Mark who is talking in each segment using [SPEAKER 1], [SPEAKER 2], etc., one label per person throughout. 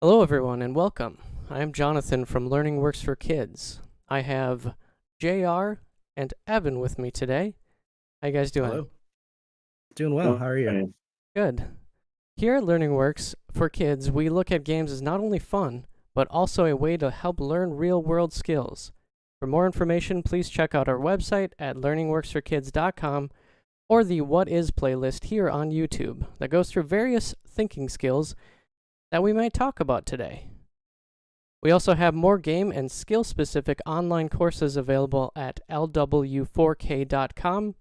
[SPEAKER 1] Hello, everyone, and welcome. I am Jonathan from LearningWorks for Kids. I have JR and Evan with me today. How you guys doing?
[SPEAKER 2] Hello. Doing well. How are you?
[SPEAKER 1] Good. Here at LearningWorks for Kids, we look at games as not only fun, but also a way to help learn real-world skills. For more information, please check out our website at learningworksforkids.com or the What Is playlist here on YouTube that goes through various thinking skills that we might talk about today. We also have more game and skill-specific online courses available at lw4k.com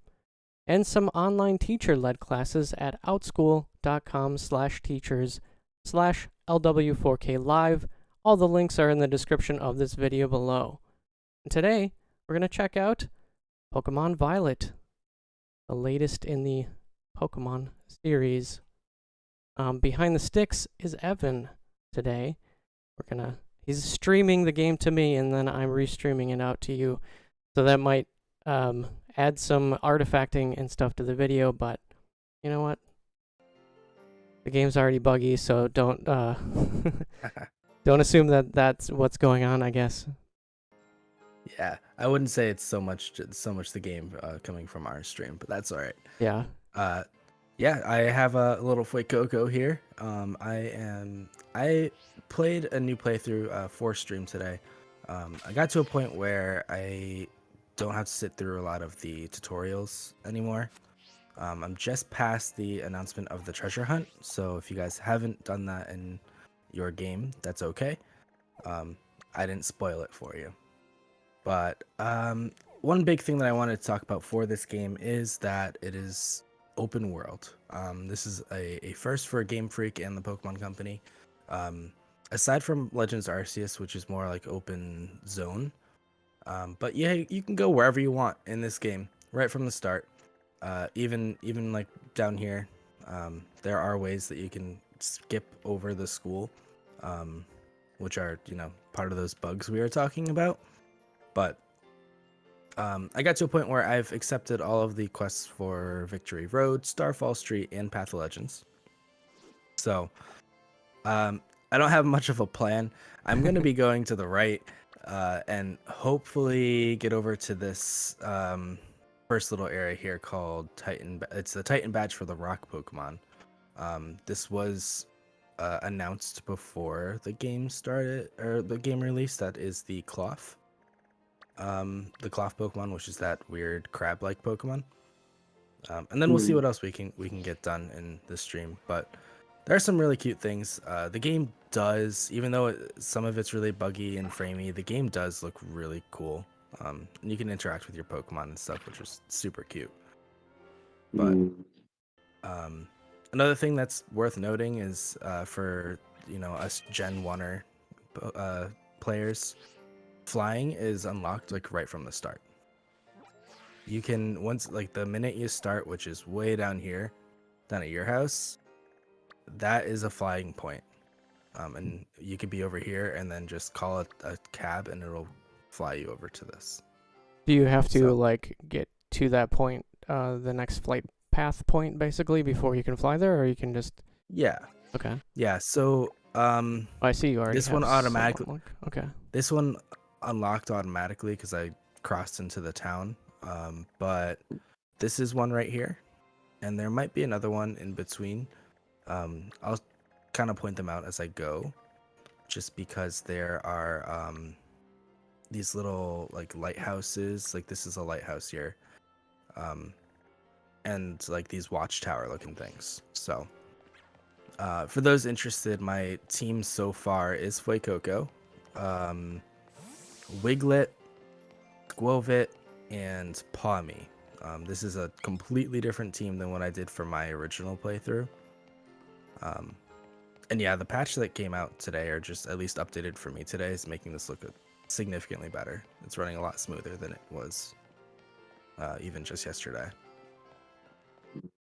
[SPEAKER 1] and some online teacher-led classes at outschool.com/teachers/lw4klive. All the links are in the description of this video below. And today, we're going to check out Pokémon Violet, the latest in the Pokémon series. Behind the sticks is Evan today. He's streaming the game to me, and then I'm restreaming it out to you. So that might add some artifacting and stuff to the video, but you know what? The game's already buggy, so don't don't assume that that's what's going on, I guess.
[SPEAKER 2] Yeah, I wouldn't say it's so much the game coming from our stream, but that's all right.
[SPEAKER 1] Yeah.
[SPEAKER 2] Yeah, I have a little Fuecoco here. I played a new playthrough for stream today. I got to a point where I don't have to sit through a lot of the tutorials anymore. I'm just past the announcement of the treasure hunt, so if you guys haven't done that in your game, that's okay. I didn't spoil it for you. But one big thing that I wanted to talk about for this game is that it is open world. This is a first for Game Freak and the Pokemon Company. Aside from Legends Arceus, which is more like open zone. But yeah, you can go wherever you want in this game right from the start. Even like down here, there are ways that you can skip over the school, which are part of those bugs we were talking about. But I got to a point where I've accepted all of the quests for Victory Road, Starfall Street, and Path of Legends. So I don't have much of a plan. I'm going to be going to the right and hopefully get over to this first little area here called Titan. It's the Titan badge for the rock Pokemon. This was announced before the game started, or the game release. That is the Cloth. The Cloth Pokemon, which is that weird crab-like Pokemon. And then we'll see what else we can get done in this stream. But there are some really cute things. The game does, even though some of it's really buggy and framey, the game does look really cool. And you can interact with your Pokemon and stuff, which is super cute. But another thing that's worth noting is for us Gen 1er players, flying is unlocked like right from the start. You can, once like the minute you start, which is way down here, down at your house, that is a flying point. And you could be over here and then just call it a cab and it'll fly you over to this.
[SPEAKER 1] Do you have to like get to that point, the next flight path point, basically, before you can fly there, or you can just?
[SPEAKER 2] Yeah.
[SPEAKER 1] Okay.
[SPEAKER 2] Yeah. So
[SPEAKER 1] I see you already.
[SPEAKER 2] this one automatically.
[SPEAKER 1] Okay.
[SPEAKER 2] This one unlocked automatically because I crossed into the town. But this is one right here, and there might be another one in between. I'll kind of point them out as I go, just because there are these little like lighthouses. Like this is a lighthouse here, and like these watchtower looking things. So for those interested, my team so far is Fuecoco, Wiglet, Squovit, and Pawmi. This is a completely different team than what I did for my original playthrough. And yeah, the patch that came out today, or just at least updated for me today, is making this look significantly better. It's running a lot smoother than it was even just yesterday.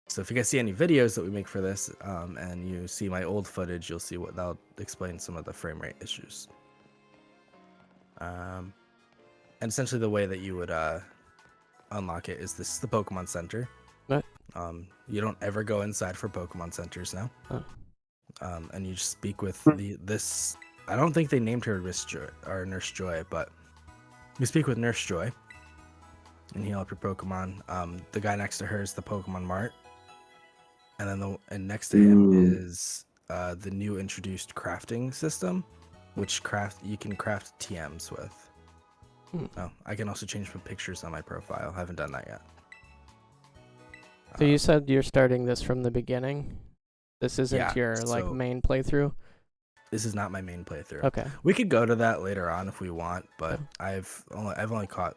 [SPEAKER 2] So if you guys see any videos that we make for this, and you see my old footage, you'll see that'll explain some of the frame rate issues. And essentially the way that you would unlock it is this is the Pokemon Center.
[SPEAKER 1] What?
[SPEAKER 2] You don't ever go inside for Pokemon Centers now.
[SPEAKER 1] Oh.
[SPEAKER 2] and you just speak with this. I don't think they named her Nurse Joy, but you speak with Nurse Joy and heal up your Pokemon. The guy next to her is the Pokemon Mart, and then next to him is the new introduced crafting system, which you can craft TMs with. Oh, I can also change the pictures on my profile. I haven't done that yet.
[SPEAKER 1] So you said you're starting this from the beginning? This isn't your like main playthrough?
[SPEAKER 2] This is not my main playthrough.
[SPEAKER 1] Okay.
[SPEAKER 2] We could go to that later on if we want, but I've only caught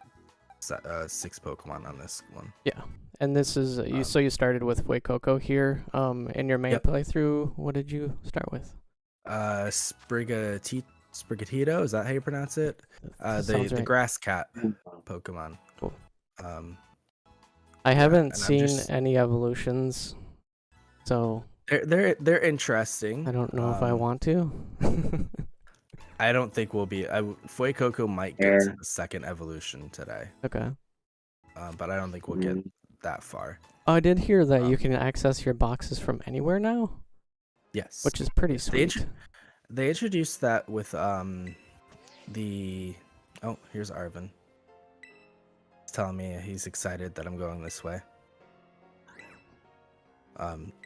[SPEAKER 2] 6 Pokemon on this one.
[SPEAKER 1] Yeah. And this is so you started with Fuecoco here. In your main playthrough, what did you start with?
[SPEAKER 2] Sprigatito, is that how you pronounce it? The grass cat Pokemon.
[SPEAKER 1] Cool. I haven't seen any evolutions, so
[SPEAKER 2] they're interesting.
[SPEAKER 1] I don't know if I want to.
[SPEAKER 2] I don't think we'll be. Fuecoco might get to the second evolution today.
[SPEAKER 1] Okay.
[SPEAKER 2] But I don't think we'll get that far.
[SPEAKER 1] Oh, I did hear that you can access your boxes from anywhere now.
[SPEAKER 2] Yes.
[SPEAKER 1] Which is pretty sweet.
[SPEAKER 2] They introduced that with the. Oh, here's Arvin. He's telling me he's excited that I'm going this way.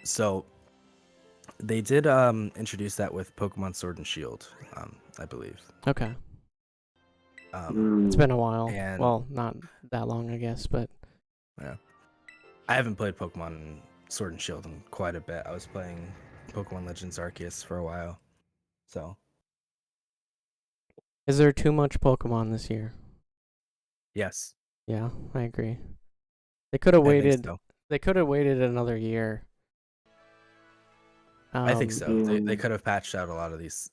[SPEAKER 2] So they did introduce that with Pokemon Sword and Shield, I believe.
[SPEAKER 1] Okay. It's been a while. Well, not that long, I guess, but
[SPEAKER 2] yeah. I haven't played Pokemon Sword and Shield in quite a bit. I was playing Pokemon Legends Arceus for a while. So,
[SPEAKER 1] is there too much Pokemon this year?
[SPEAKER 2] Yes.
[SPEAKER 1] Yeah, I agree. They could have waited. So. They could have waited another year.
[SPEAKER 2] I think so. They could have patched out a lot of these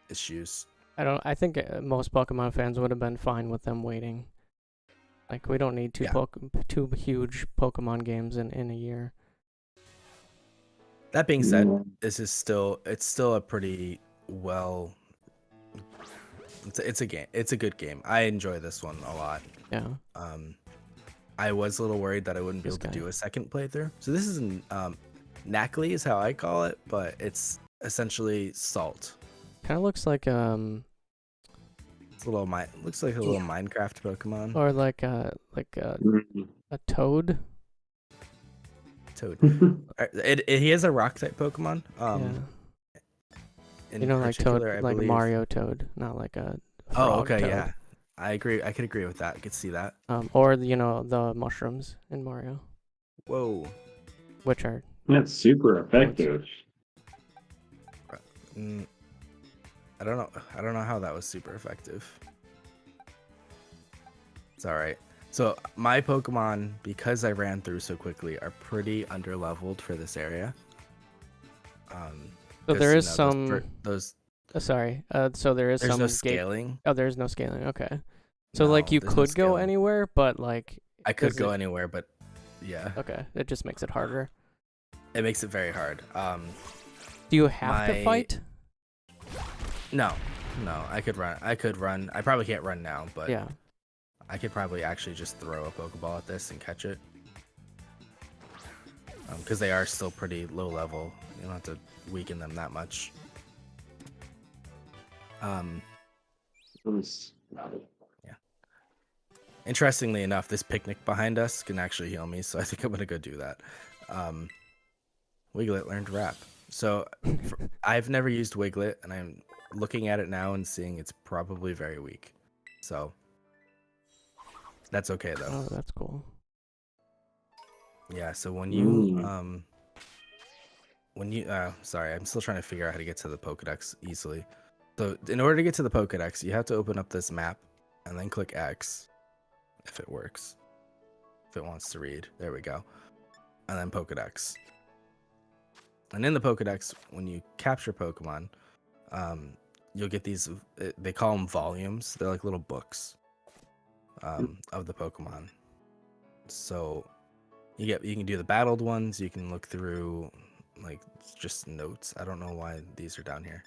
[SPEAKER 2] issues.
[SPEAKER 1] I think most Pokemon fans would have been fine with them waiting. Like, we don't need two huge Pokemon games in a year.
[SPEAKER 2] That being said, it's still a pretty well. It's a game. It's a good game. I enjoy this one a lot.
[SPEAKER 1] Yeah.
[SPEAKER 2] I was a little worried that I wouldn't be able to do a second playthrough. So this is Knackley is how I call it, but it's essentially salt.
[SPEAKER 1] Kind of looks like
[SPEAKER 2] it's a little looks like a little Minecraft Pokemon.
[SPEAKER 1] Or like a toad.
[SPEAKER 2] Toad. He is a rock type Pokemon.
[SPEAKER 1] You know, like Toad, like Mario Toad, not like a frog Toad.
[SPEAKER 2] Yeah. I agree. I could agree with that. I could see that.
[SPEAKER 1] Or the mushrooms in Mario.
[SPEAKER 2] Whoa.
[SPEAKER 1] Which are
[SPEAKER 3] that's super effective.
[SPEAKER 2] I don't know how that was super effective. It's all right. So my Pokemon, because I ran through so quickly, are pretty underleveled for this area.
[SPEAKER 1] So there is some
[SPEAKER 2] those.
[SPEAKER 1] Sorry. So there is
[SPEAKER 2] there's
[SPEAKER 1] some
[SPEAKER 2] no scaling.
[SPEAKER 1] Oh, there's no scaling. Okay. So like you could go anywhere, but like
[SPEAKER 2] I could go anywhere, but yeah.
[SPEAKER 1] Okay, it just makes it harder.
[SPEAKER 2] It makes it very hard.
[SPEAKER 1] Do you have to fight?
[SPEAKER 2] No, I could run. I probably can't run now, but
[SPEAKER 1] yeah,
[SPEAKER 2] I could probably actually just throw a Pokeball at this and catch it. Because they are still pretty low level. You don't have to weaken them that much. Yeah. Interestingly enough, this picnic behind us can actually heal me, so I think I'm gonna go do that. Wiglet learned Rap. So I've never used Wiglet, and I'm looking at it now and seeing it's probably very weak. So that's okay though.
[SPEAKER 1] Oh, that's cool.
[SPEAKER 2] Yeah. So when you sorry, I'm still trying to figure out how to get to the Pokedex easily. So in order to get to the Pokedex, you have to open up this map and then click X if it works. If it wants to read. There we go. And then Pokedex. And in the Pokedex, when you capture Pokemon, you'll get these, they call them volumes. They're like little books of the Pokemon. So you can do the battled ones. You can look through like just notes. I don't know why these are down here.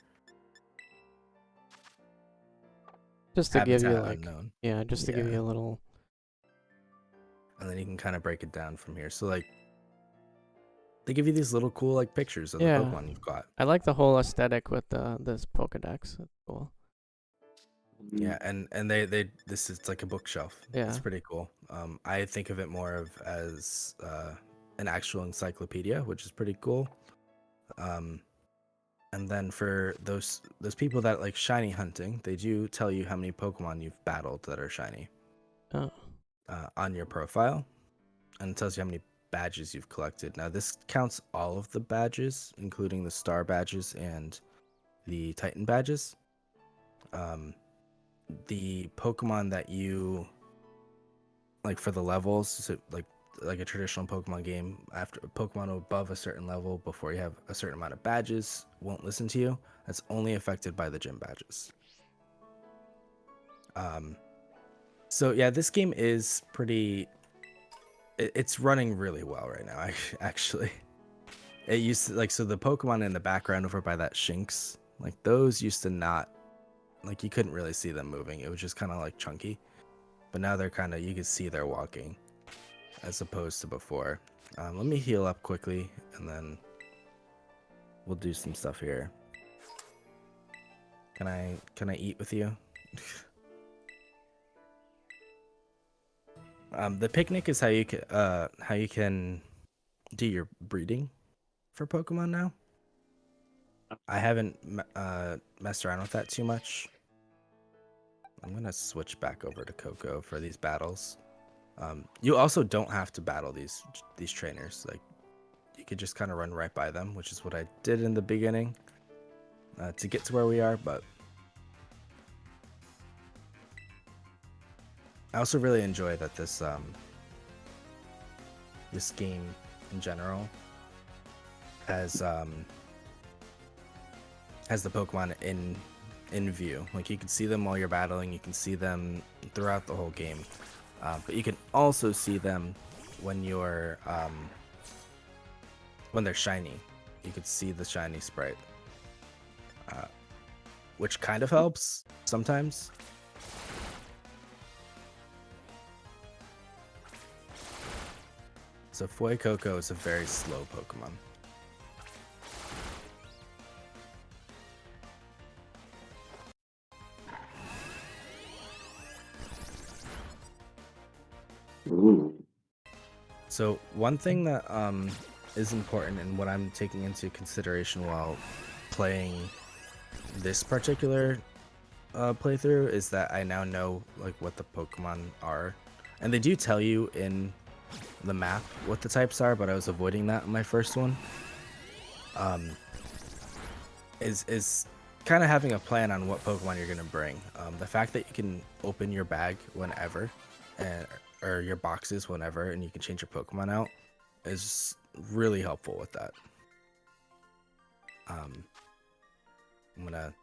[SPEAKER 1] Just to give you like,
[SPEAKER 2] unknown.
[SPEAKER 1] Yeah, just to give you a little.
[SPEAKER 2] And then you can kind of break it down from here. So like, they give you these little cool like pictures of
[SPEAKER 1] Yeah.
[SPEAKER 2] the Pokemon you've got.
[SPEAKER 1] I like the whole aesthetic with this Pokedex. It's cool.
[SPEAKER 2] Yeah, and this is like a bookshelf.
[SPEAKER 1] Yeah.
[SPEAKER 2] It's pretty cool. I think of it more of as an actual encyclopedia, which is pretty cool. And then for those people that like shiny hunting, they do tell you how many Pokemon you've battled that are shiny
[SPEAKER 1] Oh.
[SPEAKER 2] on your profile, and it tells you how many badges you've collected. Now this counts all of the badges, including the star badges and the Titan badges. The Pokemon that you like for the levels, so like a traditional Pokemon game, after a Pokemon above a certain level, before you have a certain amount of badges, won't listen to you. That's only affected by the gym badges. So yeah, this game is pretty. It's running really well right now. Actually, it used to, like, so the Pokemon in the background over by that Shinx, like those used to not, like, you couldn't really see them moving. It was just kind of like chunky, but now they're kind of, you can see they're walking, as opposed to before. Let me heal up quickly, and then we'll do some stuff here. Can I eat with you? The picnic is how you can do your breeding for Pokemon now. I haven't messed around with that too much. I'm gonna switch back over to Coco for these battles. You also don't have to battle these trainers. Like, you could just kind of run right by them, which is what I did in the beginning to get to where we are. But I also really enjoy that this game in general has the Pokemon in view. Like, you can see them while you're battling, you can see them throughout the whole game, but you can also see them when you're when they're shiny. You could see the shiny sprite, which kind of helps sometimes. So Fuecoco is a very slow Pokemon.
[SPEAKER 3] Ooh.
[SPEAKER 2] So one thing that is important, and what I'm taking into consideration while playing this particular playthrough, is that I now know like what the Pokemon are, and they do tell you in the map what the types are, but I was avoiding that in my first one. Is kind of having a plan on what Pokemon you're gonna bring. The fact that you can open your bag whenever, or your boxes whenever, and you can change your Pokemon out, is really helpful with that. I'm gonna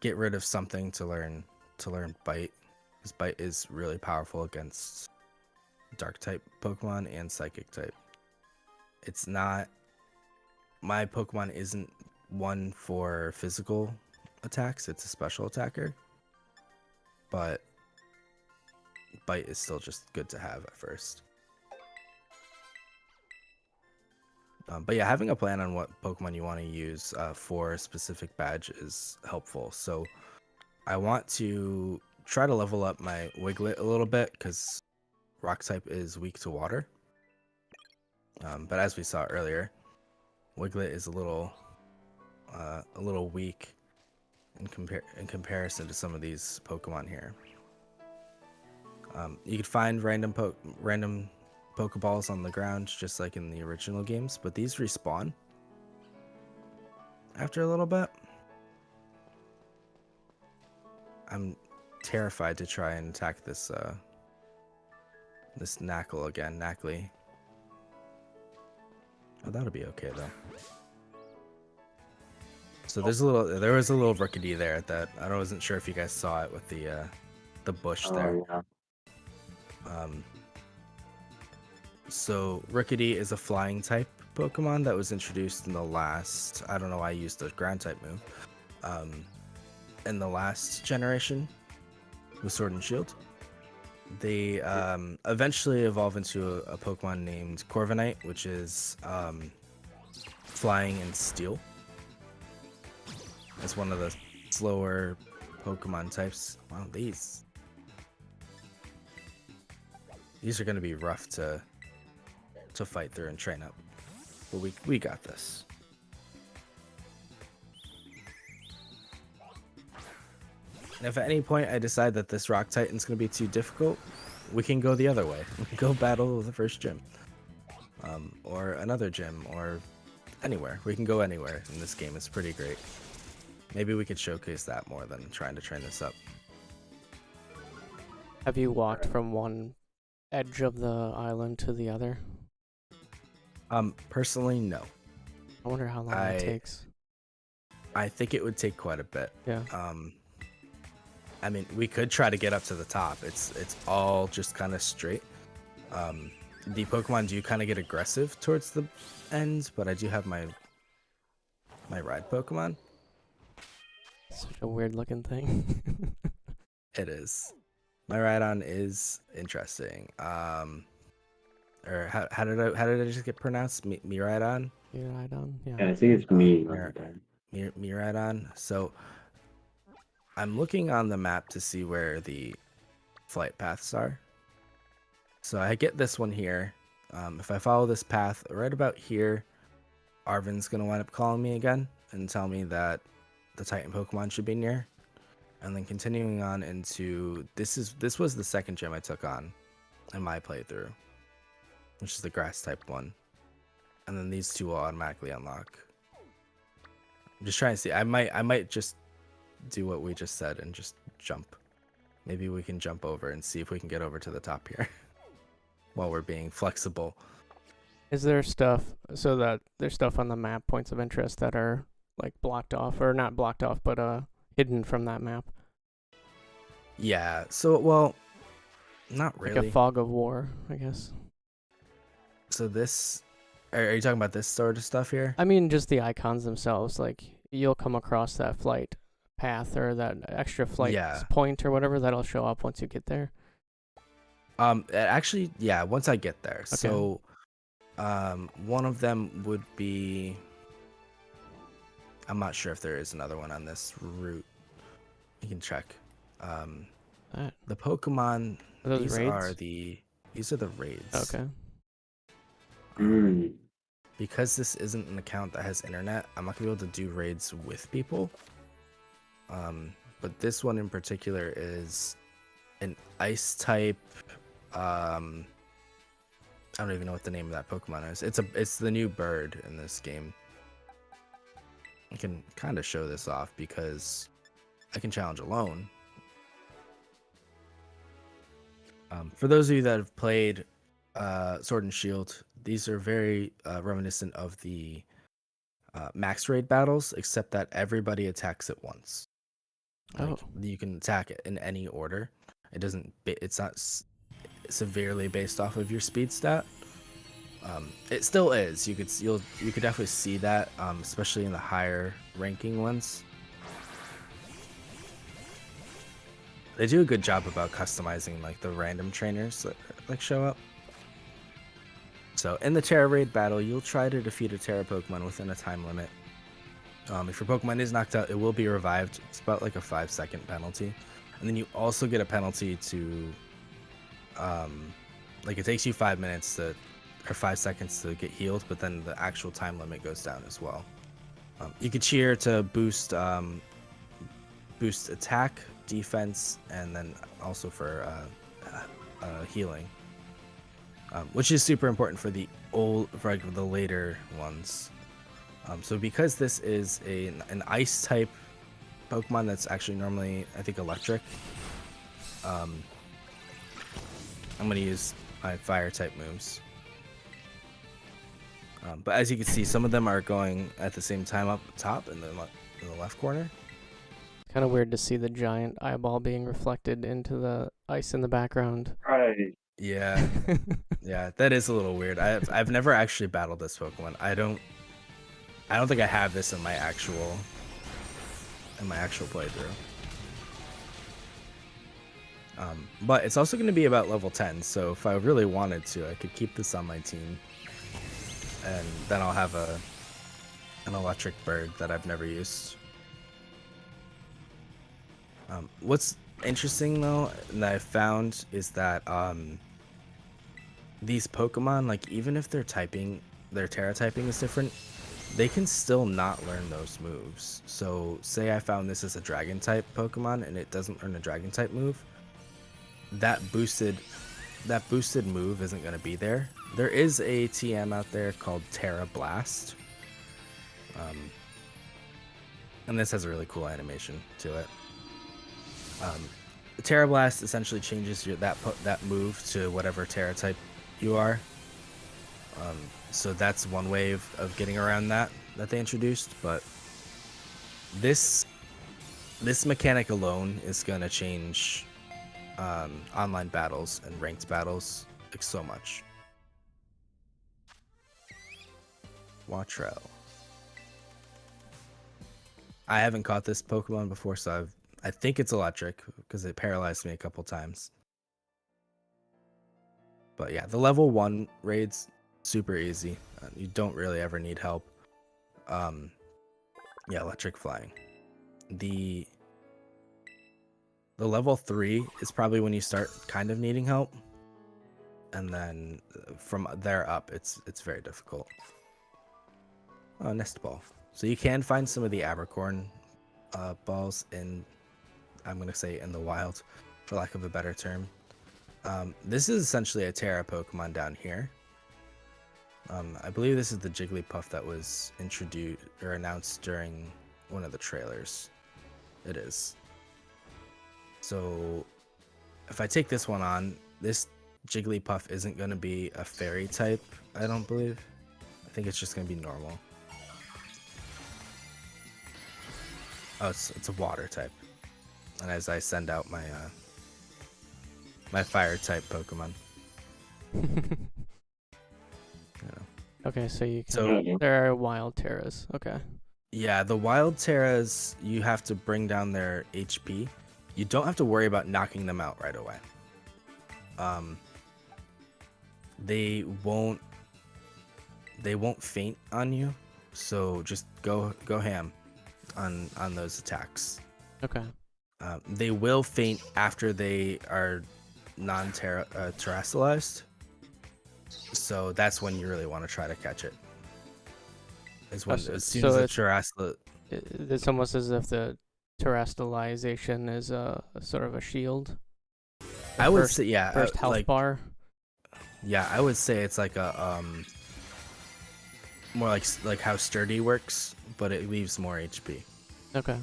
[SPEAKER 2] get rid of something to learn Bite, because Bite is really powerful against Dark type Pokemon and Psychic type. It's not, my Pokemon isn't one for physical attacks, it's a special attacker, but Bite is still just good to have at first. But yeah, having a plan on what Pokemon you want to use for a specific badge is helpful. So I want to try to level up my Wiglet a little bit, because Rock type is weak to water. But as we saw earlier, Wiglet is a little weak in comparison to some of these Pokemon here. You could find random Pokeballs on the ground, just like in the original games, but these respawn after a little bit. I'm terrified to try and attack this this Knackle again. Knackley. Oh, that'll be okay though. So there was a little Rookidee there that I wasn't sure if you guys saw it with the bush there.
[SPEAKER 3] Yeah.
[SPEAKER 2] So Rookidee is a flying type Pokemon that was introduced in the last, I don't know why I used the ground type move, in the last generation with Sword and Shield. They eventually evolve into a Pokemon named Corviknight, which is flying and steel. It's one of the slower Pokemon types. Wow, these are going to be rough to fight through and train up, but we got this. And if at any point I decide that this Rock Titan's going to be too difficult, we can go the other way. We can go battle the first gym, or another gym, or anywhere. We can go anywhere in this game. It's pretty great. Maybe we could showcase that more than trying to train this up.
[SPEAKER 1] Have you walked from one edge of the island to the other?
[SPEAKER 2] Personally, no.
[SPEAKER 1] I wonder how long that takes.
[SPEAKER 2] I think it would take quite a bit.
[SPEAKER 1] Yeah.
[SPEAKER 2] I mean, we could try to get up to the top. It's all just kind of straight. The Pokemon do kind of get aggressive towards the end, but I do have my ride Pokemon.
[SPEAKER 1] Such a weird looking thing.
[SPEAKER 2] It is. My Rhydon is interesting. Or how did I just get pronounced? Miraidon?
[SPEAKER 1] Miraidon, yeah.
[SPEAKER 3] Yeah, I think it's me.
[SPEAKER 2] Miraidon. So I'm looking on the map to see where the flight paths are. So I get this one here. If I follow this path right about here, Arven's gonna wind up calling me again and tell me that the Titan Pokemon should be near. And then continuing on into this was the second gym I took on in my playthrough, which is the grass type one. And then these two will automatically unlock. I'm just trying to see. I might just do what we just said and just jump. Maybe we can jump over and see if we can get over to the top here while we're being flexible.
[SPEAKER 1] Is there stuff, so that there's stuff on the map, points of interest that are like blocked off, or not blocked off, but hidden from that map?
[SPEAKER 2] Yeah, so, well, not really.
[SPEAKER 1] Like a fog of war, I guess.
[SPEAKER 2] So this, are you talking about this sort of stuff here?
[SPEAKER 1] I mean, just the icons themselves. Like, you'll come across that flight path or that extra flight point or whatever that'll show up once you get there.
[SPEAKER 2] Actually, yeah, once I get there.
[SPEAKER 1] Okay.
[SPEAKER 2] So, one of them would be, I'm not sure if there is another one on this route. You can check. The Pokemon,
[SPEAKER 1] Are those
[SPEAKER 2] these
[SPEAKER 1] raids?
[SPEAKER 2] these are the raids.
[SPEAKER 1] Okay.
[SPEAKER 2] Because this isn't an account that has internet, I'm not gonna be able to do raids with people. But this one in particular is an ice type. I don't even know what the name of that Pokemon is. It's the new bird in this game. I can kind of show this off because I can challenge alone. For those of you that have played Sword and Shield, these are very reminiscent of the max raid battles, except that everybody attacks at once. Like, you can attack it in any order. It's not severely based off of your speed stat. It still is. You could definitely see that, especially in the higher ranking ones. They do a good job about customizing like the random trainers that like show up. So in the Terra Raid battle, you'll try to defeat a Terra Pokemon within a time limit. If your Pokemon is knocked out, it will be revived. It's about like a 5-second penalty. And then you also get a penalty to, like it takes you 5 minutes or 5 seconds to get healed, but then the actual time limit goes down as well. You could cheer to boost attack, defense, and then also for healing, which is super important for the later ones. So because this is an ice type Pokemon that's actually normally, I think, electric, I'm gonna use my fire type moves. But as you can see, some of them are going at the same time up top in the left corner.
[SPEAKER 1] Kind of weird to see the giant eyeball being reflected into the ice in the background.
[SPEAKER 3] Right.
[SPEAKER 2] Yeah, yeah, that is a little weird. I've never actually battled this Pokemon. I don't think I have this in my actual playthrough. But it's also going to be about level 10, so if I really wanted to, I could keep this on my team. And then I'll have an electric bird that I've never used. What's interesting though that I found is that these Pokemon, like even if their Terra typing is different, they can still not learn those moves. So say I found this as a Dragon type Pokemon and it doesn't learn a Dragon type move, that boosted move isn't going to be there. There is a TM out there called Terra Blast. And this has a really cool animation to it. Terra Blast essentially changes that move to whatever Terra type you are. So that's one way of getting around that they introduced. But this mechanic alone is going to change online battles and ranked battles like so much. Wattrell. I haven't caught this Pokemon before, so I think it's electric because it paralyzed me a couple times. But yeah, the level 1 raids, super easy. You don't really ever need help. Yeah, electric flying. The level 3 is probably when you start kind of needing help. And then from there up, it's very difficult. Oh, Nest Ball. So you can find some of the Abercorn balls in, I'm going to say in the wild, for lack of a better term. This is essentially a Terra Pokemon down here. I believe this is the Jigglypuff that was introduced or announced during one of the trailers. It is. So if I take this one on, this Jigglypuff isn't going to be a fairy type, I don't believe. I think it's just going to be normal. Oh, it's a water type. And as I send out my my fire type Pokemon.
[SPEAKER 1] Okay, so you can.
[SPEAKER 2] So
[SPEAKER 1] There are wild Terras. Okay.
[SPEAKER 2] yeah, the wild Terras, you have to bring down their HP. You don't have to worry about knocking them out right away. They won't faint on you, so just go ham on those attacks.
[SPEAKER 1] Okay.
[SPEAKER 2] They will faint after they are terrestrialized. So that's when you really want to try to catch it. As soon as the terrestrial.
[SPEAKER 1] It's almost as if the terrestrialization is a sort of a shield.
[SPEAKER 2] I would say, yeah.
[SPEAKER 1] First health bar.
[SPEAKER 2] Yeah, I would say it's like a more like how sturdy works, but it leaves more HP.
[SPEAKER 1] Okay.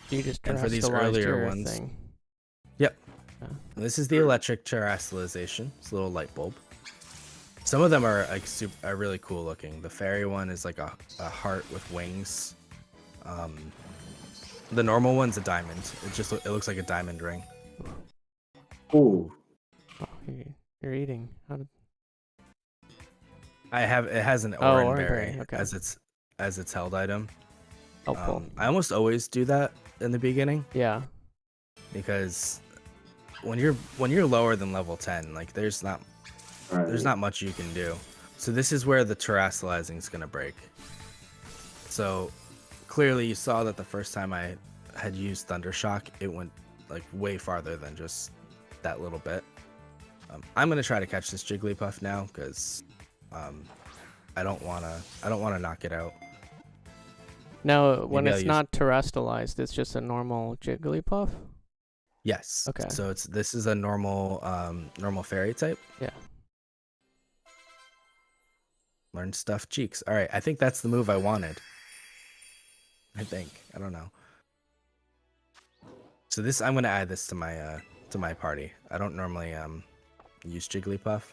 [SPEAKER 1] You just
[SPEAKER 2] and for these earlier ones.
[SPEAKER 1] Thing.
[SPEAKER 2] Yep.
[SPEAKER 1] Yeah.
[SPEAKER 2] This is the electric terrestrialization. It's a little light bulb. Some of them are like are really cool looking. The fairy one is like a heart with wings. The normal one's a diamond. It looks like a diamond ring.
[SPEAKER 3] Ooh.
[SPEAKER 1] Oh, you're eating.
[SPEAKER 2] It has an orange berry
[SPEAKER 1] okay.
[SPEAKER 2] as its held item.
[SPEAKER 1] Helpful.
[SPEAKER 2] I almost always do that in the beginning.
[SPEAKER 1] Yeah.
[SPEAKER 2] Because when you're lower than level 10, like there's not much you can do. So this is where the terrestrializing is gonna break. So clearly you saw that the first time I had used Thundershock, it went like way farther than just that little bit. I'm gonna try to catch this Jigglypuff now because I don't wanna knock it out.
[SPEAKER 1] Now, when it's not terrestrialized, it's just a normal Jigglypuff?
[SPEAKER 2] Yes.
[SPEAKER 1] Okay.
[SPEAKER 2] So this is a normal fairy type.
[SPEAKER 1] Yeah.
[SPEAKER 2] Learn stuff cheeks. All right, I think that's the move I wanted. I don't know. So I'm gonna add this to my party. I don't normally use Jigglypuff.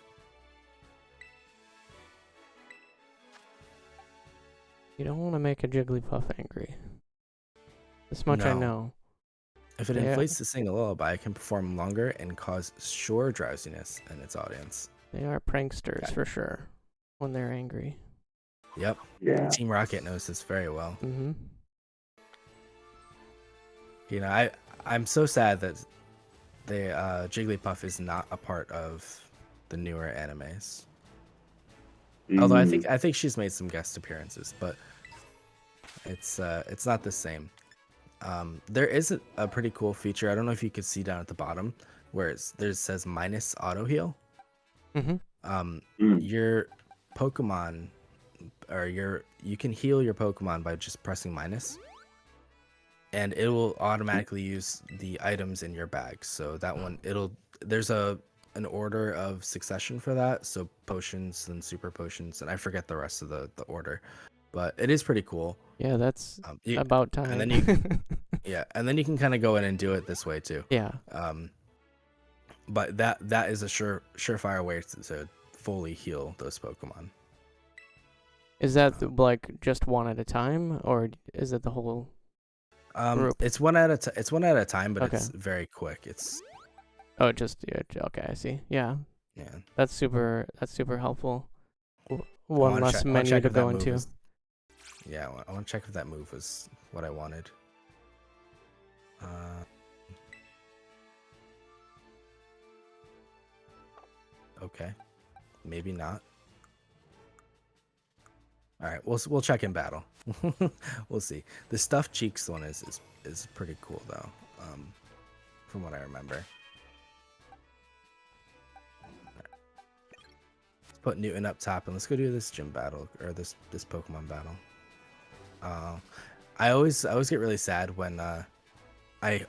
[SPEAKER 1] You don't want to make a Jigglypuff angry. This much I know.
[SPEAKER 2] If it inflates to sing a lullaby, it can perform longer and cause shore drowsiness in its audience.
[SPEAKER 1] They are pranksters for sure when they're angry.
[SPEAKER 2] Yep.
[SPEAKER 3] Yeah.
[SPEAKER 2] Team Rocket knows this very well.
[SPEAKER 1] Mm-hmm.
[SPEAKER 2] You know, I'm so sad that Jigglypuff is not a part of the newer animes. Although I think she's made some guest appearances, but it's not the same. There is a pretty cool feature. I don't know if you could see down at the bottom where it says minus auto heal. Your Pokemon you can heal your Pokemon by just pressing minus, and it will automatically use the items in your bag. So that one, there's an order of succession for that. So potions, then super potions, and I forget the rest of the order, but it is pretty cool.
[SPEAKER 1] Yeah, that's about time.
[SPEAKER 2] And then and then you can kind of go in and do it this way too.
[SPEAKER 1] Yeah.
[SPEAKER 2] But that is a surefire way to fully heal those Pokemon.
[SPEAKER 1] Is that like just one at a time, or is it the whole group?
[SPEAKER 2] It's one at a time, but it's very quick. It's
[SPEAKER 1] okay, I see. Yeah.
[SPEAKER 2] Yeah.
[SPEAKER 1] That's super helpful. One less menu to go into.
[SPEAKER 2] Yeah, I want to check if that move was what I wanted. Okay, maybe not. All right, we'll check in battle. We'll see. The stuffed cheeks one is pretty cool though, from what I remember. Let's put Newton up top and let's go do this gym battle or this Pokemon battle. I always get really sad when I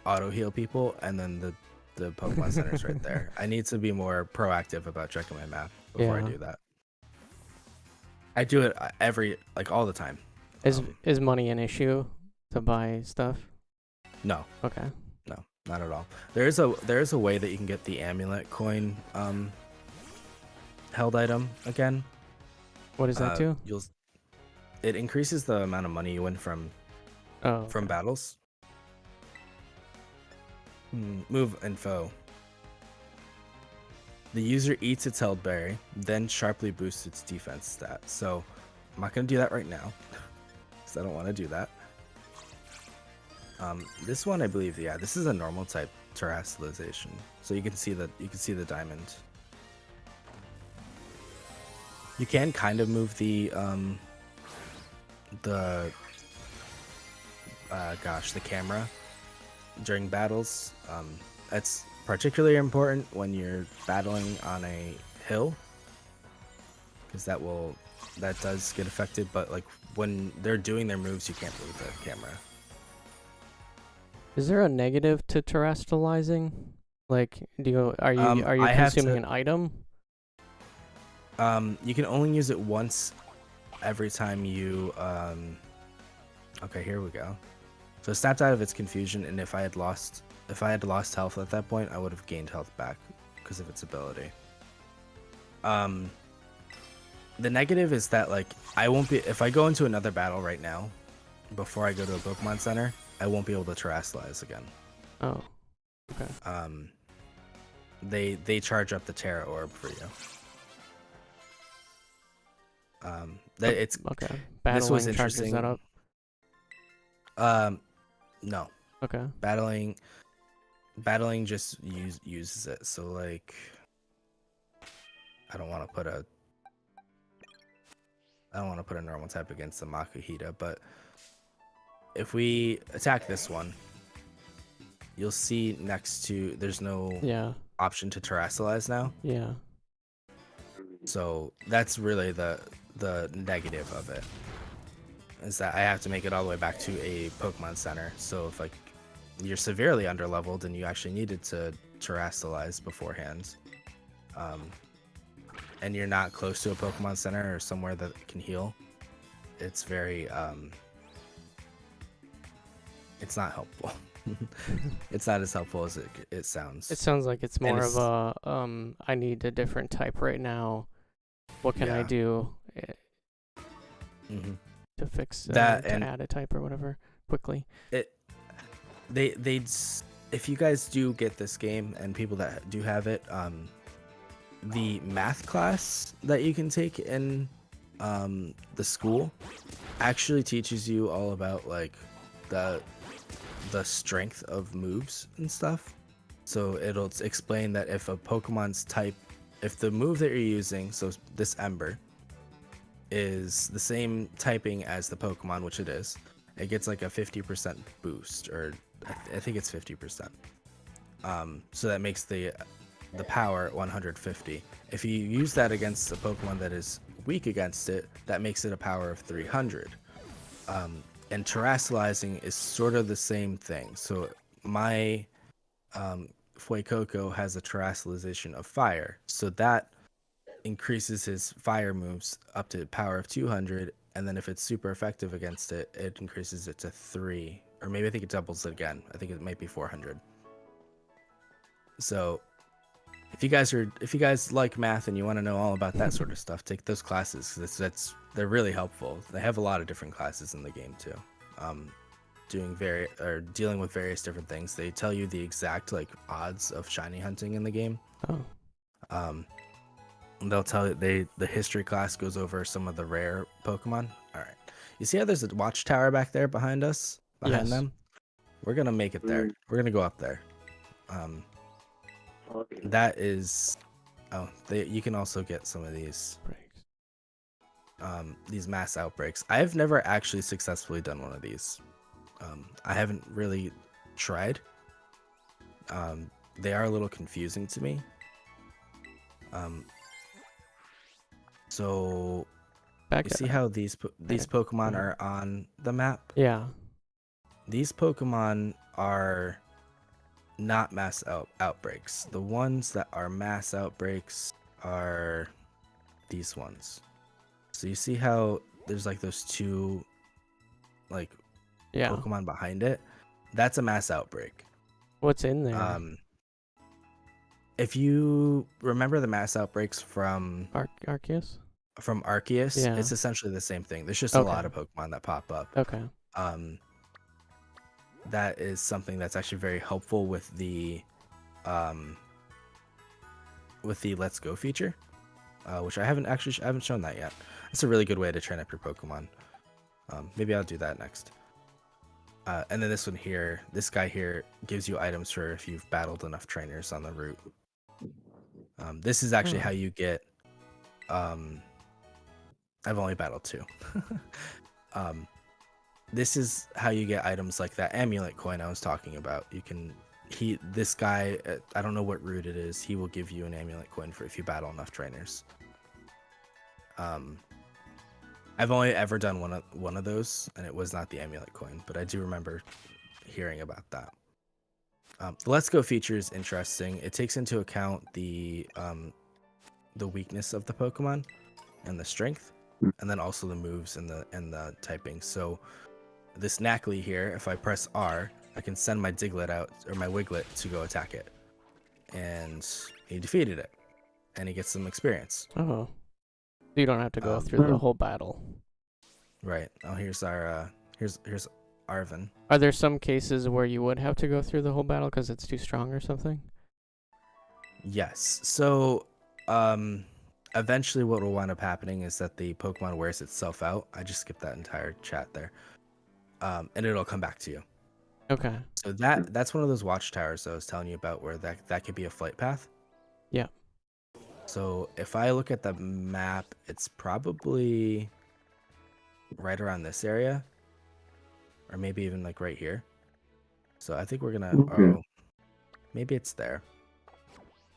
[SPEAKER 2] auto heal people and then the Pokemon Center's right there. I need to be more proactive about checking my map before I do that. I do it all the time.
[SPEAKER 1] Is money an issue to buy stuff?
[SPEAKER 2] No.
[SPEAKER 1] Okay.
[SPEAKER 2] No, not at all. There is a way that you can get the amulet coin held item again.
[SPEAKER 1] What does that do?
[SPEAKER 2] It increases the amount of money you win from battles. Move info. The user eats its held berry, then sharply boosts its defense stat. So I'm not going to do that right now, because I don't want to do that. This one, I believe, this is a normal type terrestrialization. So you can see the diamond. You can kind of move the camera during battles. That's particularly important when you're battling on a hill, because that does get affected. But like when they're doing their moves, you can't move the camera.
[SPEAKER 1] Is there a negative to terrestrializing? Like, are you consuming an item?
[SPEAKER 2] You can only use it once every time you okay, here we go. So it snapped out of its confusion, and if I had lost health at that point, I would have gained health back because of its ability. The negative is that like I won't be, if I go into another battle right now before I go to a Pokemon Center, I won't be able to terrestrialize again.
[SPEAKER 1] Oh. Okay.
[SPEAKER 2] They charge up the Terra Orb for you. It's
[SPEAKER 1] okay.
[SPEAKER 2] This was
[SPEAKER 1] Battling charges
[SPEAKER 2] interesting.
[SPEAKER 1] that up?
[SPEAKER 2] No.
[SPEAKER 1] Okay.
[SPEAKER 2] Battling just uses it. So like, I don't want to put a normal type against the Makuhita, but if we attack this one, you'll see next to there's no option to terrestrialize now.
[SPEAKER 1] Yeah.
[SPEAKER 2] So that's really the negative of it, is that I have to make it all the way back to a Pokemon Center. So if like you're severely underleveled and you actually needed to terrestrialize beforehand, and you're not close to a Pokemon Center or somewhere that can heal, it's very it's not helpful. It's not as helpful as it sounds.
[SPEAKER 1] It sounds like it's more of a I need a different type right now. What can I do to fix
[SPEAKER 2] that
[SPEAKER 1] to add a type or whatever quickly?
[SPEAKER 2] If you guys do get this game, and people that do have it, the math class that you can take in the school actually teaches you all about like the strength of moves and stuff. So it'll explain that if a Pokemon's type, if the move that you're using, so this Ember, is the same typing as the Pokemon, which it is, it gets like a 50% boost, or I think it's 50%. So that makes the power 150. If you use that against a Pokemon that is weak against it, that makes it a power of 300. And terrestrializing is sort of the same thing. So my Fuecoco has a terrestrialization of fire, so that increases his fire moves up to power of 200, and then if it's super effective against it, it increases it to 3, or maybe I think it doubles it again. I think it might be 400. So if you guys like math and you want to know all about that sort of stuff, take those classes. They're really helpful. They have a lot of different classes in the game too. Dealing with various different things. They tell you the exact like odds of shiny hunting in the game.
[SPEAKER 1] Oh.
[SPEAKER 2] They'll tell you the history class goes over some of the rare Pokemon. All right, you see how there's a watchtower back there behind us, behind
[SPEAKER 1] Yes.
[SPEAKER 2] them? We're gonna make it there. We're gonna go up there.
[SPEAKER 3] Okay.
[SPEAKER 2] That is, you can also get some of these mass outbreaks. I've never actually successfully done one of these. I haven't really tried. They are a little confusing to me. So you see how these Pokemon are on the map?
[SPEAKER 1] Yeah.
[SPEAKER 2] These Pokemon are not mass outbreaks. The ones that are mass outbreaks are these ones. So you see how there's like those two like Pokemon behind it? That's a mass outbreak.
[SPEAKER 1] What's in there?
[SPEAKER 2] If you remember the mass outbreaks from
[SPEAKER 1] Arceus?
[SPEAKER 2] From Arceus,
[SPEAKER 1] Yeah.
[SPEAKER 2] it's essentially the same thing. There's just a lot of Pokemon that pop up.
[SPEAKER 1] Okay.
[SPEAKER 2] That is something that's actually very helpful with the Let's Go feature, which I haven't shown that yet. It's a really good way to train up your Pokemon. Maybe I'll do that next. And then this one here, this guy here gives you items for if you've battled enough trainers on the route. This is actually how you get. I've only battled 2. This is how you get items like that amulet coin I was talking about. This guy, I don't know what route it is, he will give you an amulet coin for if you battle enough trainers. I've only ever done one of those, and it was not the amulet coin, but I do remember hearing about that. The Let's Go feature is interesting. It takes into account the weakness of the Pokemon and the strength, and then also the moves and the typing. So this Knackley here, if I press R, I can send my Diglett out, or my Wiglet, to go attack it. And he defeated it. And he gets some experience.
[SPEAKER 1] Oh. You don't have to go through the whole battle.
[SPEAKER 2] Right. Oh, here's our, here's Arvin.
[SPEAKER 1] Are there some cases where you would have to go through the whole battle because it's too strong or something?
[SPEAKER 2] Yes. So, eventually what will wind up happening is that the Pokemon wears itself out. I just skipped that entire chat there. And it'll come back to you.
[SPEAKER 1] Okay.
[SPEAKER 2] So that's one of those watchtowers I was telling you about, where that could be a flight path.
[SPEAKER 1] Yeah.
[SPEAKER 2] So if I look at the map, it's probably right around this area, or maybe even like right here. So I think we're gonna. Oh, maybe it's there.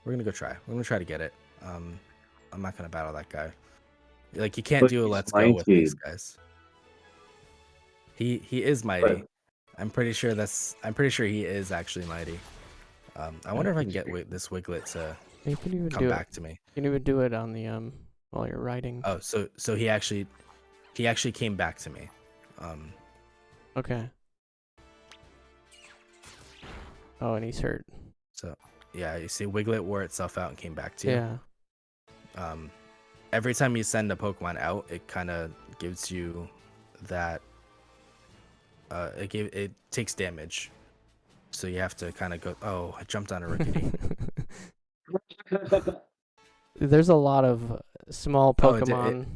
[SPEAKER 2] We're gonna go try. We're gonna try to get it. I'm not gonna battle that guy. Like, you can't do a Let's Go with these guys. He is mighty. I'm pretty sure he is actually mighty. I wonder if I can get this Wiglet to come back to me.
[SPEAKER 1] You can even do it on the while you're riding.
[SPEAKER 2] Oh, so he actually came back to me.
[SPEAKER 1] Okay. Oh, and he's hurt.
[SPEAKER 2] So yeah, you see, Wiglet wore itself out and came back to you.
[SPEAKER 1] Yeah.
[SPEAKER 2] Every time you send a Pokemon out, it kind of gives you that. It takes damage, so you have to kind of go. Oh, I jumped on a Rickety.
[SPEAKER 1] There's a lot of small Pokemon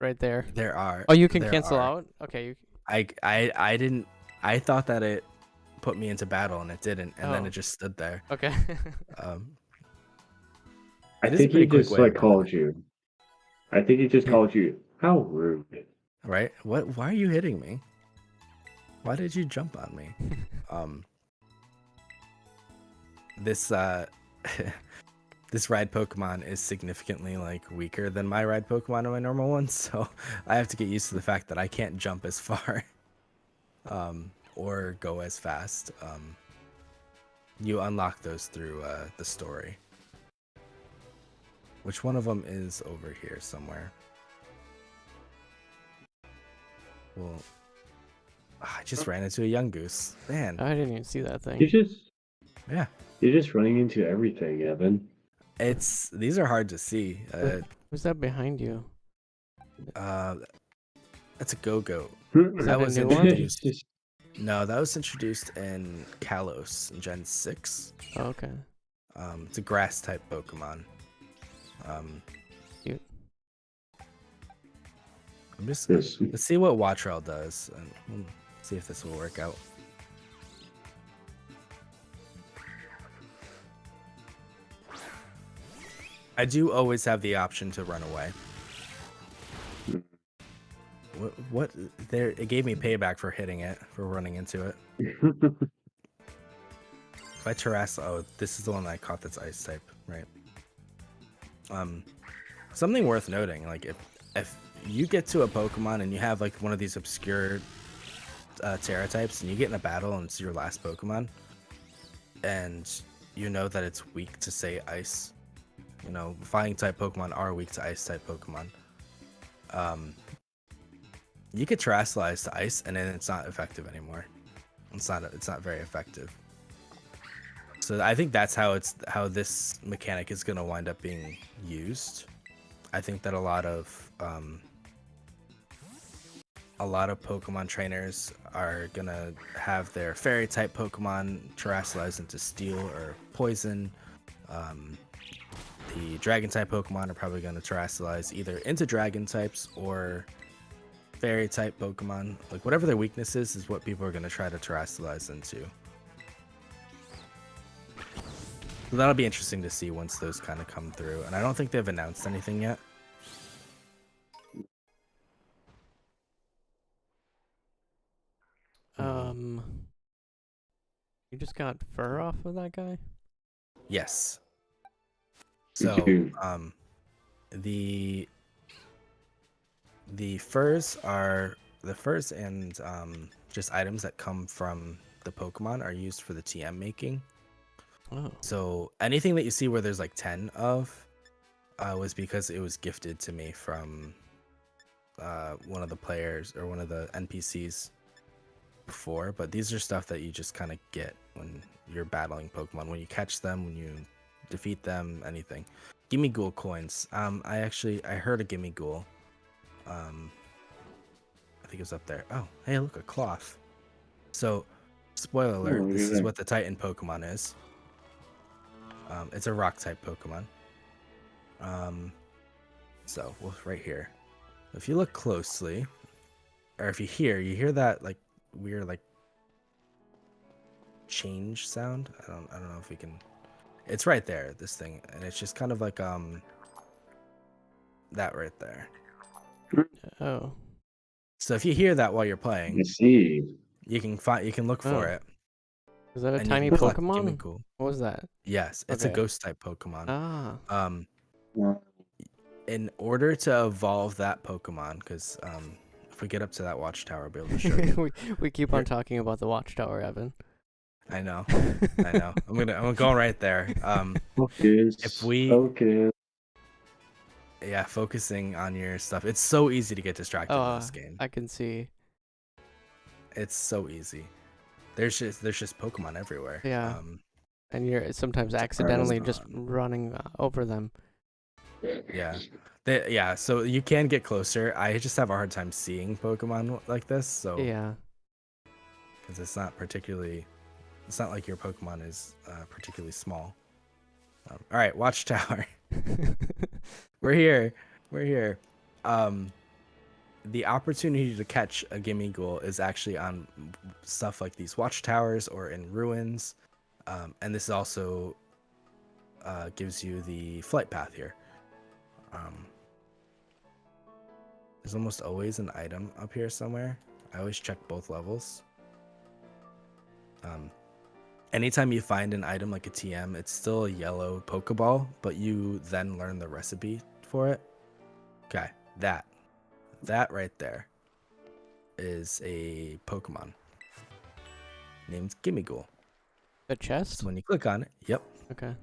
[SPEAKER 1] right there.
[SPEAKER 2] There are.
[SPEAKER 1] Oh, you can cancel out? Okay.
[SPEAKER 2] I didn't. I thought that it put me into battle, and it didn't, and then
[SPEAKER 1] Oh.
[SPEAKER 2] it just stood there.
[SPEAKER 1] Okay.
[SPEAKER 2] Um,
[SPEAKER 3] I
[SPEAKER 2] it is a
[SPEAKER 3] think he
[SPEAKER 2] pretty quick
[SPEAKER 3] just
[SPEAKER 2] way to
[SPEAKER 3] like
[SPEAKER 2] run
[SPEAKER 3] called
[SPEAKER 2] away,
[SPEAKER 3] you. I think he just
[SPEAKER 2] He-
[SPEAKER 3] called you. How rude.
[SPEAKER 2] right? What? Why are you hitting me? Why did you jump on me? Um, this this ride Pokemon is significantly like weaker than my ride Pokemon and my normal ones, so I have to get used to the fact that I can't jump as far, or go as fast. You unlock those through the story. Which one of them is over here somewhere? Well, I just ran into a young goose. Man,
[SPEAKER 1] I didn't even see that
[SPEAKER 3] You
[SPEAKER 1] thing.
[SPEAKER 3] just
[SPEAKER 2] yeah.
[SPEAKER 3] you're just running into everything, Evan.
[SPEAKER 2] These are hard to see.
[SPEAKER 1] Who's that behind you?
[SPEAKER 2] That's a go-go.
[SPEAKER 1] Is that a
[SPEAKER 2] was
[SPEAKER 1] new one?
[SPEAKER 2] introduced. No, that was introduced in Kalos in Gen 6.
[SPEAKER 1] Oh, okay.
[SPEAKER 2] It's a grass type Pokemon.
[SPEAKER 1] Cute.
[SPEAKER 2] Let's see what Wattrell does, and we'll see if this will work out. I do always have the option to run away. What? There, it gave me payback for hitting it, for running into it. If I Terrass, oh, this is the one that I caught that's ice type, right? Something worth noting, like if you get to a Pokemon and you have like one of these obscure Terra types, and you get in a battle and it's your last Pokemon, and you know that it's weak to say ice, you know, fighting type Pokemon are weak to ice type Pokemon. You could Terrasilize to ice, and then it's not effective anymore. It's not very effective. So I think that's how this mechanic is going to wind up being used. I think that a lot of Pokemon trainers are gonna have their fairy type Pokemon Terrasilize into steel or poison. The dragon type Pokemon are probably gonna Terrasilize either into dragon types or fairy type Pokemon. Like whatever their weakness is what people are gonna try to Terrasilize into. So that'll be interesting to see once those kind of come through. And I don't think they've announced anything yet.
[SPEAKER 1] You just got fur off of that guy?
[SPEAKER 2] Yes.
[SPEAKER 3] Me
[SPEAKER 2] So,
[SPEAKER 3] too.
[SPEAKER 2] the furs and just items that come from the Pokemon are used for the TM making.
[SPEAKER 1] Oh.
[SPEAKER 2] So anything that you see where there's like 10 of was because it was gifted to me from one of the players or one of the NPCs before. But these are stuff that you just kind of get when you're battling Pokemon, when you catch them, when you defeat them, anything. Gimme Ghoul coins. I heard a Gimme Ghoul. I think it was up there. Oh, hey, look, a cloth. So, spoiler alert, this is what the Titan Pokemon is. It's a rock type Pokemon. So, well, right here. If you look closely, or if you hear that like weird like change sound. I don't know if we can. It's right there, this thing, and it's just kind of like that right there.
[SPEAKER 1] Oh.
[SPEAKER 2] So if you hear that while you're playing,
[SPEAKER 3] I see.
[SPEAKER 2] you can look for it.
[SPEAKER 1] Is that a
[SPEAKER 2] and
[SPEAKER 1] tiny
[SPEAKER 2] you can collect
[SPEAKER 1] Pokemon?
[SPEAKER 2] Gimme Ghoul.
[SPEAKER 1] What was that?
[SPEAKER 2] Yes, it's a
[SPEAKER 1] Okay.
[SPEAKER 2] ghost type Pokemon.
[SPEAKER 1] Ah.
[SPEAKER 2] In order to evolve that Pokemon, because if we get up to that watchtower, I'll be able to show you.
[SPEAKER 1] we keep on talking about the watchtower, Evan.
[SPEAKER 2] I know. I'm going right there.
[SPEAKER 3] Focus.
[SPEAKER 2] If we
[SPEAKER 3] Focus.
[SPEAKER 2] Yeah, focusing on your stuff. It's so easy to get distracted in this game.
[SPEAKER 1] I can see.
[SPEAKER 2] It's so easy. There's just Pokemon everywhere.
[SPEAKER 1] Yeah. And you're sometimes accidentally just running over them.
[SPEAKER 2] Yeah. So you can get closer. I just have a hard time seeing Pokemon like this. So
[SPEAKER 1] Yeah.
[SPEAKER 2] Because it's not like your Pokemon is particularly small. All right, Watchtower. We're here. the opportunity to catch a Gimmighoul is actually on stuff like these watchtowers or in ruins, and this also gives you the flight path here. There's almost always an item up here somewhere. I always check both levels. Anytime you find an item like a TM, it's still a yellow Pokeball, but you then learn the recipe for it. Okay, that right there is a Pokemon named Gimmighoul.
[SPEAKER 1] The chest?
[SPEAKER 2] So when you click on it, yep.
[SPEAKER 1] Okay.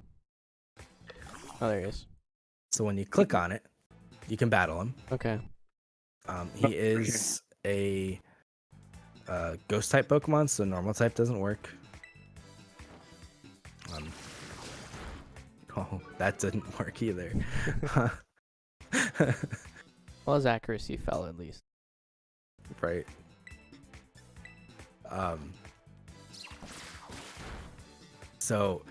[SPEAKER 1] Oh, there he is.
[SPEAKER 2] So when you click on it, you can battle him.
[SPEAKER 1] Okay.
[SPEAKER 2] He is a ghost type Pokemon, so normal type doesn't work. Oh, that didn't work either.
[SPEAKER 1] Well, his accuracy fell at least.
[SPEAKER 2] Right. So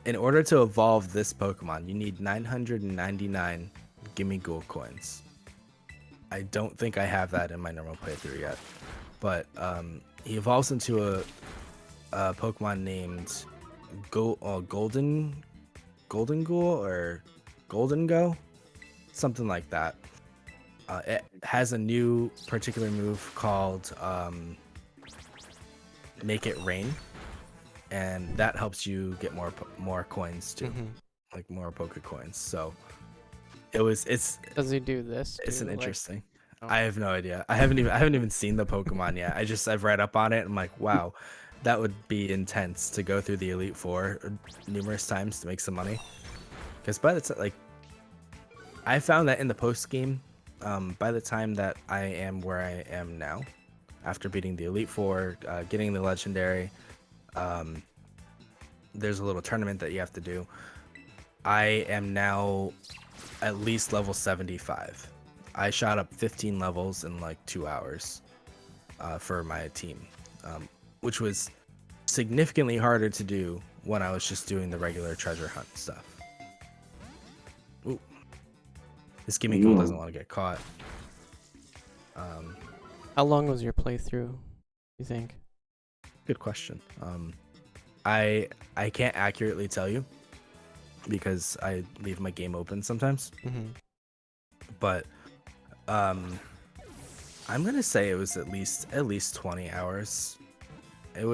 [SPEAKER 2] in order to evolve this Pokemon, you need 999 Gimmighoul coins. I don't think I have that in my normal playthrough yet, but he evolves into a Pokemon named Golden Ghoul or Golden Go, something like that. It has a new particular move called Make It Rain, and that helps you get more coins too, like more Poke coins. So it's
[SPEAKER 1] Does he do this?
[SPEAKER 2] it's
[SPEAKER 1] too?
[SPEAKER 2] an
[SPEAKER 1] Like-
[SPEAKER 2] interesting.
[SPEAKER 1] Oh.
[SPEAKER 2] I have no idea. I haven't even seen the Pokemon yet. I've read up on it. I'm like, wow, that would be intense to go through the Elite Four numerous times to make some money. Because by the time, like, I found that in the post game, by the time that I am where I am now, after beating the Elite Four, getting the Legendary, there's a little tournament that you have to do. I am now at least level 75. I shot up 15 levels in like 2 hours for my team, which was significantly harder to do when I was just doing the regular treasure hunt stuff. Ooh. This Gimmighoul doesn't want to get caught.
[SPEAKER 1] How long was your playthrough, you think?
[SPEAKER 2] Good question. I can't accurately tell you because I leave my game open sometimes. But I'm gonna say it was at least 20 hours. It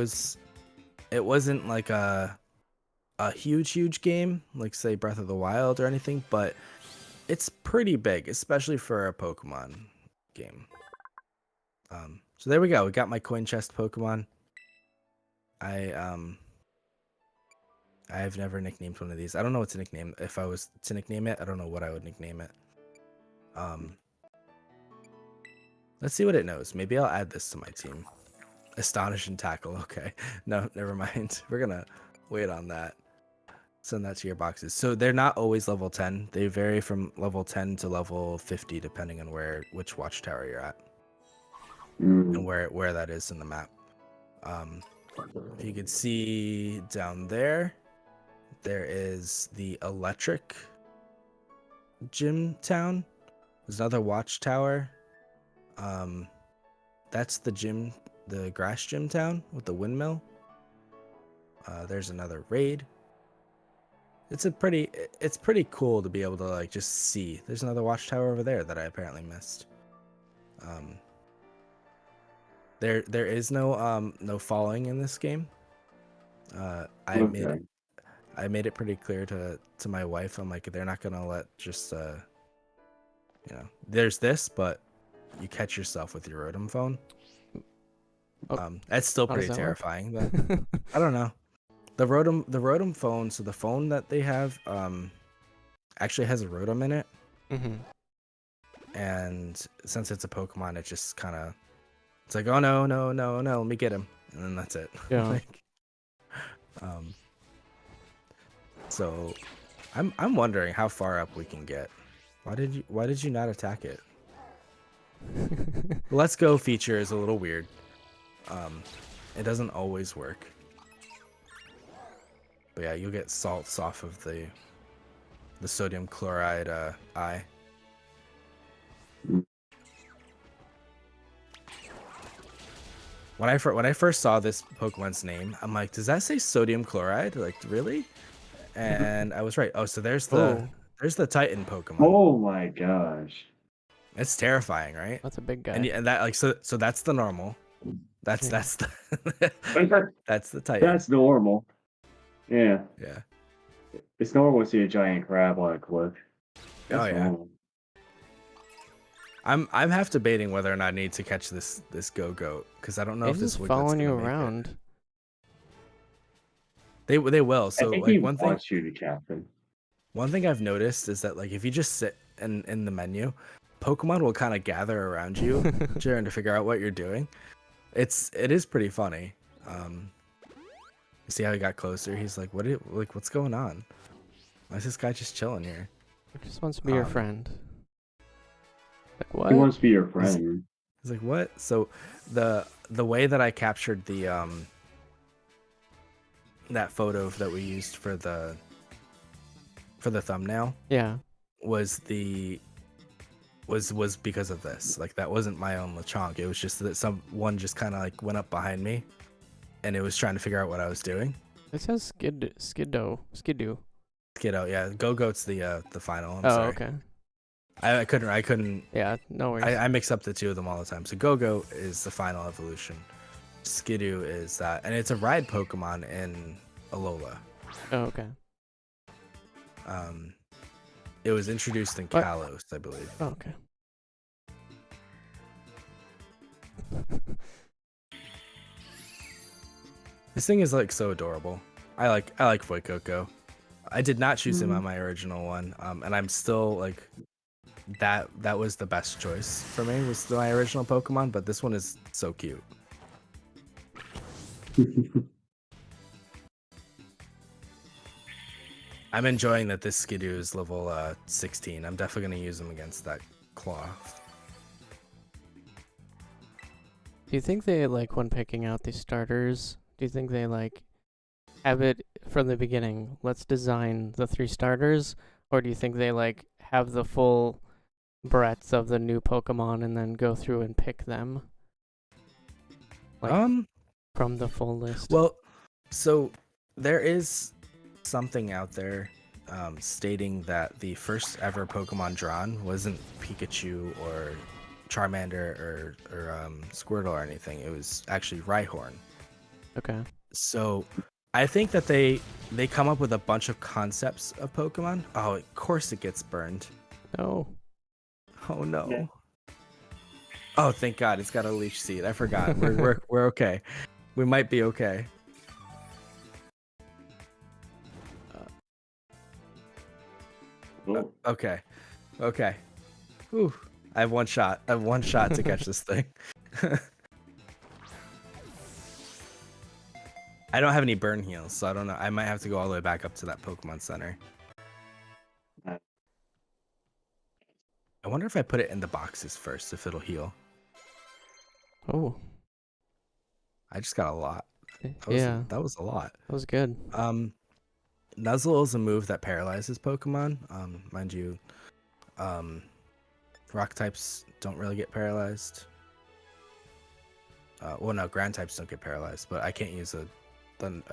[SPEAKER 2] wasn't like a huge game like say Breath of the Wild or anything, but it's pretty big, especially for a Pokemon game. So there we go. We got my coin chest Pokemon. I've never nicknamed one of these. I don't know what to nickname. If I was to nickname it, I don't know what I would nickname it. Let's see what it knows. Maybe I'll add this to my team. Astonish and Tackle. Okay. No, never mind. We're gonna wait on that. Send that to your boxes. So they're not always level 10. They vary from level 10 to level 50 depending on which watchtower you're at. And where that is in the map. If you could see down there is the electric gym town. There's another watchtower. That's the grass gym town with the windmill. There's another raid. It's pretty cool to be able to like just see. There's another watchtower over there that I apparently missed. There is no falling in this game. I made it pretty clear to my wife. I'm like, they're not gonna let just there's this, but you catch yourself with your Rotom phone. That's still pretty terrifying, but I don't know. The Rotom phone, so the phone that they have actually has a Rotom in it. And since it's a Pokemon, it just kind of it's like, oh no, let me get him, and then that's it.
[SPEAKER 1] Yeah.
[SPEAKER 2] Like, so I'm wondering how far up we can get. Why did you not attack it? Let's Go feature is a little weird. It doesn't always work. But yeah, you'll get salts off of the sodium chloride eye. when I first saw this Pokemon's name, I'm like, does that say sodium chloride? Like, really? And I was right. Oh, so
[SPEAKER 1] Oh,
[SPEAKER 2] there's the Titan Pokemon.
[SPEAKER 3] Oh my gosh.
[SPEAKER 2] It's terrifying, right?
[SPEAKER 1] that's a big guy.
[SPEAKER 2] And that like so that's the normal. That's
[SPEAKER 1] Yeah.
[SPEAKER 2] that's the that's the Titan.
[SPEAKER 3] That's normal. Yeah.
[SPEAKER 2] Yeah.
[SPEAKER 3] It's normal to see a giant crab on a cliff. That's
[SPEAKER 2] Oh yeah.
[SPEAKER 3] normal.
[SPEAKER 2] I'm half debating whether or not I need to catch this Go-Goat because I don't know
[SPEAKER 1] He's
[SPEAKER 2] if this
[SPEAKER 1] just
[SPEAKER 2] Wiglet's
[SPEAKER 1] following you
[SPEAKER 2] gonna make it.
[SPEAKER 1] around.
[SPEAKER 2] They will.
[SPEAKER 3] I
[SPEAKER 2] So
[SPEAKER 3] think
[SPEAKER 2] like
[SPEAKER 3] he
[SPEAKER 2] one thing
[SPEAKER 3] wants you to captain.
[SPEAKER 2] one thing I've noticed is that like if you just sit in the menu, Pokemon will kind of gather around you, trying to figure out what you're doing. It is pretty funny. You see how he got closer? He's like, what's going on? Why is this guy just chilling here?
[SPEAKER 1] He just wants to be your friend. Like what?
[SPEAKER 3] He wants to be your friend.
[SPEAKER 2] He's like, what? So the way that I captured the that photo that we used for the thumbnail
[SPEAKER 1] Yeah.
[SPEAKER 2] was because of this. Like that wasn't my own Lechonk. It was just that someone just kind of like went up behind me, and it was trying to figure out what I was doing.
[SPEAKER 1] It says Skiddo.
[SPEAKER 2] Skiddo, yeah. Go-Goat's the final. I'm
[SPEAKER 1] Oh,
[SPEAKER 2] sorry.
[SPEAKER 1] okay.
[SPEAKER 2] I couldn't.
[SPEAKER 1] Yeah, no worries.
[SPEAKER 2] I mix up the two of them all the time. So Go-Goat is the final evolution. Skidoo is that, and it's a ride Pokemon in Alola.
[SPEAKER 1] Oh, okay.
[SPEAKER 2] It was introduced in
[SPEAKER 1] What?
[SPEAKER 2] Kalos, I believe.
[SPEAKER 1] Oh, okay.
[SPEAKER 2] This thing is like so adorable. I like Voikoko. I did not choose him on my original one, and I'm still like that was the best choice for me, was my original Pokemon, but this one is so cute. I'm enjoying that this Skidoo is level 16. I'm definitely going to use him against that Claw.
[SPEAKER 1] Do you think they, like, when picking out these starters, do you think they, like, have it from the beginning, let's design the 3 starters, or do you think they, like, have the full breadth of the new Pokemon and then go through and pick them? Like, from the full list?
[SPEAKER 2] Well, so there is something out there stating that the first ever Pokemon drawn wasn't Pikachu or Charmander or Squirtle or anything. It was actually Rhyhorn.
[SPEAKER 1] Okay.
[SPEAKER 2] So I think that they come up with a bunch of concepts of Pokemon. Oh, of course it gets burned.
[SPEAKER 1] No.
[SPEAKER 2] Oh no.
[SPEAKER 3] Yeah.
[SPEAKER 2] Oh, thank God, it's got a leech seed. I forgot. We're okay. We might be okay.
[SPEAKER 3] Oh,
[SPEAKER 2] Okay. Okay. Whew. I have one shot. To catch this thing. I don't have any burn heals, so I don't know. I might have to go all the way back up to that Pokemon Center.
[SPEAKER 3] Uh.
[SPEAKER 2] I wonder if I put it in the boxes first, if it'll heal.
[SPEAKER 1] Oh.
[SPEAKER 2] I just got a lot.
[SPEAKER 1] Yeah,
[SPEAKER 2] That was a lot.
[SPEAKER 1] that was good.
[SPEAKER 2] Nuzzle is a move that paralyzes Pokemon. Mind you, rock types don't really get paralyzed. Well, no, ground types don't get paralyzed, but I can't use an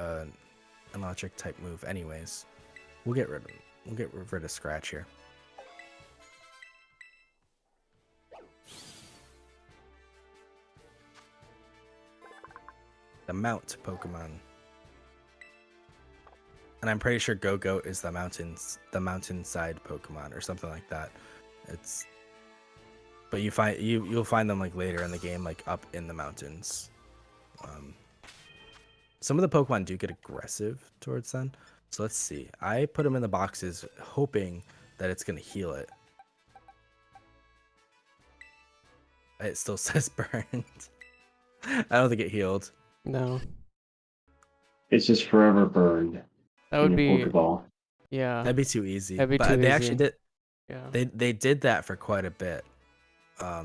[SPEAKER 2] electric type move anyways. We'll get rid of Scratch here. The Mount Pokemon. And I'm pretty sure Go-Goat is the mountainside Pokemon or something like that. But you'll find them like later in the game, like up in the mountains. Some of the Pokemon do get aggressive towards them. So let's see. I put them in the boxes hoping that it's gonna heal it. It still says burned. I don't think it healed.
[SPEAKER 1] No.
[SPEAKER 3] it's just forever burned.
[SPEAKER 1] That would
[SPEAKER 3] in
[SPEAKER 1] be,
[SPEAKER 3] your Pokeball.
[SPEAKER 1] yeah.
[SPEAKER 2] That'd be too easy.
[SPEAKER 1] That'd be
[SPEAKER 2] but
[SPEAKER 1] too
[SPEAKER 2] they
[SPEAKER 1] easy.
[SPEAKER 2] actually did.
[SPEAKER 1] Yeah.
[SPEAKER 2] They did that for quite a bit. All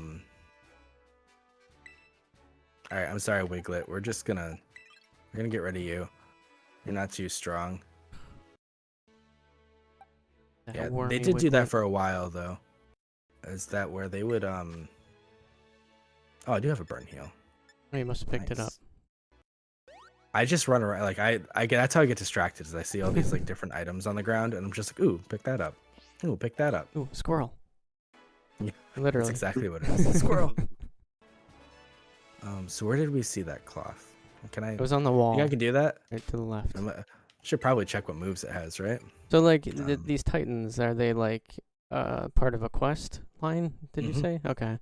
[SPEAKER 2] right, I'm sorry, Wiglet. We're gonna get rid of you. You're not too strong.
[SPEAKER 1] That
[SPEAKER 2] Yeah, they
[SPEAKER 1] wormy
[SPEAKER 2] did do that
[SPEAKER 1] Wiglet.
[SPEAKER 2] for a while though. Is that where they would Oh, I do have a burn heal.
[SPEAKER 1] Oh, you must have picked it up.
[SPEAKER 2] Nice. I just run around like I get that's how I get distracted is I see all these like different items on the ground and I'm just like, ooh, pick that up. Ooh, pick that up.
[SPEAKER 1] Ooh, squirrel.
[SPEAKER 2] Yeah,
[SPEAKER 1] Literally.
[SPEAKER 2] That's exactly what it is. Squirrel. So where did we see that cloth? Can I
[SPEAKER 1] It was on the
[SPEAKER 2] think
[SPEAKER 1] wall,
[SPEAKER 2] I can do that?
[SPEAKER 1] right to the left.
[SPEAKER 2] Should probably check what moves it has, right?
[SPEAKER 1] So, like,
[SPEAKER 2] Um,
[SPEAKER 1] these titans, are they, like, part of a quest line, did you
[SPEAKER 2] Mhm.
[SPEAKER 1] say? Okay.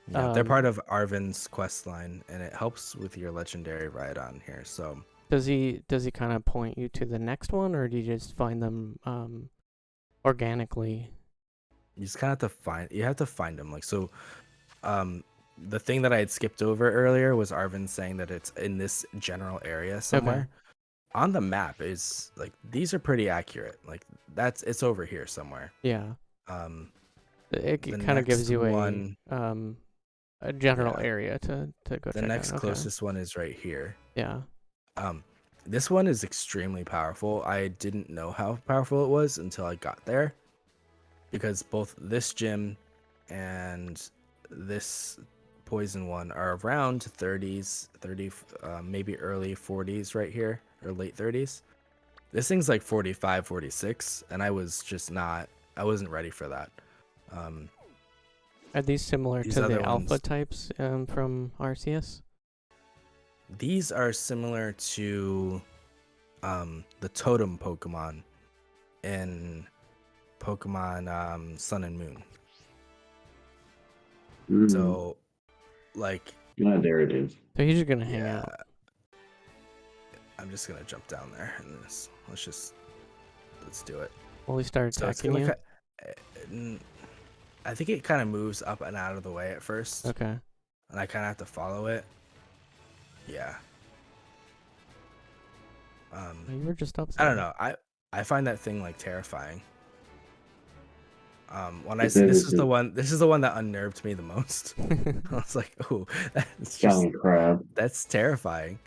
[SPEAKER 2] Yeah, they're
[SPEAKER 1] Um,
[SPEAKER 2] part of Arvin's quest line, and it helps with your legendary ride on here. So
[SPEAKER 1] Does he kind of point you to the next one, or do you just find them organically?
[SPEAKER 2] you just kind of have to find them. Like so, the thing that I had skipped over earlier was Arvin saying that it's in this general area somewhere. On the map is like these are pretty accurate. Like it's over here somewhere.
[SPEAKER 1] Yeah. It
[SPEAKER 2] The
[SPEAKER 1] kind of gives
[SPEAKER 2] next
[SPEAKER 1] you
[SPEAKER 2] one,
[SPEAKER 1] a general
[SPEAKER 2] yeah,
[SPEAKER 1] area to go
[SPEAKER 2] the
[SPEAKER 1] check
[SPEAKER 2] next
[SPEAKER 1] out. Okay.
[SPEAKER 2] closest one is right here.
[SPEAKER 1] Yeah.
[SPEAKER 2] This one is extremely powerful. I didn't know how powerful it was until I got there, because both this gym and this poison one are around 30s, maybe early 40s right here, or late 30s. This thing's like 45, 46, and I wasn't ready for that.
[SPEAKER 1] Are these similar
[SPEAKER 2] These
[SPEAKER 1] to
[SPEAKER 2] other
[SPEAKER 1] the alpha
[SPEAKER 2] ones-
[SPEAKER 1] types from RCS?
[SPEAKER 2] These are similar to the totem Pokemon in Pokemon Sun and Moon. So, like,
[SPEAKER 3] Yeah, there it is.
[SPEAKER 1] So he's just gonna hang
[SPEAKER 2] yeah,
[SPEAKER 1] out.
[SPEAKER 2] I'm just gonna jump down there and let's do it.
[SPEAKER 1] Will he start
[SPEAKER 2] So it's
[SPEAKER 1] attacking
[SPEAKER 2] gonna
[SPEAKER 1] you?
[SPEAKER 2] I think it kind of moves up and out of the way at first,
[SPEAKER 1] Okay.
[SPEAKER 2] and I kind of have to follow it. Yeah.
[SPEAKER 1] Oh, you were just up.
[SPEAKER 2] I don't know. I find that thing like terrifying. When I
[SPEAKER 3] Is
[SPEAKER 2] see
[SPEAKER 3] it-
[SPEAKER 2] this
[SPEAKER 3] is
[SPEAKER 2] is the
[SPEAKER 3] it-
[SPEAKER 2] one that unnerved me the most. I was like, oh, that's just
[SPEAKER 3] Giant crab.
[SPEAKER 2] that's terrifying.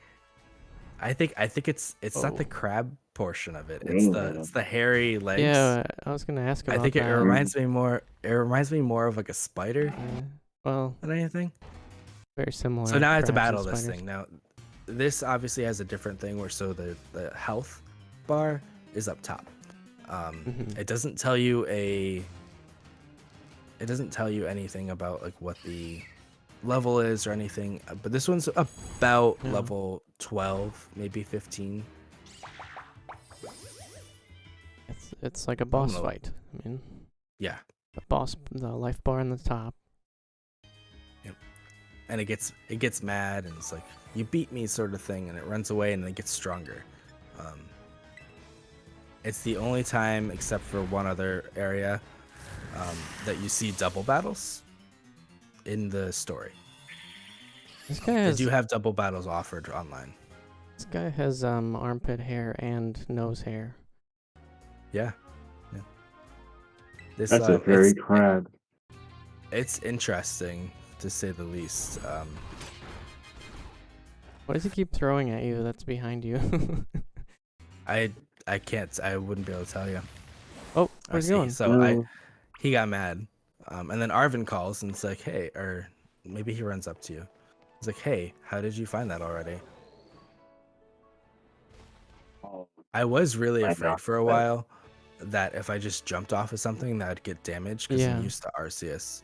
[SPEAKER 2] I think it's not the
[SPEAKER 1] Oh.
[SPEAKER 2] crab portion of it.
[SPEAKER 3] Yeah.
[SPEAKER 2] It's the hairy legs.
[SPEAKER 1] Yeah, I was gonna ask about
[SPEAKER 2] I think it
[SPEAKER 1] that.
[SPEAKER 2] reminds me more. It reminds me more of like a spider
[SPEAKER 1] Well,
[SPEAKER 2] than anything.
[SPEAKER 1] very similar.
[SPEAKER 2] So now I have to
[SPEAKER 1] crabs and
[SPEAKER 2] battle this
[SPEAKER 1] spiders.
[SPEAKER 2] thing. Now, this obviously has a different thing where the health bar is up top.
[SPEAKER 1] Mhm.
[SPEAKER 2] It doesn't tell you anything about like what the level is or anything, but this one's about
[SPEAKER 1] Yeah.
[SPEAKER 2] level 12, maybe 15.
[SPEAKER 1] It's like a boss
[SPEAKER 2] know.
[SPEAKER 1] fight. I mean,
[SPEAKER 2] Yeah,
[SPEAKER 1] the life bar on the top.
[SPEAKER 2] and it gets mad and it's like, you beat me sort of thing, and it runs away and it gets stronger. It's the only time, except for one other area, that you see double battles in the story.
[SPEAKER 1] This guy
[SPEAKER 2] They
[SPEAKER 1] has
[SPEAKER 2] do have double battles offered online.
[SPEAKER 1] armpit hair and nose hair.
[SPEAKER 2] Yeah. This
[SPEAKER 3] That's a very crab.
[SPEAKER 2] it's interesting to say the least.
[SPEAKER 1] What does he keep throwing at you that's behind you?
[SPEAKER 2] I can't. I wouldn't be able to tell you.
[SPEAKER 1] Oh, where's he going?
[SPEAKER 2] So he got mad, and then Arvin calls and it's like, hey, or maybe he runs up to you. He's like, hey, how did you find that already?
[SPEAKER 3] Oh,
[SPEAKER 2] I was really
[SPEAKER 3] I
[SPEAKER 2] afraid
[SPEAKER 3] got
[SPEAKER 2] for a
[SPEAKER 3] that.
[SPEAKER 2] while that if I just jumped off of something that I'd get damaged because
[SPEAKER 1] Yeah.
[SPEAKER 2] I'm used to Arceus.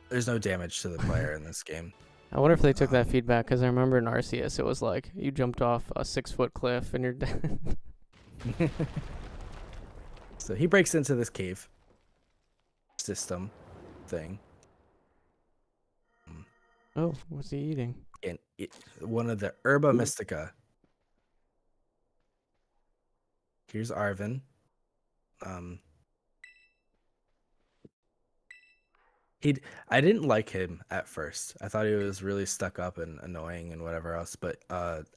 [SPEAKER 2] There's no damage to the player in this game.
[SPEAKER 1] I wonder if they took that feedback, because I remember in RCS it was like you jumped off a 6-foot cliff and you're dead.
[SPEAKER 2] So he breaks into this cave system thing.
[SPEAKER 1] Oh, what's he eating?
[SPEAKER 2] And one of the Herba Mystica. Here's Arvin. I didn't like him at first. I thought he was really stuck up and annoying and whatever else. But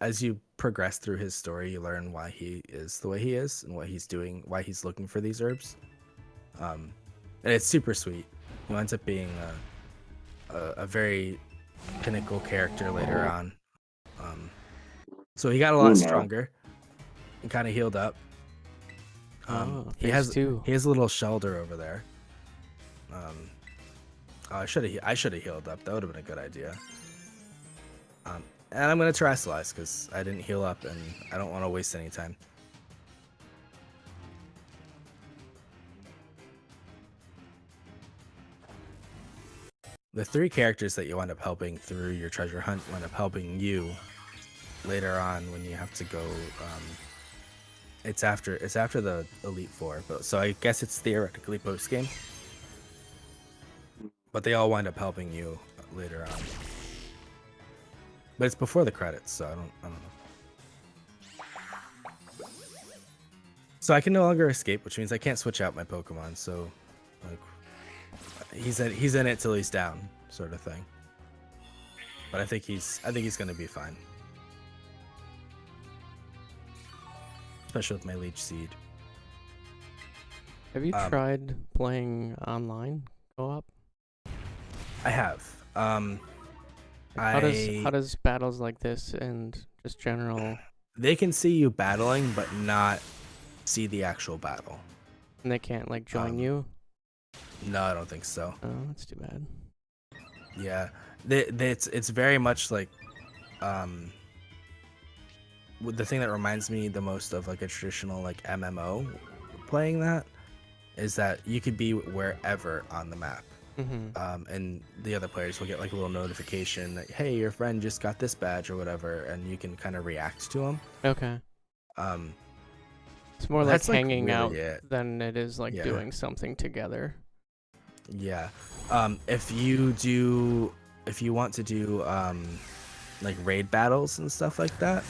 [SPEAKER 2] as you progress through his story, you learn why he is the way he is and what he's doing, why he's looking for these herbs. And it's super sweet. He ends up being a very pinnacle character later on. So he got a lot stronger and kind of healed up. He has
[SPEAKER 1] two.
[SPEAKER 2] a little shelter over there. I should have healed up. That would have been a good idea. And I'm gonna terrestrialize because I didn't heal up and I don't want to waste any time. The 3 characters that you wind up helping through your treasure hunt wind up helping you later on when you have to go. It's after the Elite Four, but so I guess it's theoretically post game. But they all wind up helping you later on. But it's before the credits, so I don't know. So I can no longer escape, which means I can't switch out my Pokemon. So, like, he's in it till he's down, sort of thing. But I think he's gonna be fine, especially with my Leech Seed.
[SPEAKER 1] Have you tried playing online co-op?
[SPEAKER 2] I have.
[SPEAKER 1] How does battles like this and just general?
[SPEAKER 2] They can see you battling, but not see the actual battle.
[SPEAKER 1] And they can't like join you?
[SPEAKER 2] No, I don't think so.
[SPEAKER 1] Oh, that's too bad.
[SPEAKER 2] Yeah, it's very much like, the thing that reminds me the most of like a traditional like MMO playing that is that you could be wherever on the map. And the other players will get like a little notification that, hey, your friend just got this badge or whatever, and you can kind of react to them.
[SPEAKER 1] Okay. It's more like hanging
[SPEAKER 2] really
[SPEAKER 1] out than it is like doing something together.
[SPEAKER 2] Yeah. If you want to do like raid battles and stuff like that,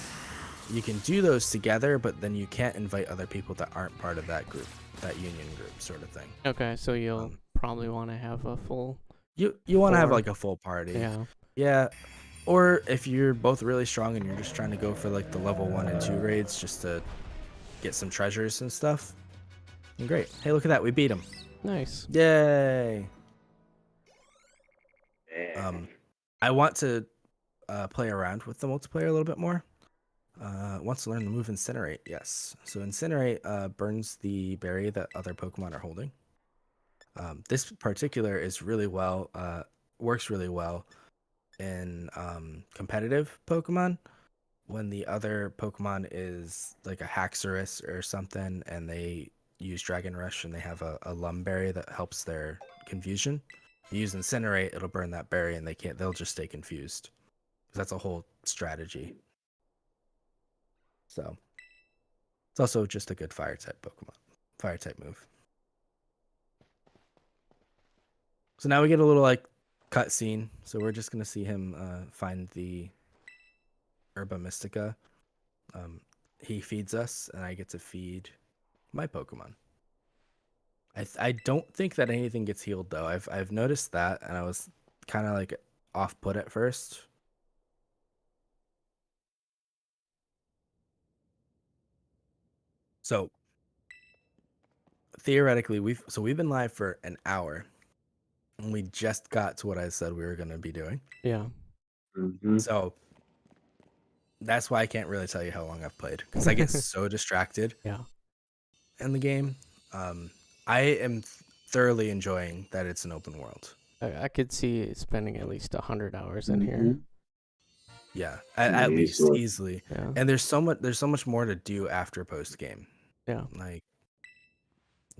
[SPEAKER 2] you can do those together, but then you can't invite other people that aren't part of that group, that union group sort of thing.
[SPEAKER 1] Okay, so you'll probably want to have a full.
[SPEAKER 2] You want to have like a full party.
[SPEAKER 1] Yeah.
[SPEAKER 2] Yeah. Or if you're both really strong and you're just trying to go for like the level 1 and 2 raids just to get some treasures and stuff. And great. Hey, look at that. We beat him.
[SPEAKER 1] Nice.
[SPEAKER 2] Yay.
[SPEAKER 3] Yeah.
[SPEAKER 2] I want to play around with the multiplayer a little bit more. Wants to learn the move Incinerate. Yes. So Incinerate burns the berry that other Pokemon are holding. This particular is really well, works really well in competitive Pokemon when the other Pokemon is like a Haxorus or something and they use Dragon Rush and they have a Lumberry that helps their confusion. You use Incinerate, it'll burn that berry and they'll just stay confused. That's a whole strategy. So it's also just a good fire type Pokemon, fire type move. So now we get a little like cutscene. So we're just gonna see him find the Herba Mystica. He feeds us, and I get to feed my Pokemon. I don't think that anything gets healed though. I've noticed that, and I was kind of like off put at first. So theoretically, we've been live for an hour, and we just got to what I said we were gonna be doing.
[SPEAKER 1] Yeah.
[SPEAKER 2] So that's why I can't really tell you how long I've played because I get so distracted.
[SPEAKER 1] Yeah.
[SPEAKER 2] In the game. I am thoroughly enjoying that it's an open world.
[SPEAKER 1] I could see spending at least 100 hours in here.
[SPEAKER 2] Yeah, at least easily.
[SPEAKER 1] Yeah.
[SPEAKER 2] And there's so much more to do after post game.
[SPEAKER 1] Yeah.
[SPEAKER 2] Like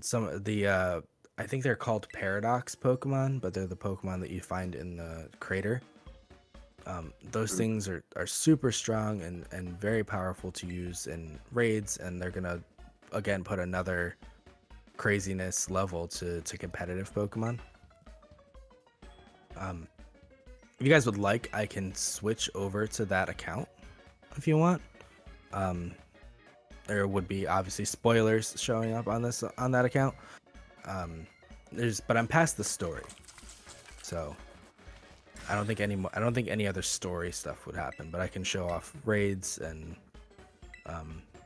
[SPEAKER 2] some of the I think they're called Paradox Pokemon, but they're the Pokemon that you find in the crater. Those things are super strong and very powerful to use in raids, and they're gonna again put another craziness level to competitive Pokemon. If you guys would like, I can switch over to that account if you want. There would be obviously spoilers showing up on that account. But I'm past the story, so I don't think any other story stuff would happen. But I can show off raids and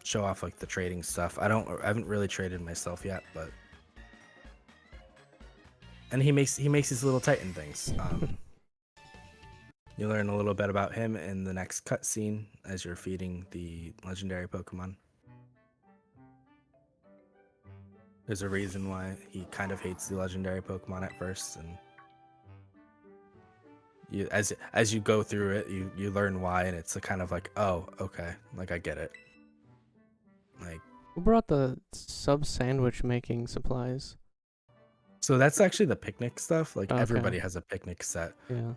[SPEAKER 2] show off like the trading stuff. I haven't really traded myself yet, but and he makes these little Titan things. You learn a little bit about him in the next cutscene as you're feeding the legendary Pokemon. There's a reason why he kind of hates the legendary Pokemon at first, and You as you go through it, you learn why, and it's a kind of like, oh, okay, like I get it. Like,
[SPEAKER 1] Who brought the sub sandwich making supplies?
[SPEAKER 2] so that's actually the picnic stuff. Like
[SPEAKER 1] Okay.
[SPEAKER 2] everybody has a picnic set.
[SPEAKER 1] Yeah.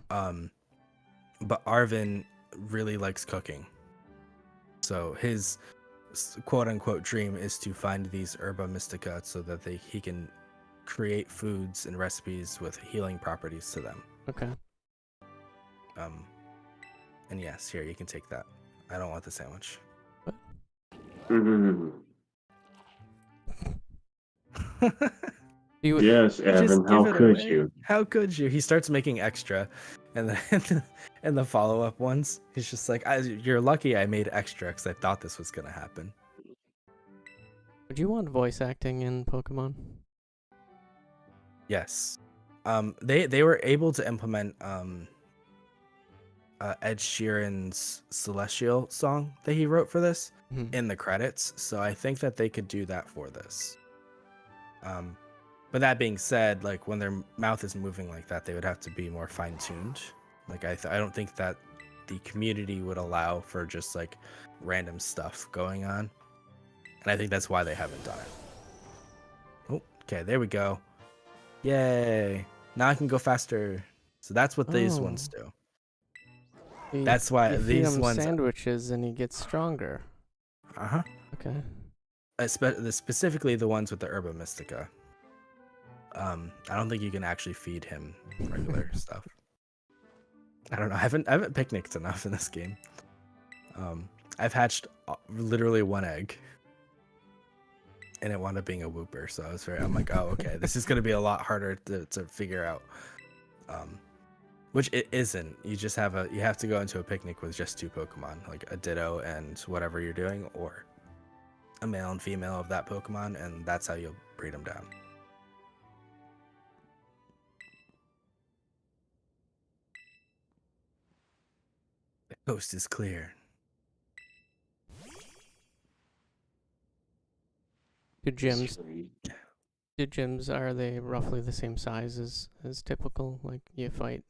[SPEAKER 2] But Arvin really likes cooking. So his quote unquote dream is to find these herba mystica so that he can create foods and recipes with healing properties to them.
[SPEAKER 1] Okay.
[SPEAKER 2] And yes, here, you can take that. I don't want the sandwich.
[SPEAKER 3] Mhm.
[SPEAKER 1] You
[SPEAKER 3] Yes, Evan, how could you?
[SPEAKER 2] How could you? He starts making extra, and then and the follow-up ones, he's just like, "You're lucky I made extra because I thought this was gonna happen."
[SPEAKER 1] would you want voice acting in Pokemon?
[SPEAKER 2] Yes. They were able to implement Ed Sheeran's Celestial song that he wrote for this
[SPEAKER 1] Mhm.
[SPEAKER 2] in the credits, so I think that they could do that for this. But that being said, like when their mouth is moving like that, they would have to be more fine-tuned. Like I don't think that the community would allow for just like random stuff going on, and I think that's why they haven't done it. Oh, okay, there we go. Yay! Now I can go faster. So that's what these ones do. That's why
[SPEAKER 1] you feed
[SPEAKER 2] these
[SPEAKER 1] him
[SPEAKER 2] ones.
[SPEAKER 1] sandwiches and he gets stronger.
[SPEAKER 2] Uh-huh.
[SPEAKER 1] Okay.
[SPEAKER 2] Specifically the ones with the herba mystica. I don't think you can actually feed him regular stuff. I don't know. I haven't picnicked enough in this game. I've hatched literally one egg, and it wound up being a whooper. So I'm like, oh, okay, this is gonna be a lot harder to figure out. Which it isn't. You just you have to go into a picnic with just 2 Pokemon, like a Ditto and whatever you're doing, or a male and female of that Pokemon, and that's how you'll breed them down. The coast is clear.
[SPEAKER 1] Do gyms
[SPEAKER 3] Sweet.
[SPEAKER 1] are they roughly the same size as typical? Like you fight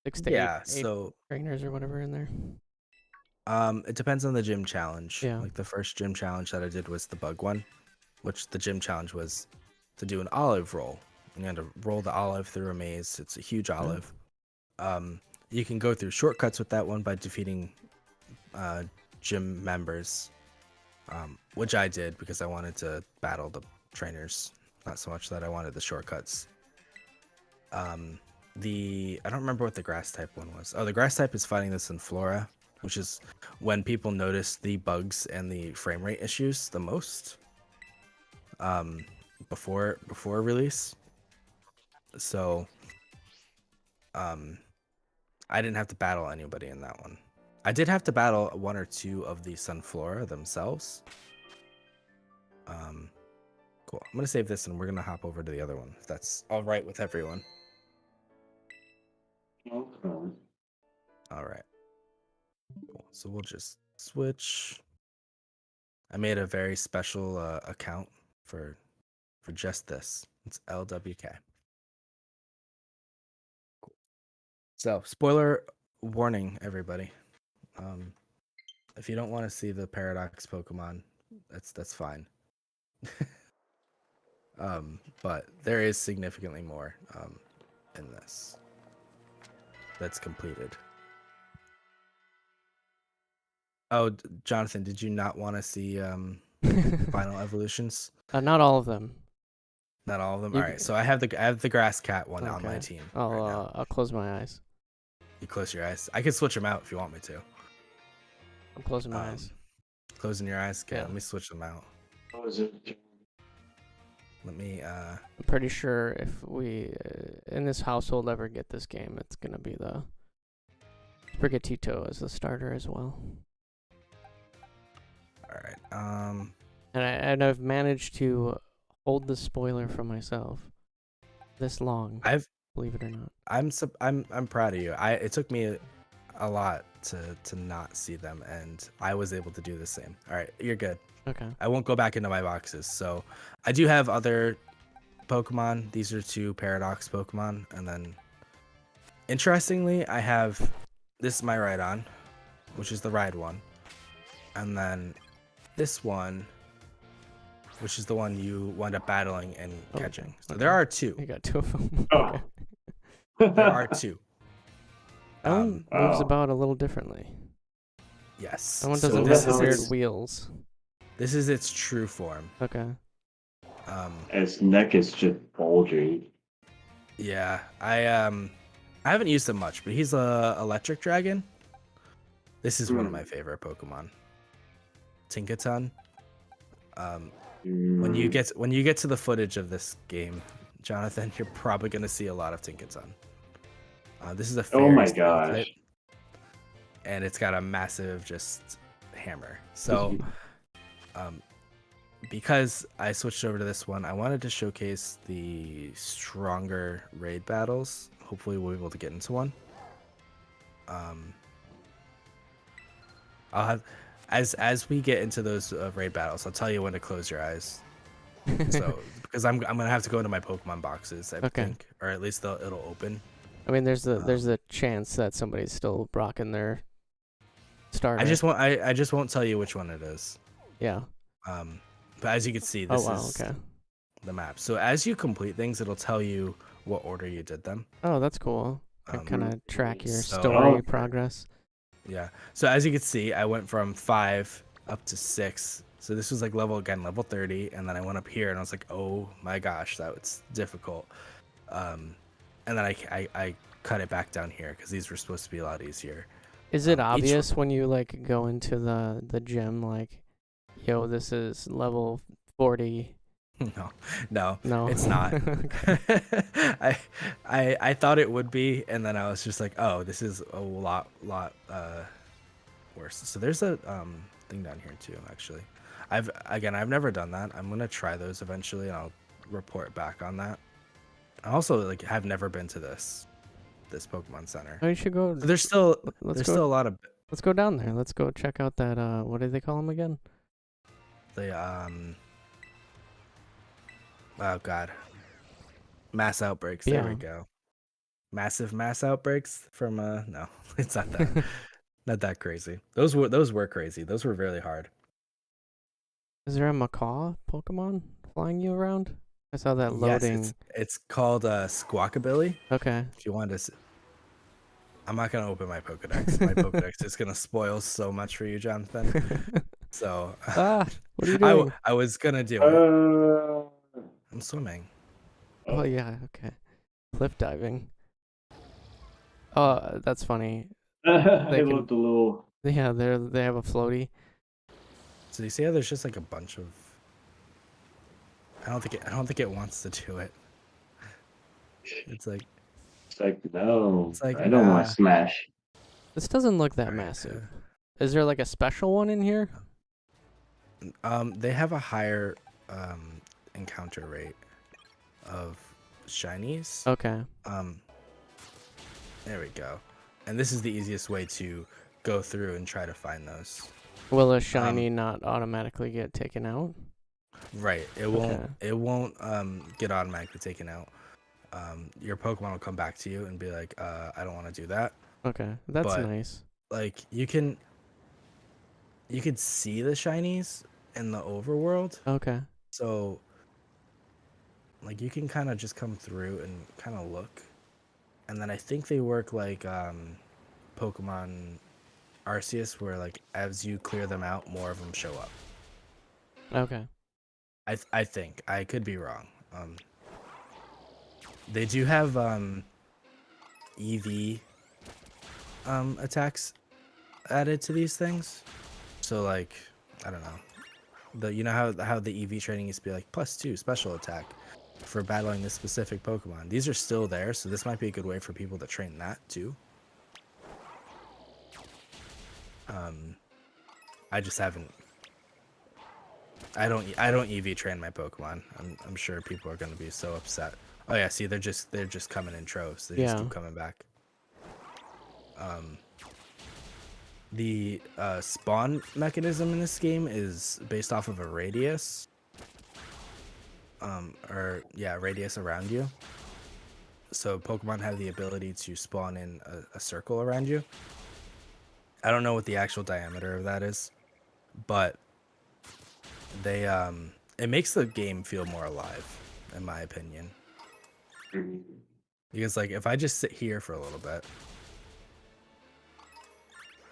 [SPEAKER 1] 6 to
[SPEAKER 2] Yeah,
[SPEAKER 1] 8
[SPEAKER 2] so
[SPEAKER 1] trainers or whatever in there?
[SPEAKER 2] it depends on the gym challenge.
[SPEAKER 1] Yeah.
[SPEAKER 2] Like the first gym challenge that I did was the bug one, which the gym challenge was to do an olive roll. And you had to roll the olive through a maze. It's a huge olive. You can go through shortcuts with that one by defeating gym members, which I did because I wanted to battle the trainers, not so much that I wanted the shortcuts. I don't remember what the grass type one was. Oh, the grass type is fighting this in Flora, which is when people notice the bugs and the frame rate issues the most. Before release. So I didn't have to battle anybody in that one. I did have to battle 1 or 2 of the Sunflora themselves. Cool. I'm gonna save this and we're gonna hop over to the other one, if that's all right with everyone.
[SPEAKER 3] Okay.
[SPEAKER 2] All right. Cool. So we'll just switch. I made a very special account for just this. It's LWK. Cool. So, spoiler warning, everybody. If you don't want to see the Paradox Pokemon, that's fine. But there is significantly more in this that's completed. Oh, Jonathan, did you not want to see Final Evolutions?
[SPEAKER 1] Not all of them.
[SPEAKER 2] Not all of them.
[SPEAKER 1] You-
[SPEAKER 2] All right, so I have the Grass Cat one on my
[SPEAKER 1] Okay.
[SPEAKER 2] team right now.
[SPEAKER 1] I'll close my eyes.
[SPEAKER 2] You close your eyes. I can switch them out if you want me to.
[SPEAKER 1] I'm closing my eyes.
[SPEAKER 2] Closing your eyes. Okay,
[SPEAKER 1] Yeah.
[SPEAKER 2] let me switch them out.
[SPEAKER 3] What was it?
[SPEAKER 2] Let me.
[SPEAKER 1] I'm pretty sure if we in this household ever get this game, it's gonna be the Sprigatito as the starter as well.
[SPEAKER 2] All right.
[SPEAKER 1] And I've managed to hold the spoiler for myself this long. Believe it or not.
[SPEAKER 2] I'm proud of you. It took me a lot to not see them, and I was able to do the same. All right, you're good.
[SPEAKER 1] Okay.
[SPEAKER 2] I won't go back into my boxes. So I do have other Pokemon. These are 2 Paradox Pokemon, and then Interestingly, I have this is my right on, which is the ride one, and then this one, which is the one you wind up battling and
[SPEAKER 1] Oh,
[SPEAKER 2] catching. So
[SPEAKER 1] okay.
[SPEAKER 2] there are two.
[SPEAKER 1] You got two of them.
[SPEAKER 3] Oh.
[SPEAKER 1] Okay.
[SPEAKER 2] There are two.
[SPEAKER 1] That one moves
[SPEAKER 3] Oh.
[SPEAKER 1] about a little differently.
[SPEAKER 2] Yes.
[SPEAKER 1] That one
[SPEAKER 2] So
[SPEAKER 1] doesn't
[SPEAKER 3] this
[SPEAKER 1] have the
[SPEAKER 3] is
[SPEAKER 1] weird
[SPEAKER 3] its-
[SPEAKER 1] wheels.
[SPEAKER 2] This is its true form.
[SPEAKER 1] Okay.
[SPEAKER 3] Its neck is just bulging.
[SPEAKER 2] Yeah, I haven't used him much, but he's a electric dragon. This is one of my favorite Pokemon. Tinkaton. When you get to the footage of this game, Jonathan, you're probably gonna see a lot of Tinkaton. This is a
[SPEAKER 3] Oh my
[SPEAKER 2] fairy steel
[SPEAKER 3] gosh.
[SPEAKER 2] type, and it's got a massive just hammer. So, because I switched over to this one, I wanted to showcase the stronger raid battles. Hopefully, we'll be able to get into one. I'll have as we get into those raid battles, I'll tell you when to close your eyes. So, because I'm gonna have to go into my Pokemon boxes, I
[SPEAKER 1] Okay.
[SPEAKER 2] think, or at least it'll open.
[SPEAKER 1] I mean, there's a chance that somebody's still rocking their starter.
[SPEAKER 2] I just won't tell you which one it is.
[SPEAKER 1] Yeah.
[SPEAKER 2] But as you can see,
[SPEAKER 1] Oh
[SPEAKER 2] this
[SPEAKER 1] wow.
[SPEAKER 2] is
[SPEAKER 1] Okay.
[SPEAKER 2] the map. So as you complete things, it'll tell you what order you did them.
[SPEAKER 1] Oh, that's cool. I
[SPEAKER 2] Um,
[SPEAKER 1] kind of track your
[SPEAKER 2] so-
[SPEAKER 1] story
[SPEAKER 3] Okay.
[SPEAKER 1] progress.
[SPEAKER 2] Yeah. So as you can see, I went from 5 up to 6. So this was like level 30, and then I went up here and I was like, oh my gosh, that was difficult. And then I cut it back down here because these were supposed to be a lot easier.
[SPEAKER 1] Is it
[SPEAKER 2] each-
[SPEAKER 1] obvious when you like go into the gym, like, yo, this is level 40?
[SPEAKER 2] No,
[SPEAKER 1] No,
[SPEAKER 2] it's not.
[SPEAKER 1] Okay.
[SPEAKER 2] I thought it would be, and then I was just like, oh, this is a lot worse. So there's a thing down here too, actually. I've never done that. I'm gonna try those eventually, and I'll report back on that. I also like have never been to this Pokemon Center.
[SPEAKER 1] Oh, you should go.
[SPEAKER 2] There's still
[SPEAKER 1] Let's
[SPEAKER 2] there's
[SPEAKER 1] go.
[SPEAKER 2] still a lot of
[SPEAKER 1] Let's go down there. Let's go check out that. What do they call them again?
[SPEAKER 2] the oh god, mass outbreaks. There we
[SPEAKER 1] Yeah.
[SPEAKER 2] go. Massive mass outbreaks from no, it's not that. Not that crazy. Those were crazy. Those were really hard.
[SPEAKER 1] Is there a macaw Pokemon flying you around? I saw that loading.
[SPEAKER 2] Yes, it's called Squawkabilly.
[SPEAKER 1] Okay.
[SPEAKER 2] If you want to, I'm not gonna open my Pokedex. My Pokedex is gonna spoil so much for you, Jonathan. So
[SPEAKER 1] What are you doing?
[SPEAKER 2] I was gonna do it.
[SPEAKER 3] Uh,
[SPEAKER 2] I'm swimming.
[SPEAKER 1] Oh yeah. Okay. Cliff diving. Oh, that's funny.
[SPEAKER 3] they
[SPEAKER 1] can-
[SPEAKER 3] looked a little.
[SPEAKER 1] Yeah, they have a floaty.
[SPEAKER 2] So you see how there's just like a bunch of. I don't think it wants to do it. It's like
[SPEAKER 3] It's like no.
[SPEAKER 2] It's like,
[SPEAKER 3] I don't want
[SPEAKER 2] nah.
[SPEAKER 3] to smash.
[SPEAKER 1] This doesn't look that
[SPEAKER 2] Alright,
[SPEAKER 1] massive. Is there like a special one in here?
[SPEAKER 2] They have a higher encounter rate of shinies.
[SPEAKER 1] Okay.
[SPEAKER 2] There we go. And this is the easiest way to go through and try to find those.
[SPEAKER 1] Will a shiny not automatically get taken out?
[SPEAKER 2] Right. It won't get automatically taken out. Your Pokemon will come back to you and be like, I don't want to do that.
[SPEAKER 1] Okay, that's
[SPEAKER 2] But-
[SPEAKER 1] nice.
[SPEAKER 2] Like you can see the shinies in the overworld.
[SPEAKER 1] Okay.
[SPEAKER 2] So like you can kind of just come through and kind of look. And then I think they work like Pokemon Arceus, where like as you clear them out, more of them show up.
[SPEAKER 1] Okay.
[SPEAKER 2] I think I could be wrong. They do have EV attacks added to these things. So like I don't know. You know how the EV training used to be like +2 special attack for battling this specific Pokemon. These are still there, so this might be a good way for people to train that too. I just haven't. I don't EV train my Pokemon. I'm sure people are gonna be so upset. Oh yeah, see they're just coming in troves. They just
[SPEAKER 1] Yeah.
[SPEAKER 2] keep coming back. The spawn mechanism in this game is based off of a radius. Radius around you. So Pokemon have the ability to spawn in a circle around you. I don't know what the actual diameter of that is, but they it makes the game feel more alive, in my opinion.
[SPEAKER 3] Mhm.
[SPEAKER 2] Because like if I just sit here for a little bit,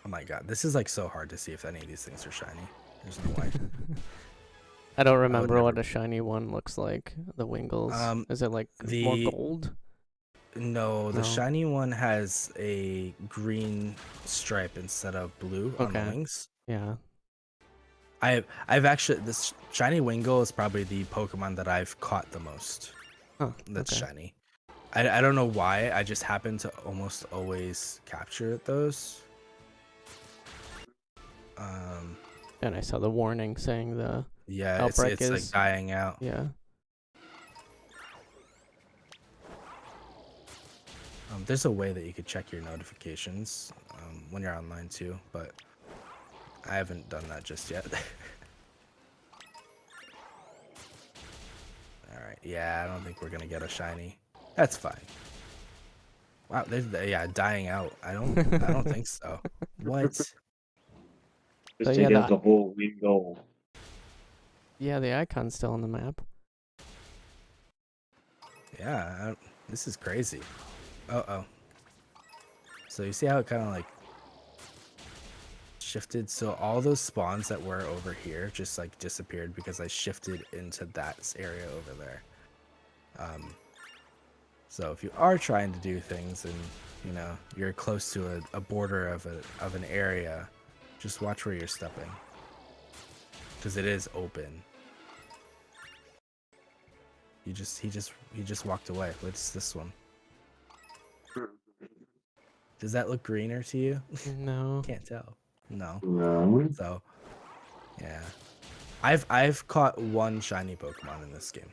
[SPEAKER 2] oh my god, this is like so hard to see if any of these things are shiny. There's no way.
[SPEAKER 1] I don't remember what
[SPEAKER 2] never-
[SPEAKER 1] a shiny one looks like. The Wingles. Is it like more
[SPEAKER 2] the
[SPEAKER 1] gold?
[SPEAKER 2] No, the
[SPEAKER 1] No.
[SPEAKER 2] shiny one has a green stripe instead of blue on the
[SPEAKER 1] Okay.
[SPEAKER 2] wings.
[SPEAKER 1] Yeah.
[SPEAKER 2] I've actually, this shiny Wingull is probably the Pokemon that I've caught the most.
[SPEAKER 1] Huh.
[SPEAKER 2] That's
[SPEAKER 1] Okay.
[SPEAKER 2] shiny. I don't know why. I just happen to almost always capture those.
[SPEAKER 1] And I saw the warning saying the
[SPEAKER 2] Yeah,
[SPEAKER 1] outbreak
[SPEAKER 2] it's like
[SPEAKER 1] is
[SPEAKER 2] dying out.
[SPEAKER 1] yeah.
[SPEAKER 2] There's a way that you could check your notifications when you're online too, but I haven't done that just yet. Alright, yeah, I don't think we're gonna get a shiny. That's fine. Wow, yeah, dying out. I don't think so. What?
[SPEAKER 3] Just
[SPEAKER 1] So
[SPEAKER 3] take
[SPEAKER 1] yeah,
[SPEAKER 3] out the whole window.
[SPEAKER 1] Yeah, the icon's still on the map.
[SPEAKER 2] Yeah, this is crazy. Uh-oh. So you see how it kind of like shifted? So all those spawns that were over here just like disappeared because I shifted into that area over there. So if you are trying to do things and you know you're close to a border of an area, just watch where you're stepping because it is open. He just walked away. What's this one? Does that look greener to you?
[SPEAKER 1] No.
[SPEAKER 2] Can't tell. No.
[SPEAKER 3] No.
[SPEAKER 2] So, yeah. I've caught one shiny Pokemon in this game.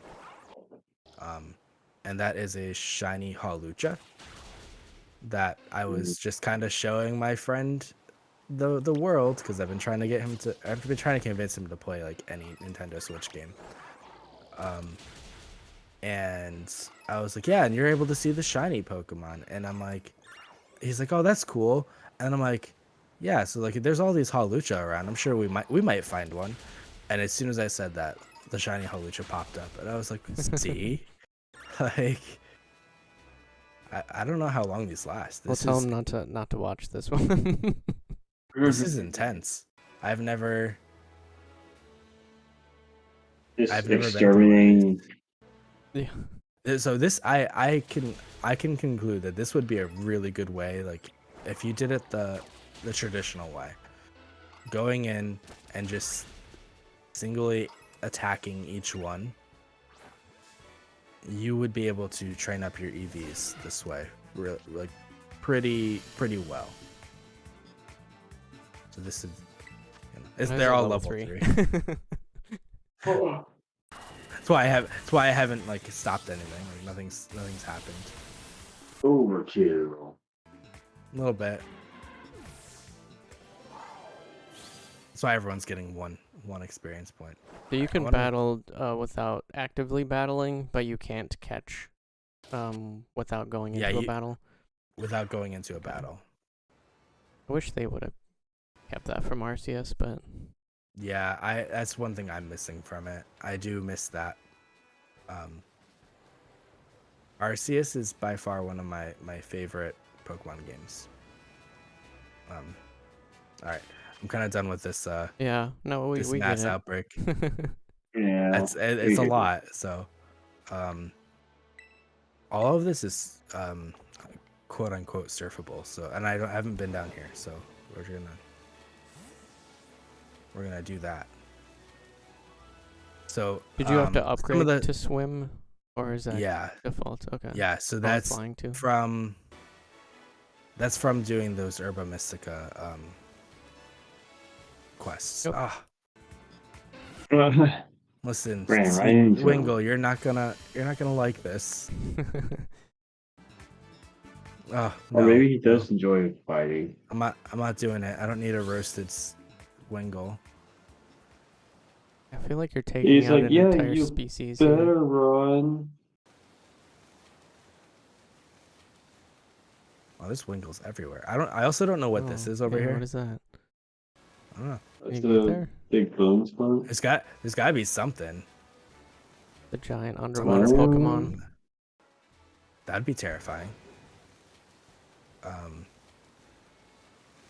[SPEAKER 2] And that is a shiny Hawlucha that I was just kind of showing my friend the world because I've been trying to convince him to play like any Nintendo Switch game. And I was like, yeah, and you're able to see the shiny Pokemon. And I'm like, he's like, oh, that's cool. And I'm like, yeah, so like there's all these Hawlucha around. I'm sure we might find one. And as soon as I said that, the shiny Hawlucha popped up. And I was like, see? Like I don't know how long these last.
[SPEAKER 1] We'll
[SPEAKER 2] This
[SPEAKER 1] tell
[SPEAKER 2] is
[SPEAKER 1] him not to watch this one.
[SPEAKER 2] this is intense. I've never
[SPEAKER 3] Just
[SPEAKER 2] been through
[SPEAKER 3] exterminating.
[SPEAKER 1] Yeah.
[SPEAKER 2] So this I can conclude that this would be a really good way, like if you did it the traditional way, going in and just singly attacking each one, you would be able to train up your EVs this way, like pretty well. So this is, they're all level 3.
[SPEAKER 3] Oh,
[SPEAKER 2] That's why I haven't like stopped anything. Like nothing's happened.
[SPEAKER 3] overkill.
[SPEAKER 2] A little bit. That's why everyone's getting one experience point.
[SPEAKER 1] So you can
[SPEAKER 2] wonder-
[SPEAKER 1] battle without actively battling, but you can't catch without going into a battle.
[SPEAKER 2] Without going into a battle.
[SPEAKER 1] I wish they would have kept that from RCS, but
[SPEAKER 2] Yeah, that's one thing I'm missing from it. I do miss that. Arceus is by far one of my favorite Pokemon games. All right, I'm kind of done with this.
[SPEAKER 1] yeah, no, we
[SPEAKER 2] This
[SPEAKER 1] get
[SPEAKER 2] mass
[SPEAKER 1] it.
[SPEAKER 2] outbreak.
[SPEAKER 3] Yeah.
[SPEAKER 2] It's a lot. So, all of this is quote unquote surfable. So, and I haven't been down here, so we're gonna do that. So
[SPEAKER 1] Did you have to
[SPEAKER 2] some
[SPEAKER 1] upgrade
[SPEAKER 2] of the,
[SPEAKER 1] to swim, or is that
[SPEAKER 2] yeah,
[SPEAKER 1] default? Okay.
[SPEAKER 2] yeah. So
[SPEAKER 1] Oh,
[SPEAKER 2] that's
[SPEAKER 1] flying too.
[SPEAKER 2] from doing those Herba Mystica quests.
[SPEAKER 1] Yep.
[SPEAKER 2] Ah, listen,
[SPEAKER 3] Ran right into him.
[SPEAKER 2] Wingull, you're not gonna like this. Oh,
[SPEAKER 3] Or
[SPEAKER 2] no,
[SPEAKER 3] maybe he
[SPEAKER 2] no.
[SPEAKER 3] does enjoy fighting.
[SPEAKER 2] I'm not doing it. I don't need a roasted Wingull.
[SPEAKER 1] I feel like you're taking
[SPEAKER 3] He's
[SPEAKER 1] out
[SPEAKER 3] like,
[SPEAKER 1] an
[SPEAKER 3] yeah,
[SPEAKER 1] entire
[SPEAKER 3] you
[SPEAKER 1] species here.
[SPEAKER 3] better run.
[SPEAKER 2] Oh, there's Winkles everywhere. I also don't know what this is over
[SPEAKER 1] yeah,
[SPEAKER 2] here.
[SPEAKER 1] What is that?
[SPEAKER 2] I don't know.
[SPEAKER 3] That's
[SPEAKER 1] Can you get
[SPEAKER 3] a
[SPEAKER 1] there?
[SPEAKER 3] big boom spot.
[SPEAKER 2] There's got to be something.
[SPEAKER 1] The giant underwater
[SPEAKER 2] Someone's
[SPEAKER 1] Pokemon.
[SPEAKER 2] That'd be terrifying.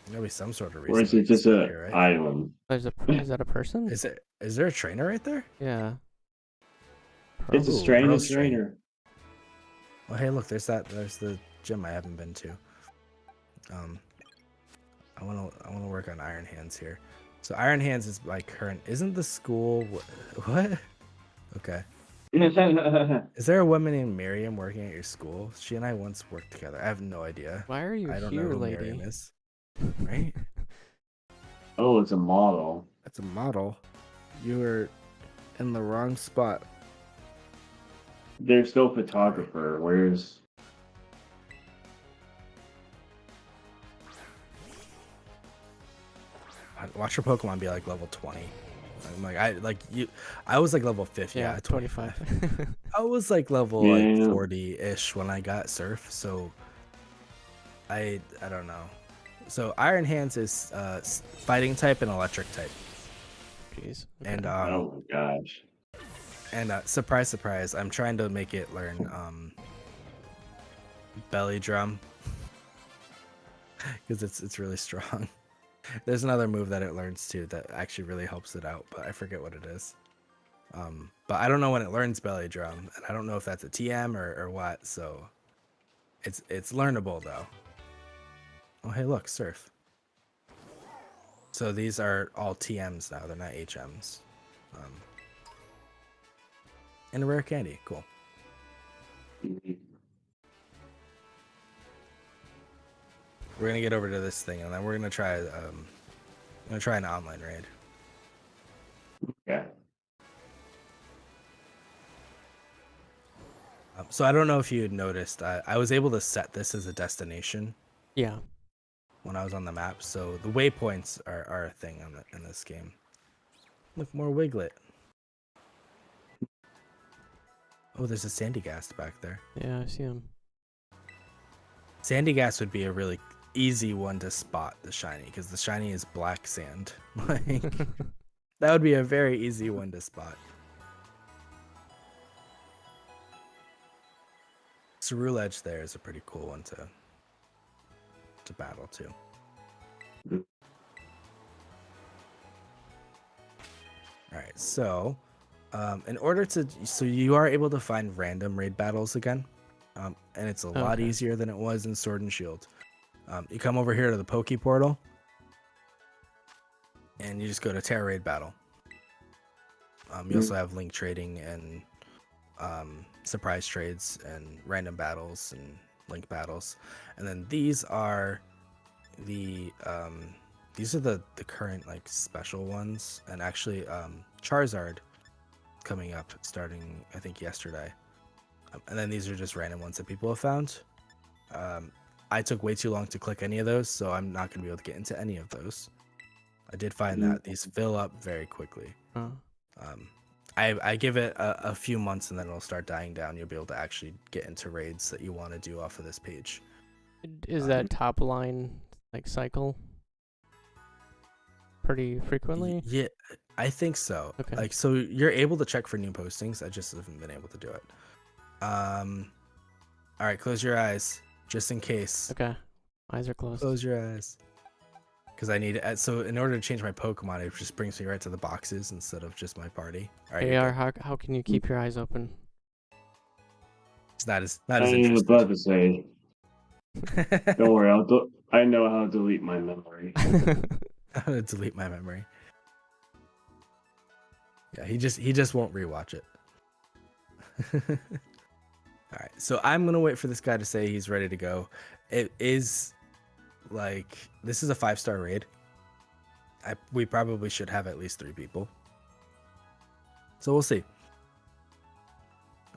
[SPEAKER 2] There'll be some sort of
[SPEAKER 3] Or
[SPEAKER 2] reason
[SPEAKER 3] is it
[SPEAKER 2] to
[SPEAKER 3] just
[SPEAKER 2] stay
[SPEAKER 3] a
[SPEAKER 2] here, right?
[SPEAKER 3] island?
[SPEAKER 1] Is that a person?
[SPEAKER 2] Is there a trainer right there?
[SPEAKER 1] Yeah.
[SPEAKER 3] It's a
[SPEAKER 2] Ooh,
[SPEAKER 3] strain
[SPEAKER 2] Pearl
[SPEAKER 3] of
[SPEAKER 2] strain.
[SPEAKER 3] trainer.
[SPEAKER 2] Well, hey, look, there's the gym I haven't been to. I wanna work on Iron Hands here. So Iron Hands is my current. Isn't the school what? Okay. Is there a woman named Miriam working at your school? She and I once worked together. I have no idea.
[SPEAKER 1] Why are you
[SPEAKER 2] I don't know
[SPEAKER 1] here,
[SPEAKER 2] who
[SPEAKER 1] lady?
[SPEAKER 2] Miriam is. Right?
[SPEAKER 3] Oh, it's a model.
[SPEAKER 2] That's a model. You were in the wrong spot.
[SPEAKER 3] There's no photographer. Where's
[SPEAKER 2] Watch your Pokemon be like level 20. I'm like I was like level 50.
[SPEAKER 1] Yeah,
[SPEAKER 2] Yeah,
[SPEAKER 1] 25.
[SPEAKER 2] I was like level
[SPEAKER 3] Yeah.
[SPEAKER 2] like 40-ish when I got Surf, so I don't know. So Iron Hands is fighting type and electric type.
[SPEAKER 1] Jeez.
[SPEAKER 2] And
[SPEAKER 3] oh my gosh.
[SPEAKER 2] surprise surprise, I'm trying to make it learn belly drum because it's really strong. There's another move that it learns too that actually really helps it out, but I forget what it is. But I don't know when it learns belly drum, and I don't know if that's a TM or what. So it's learnable though. Oh hey, look, Surf. So these are all TMs now; they're not HMs. And a rare candy, cool. We're gonna get over to this thing, and then we're gonna try. I'm gonna try an online raid.
[SPEAKER 3] Yeah.
[SPEAKER 2] So I don't know if you had noticed, I was able to set this as a destination
[SPEAKER 1] Yeah.
[SPEAKER 2] when I was on the map. So the waypoints are a thing in this game. Look, more Wiglet. Oh, there's a Sandygast back there.
[SPEAKER 1] Yeah, I see him.
[SPEAKER 2] Sandygast would be a really easy one to spot, the shiny, because the shiny is black sand. Like that would be a very easy one to spot. Ceruledge there is a pretty cool one to battle too. All right, so in order to, so you are able to find random raid battles again, and it's a lot
[SPEAKER 1] Okay.
[SPEAKER 2] easier than it was in Sword and Shield. You come over here to the Poke Portal, and you just go to Terra Raid Battle. You also have link trading and surprise trades and random battles and link battles, and then these are the current like special ones, and actually Charizard coming up starting I think yesterday, and then these are just random ones that people have found. I took way too long to click any of those, so I'm not gonna be able to get into any of those. I did find that these fill up very quickly. I give it a few months and then it'll start dying down. You'll be able to actually get into raids that you want to do off of this page.
[SPEAKER 1] Is that top line like cycle pretty frequently?
[SPEAKER 2] Yeah, I think so.
[SPEAKER 1] Okay.
[SPEAKER 2] Like, so you're able to check for new postings. I just haven't been able to do it. All right, close your eyes just in case.
[SPEAKER 1] Okay. Eyes are closed.
[SPEAKER 2] Close your eyes. Because I need it. So in order to change my Pokemon, it just brings me right to the boxes instead of just my party. All right,
[SPEAKER 1] AR, how can you keep your eyes open?
[SPEAKER 2] it's not as
[SPEAKER 3] I was
[SPEAKER 2] interesting.
[SPEAKER 3] about to say, don't worry, I know how to delete my memory.
[SPEAKER 2] I'm gonna delete my memory. Yeah, he just won't rewatch it. All right, so I'm gonna wait for this guy to say he's ready to go. It is like, this is a 5-star raid. We probably should have at least 3 people. So we'll see.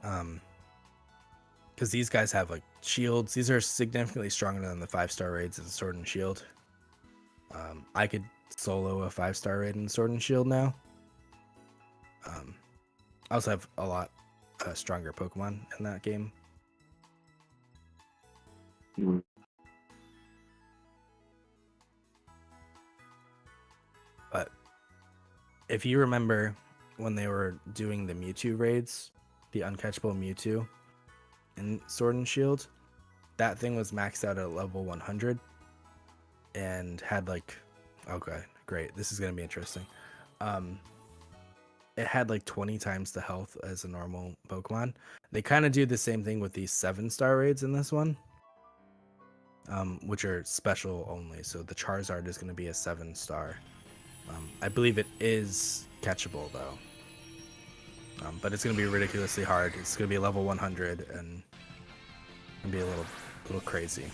[SPEAKER 2] Because these guys have like shields. These are significantly stronger than the 5-star raids in Sword and Shield. I could solo a 5-star raid in Sword and Shield now. I also have a lot stronger Pokemon in that game. if you remember when they were doing the Mewtwo raids, the uncatchable Mewtwo in Sword and Shield, that thing was maxed out at level 100 and had like, okay, great, this is gonna be interesting. It had like 20 times the health as a normal Pokemon. They kind of do the same thing with these 7-star raids in this one, which are special only. So the Charizard is going to be a 7-star. I believe it is catchable though, but it's going to be ridiculously hard. It's going to be level 100 and be a little crazy.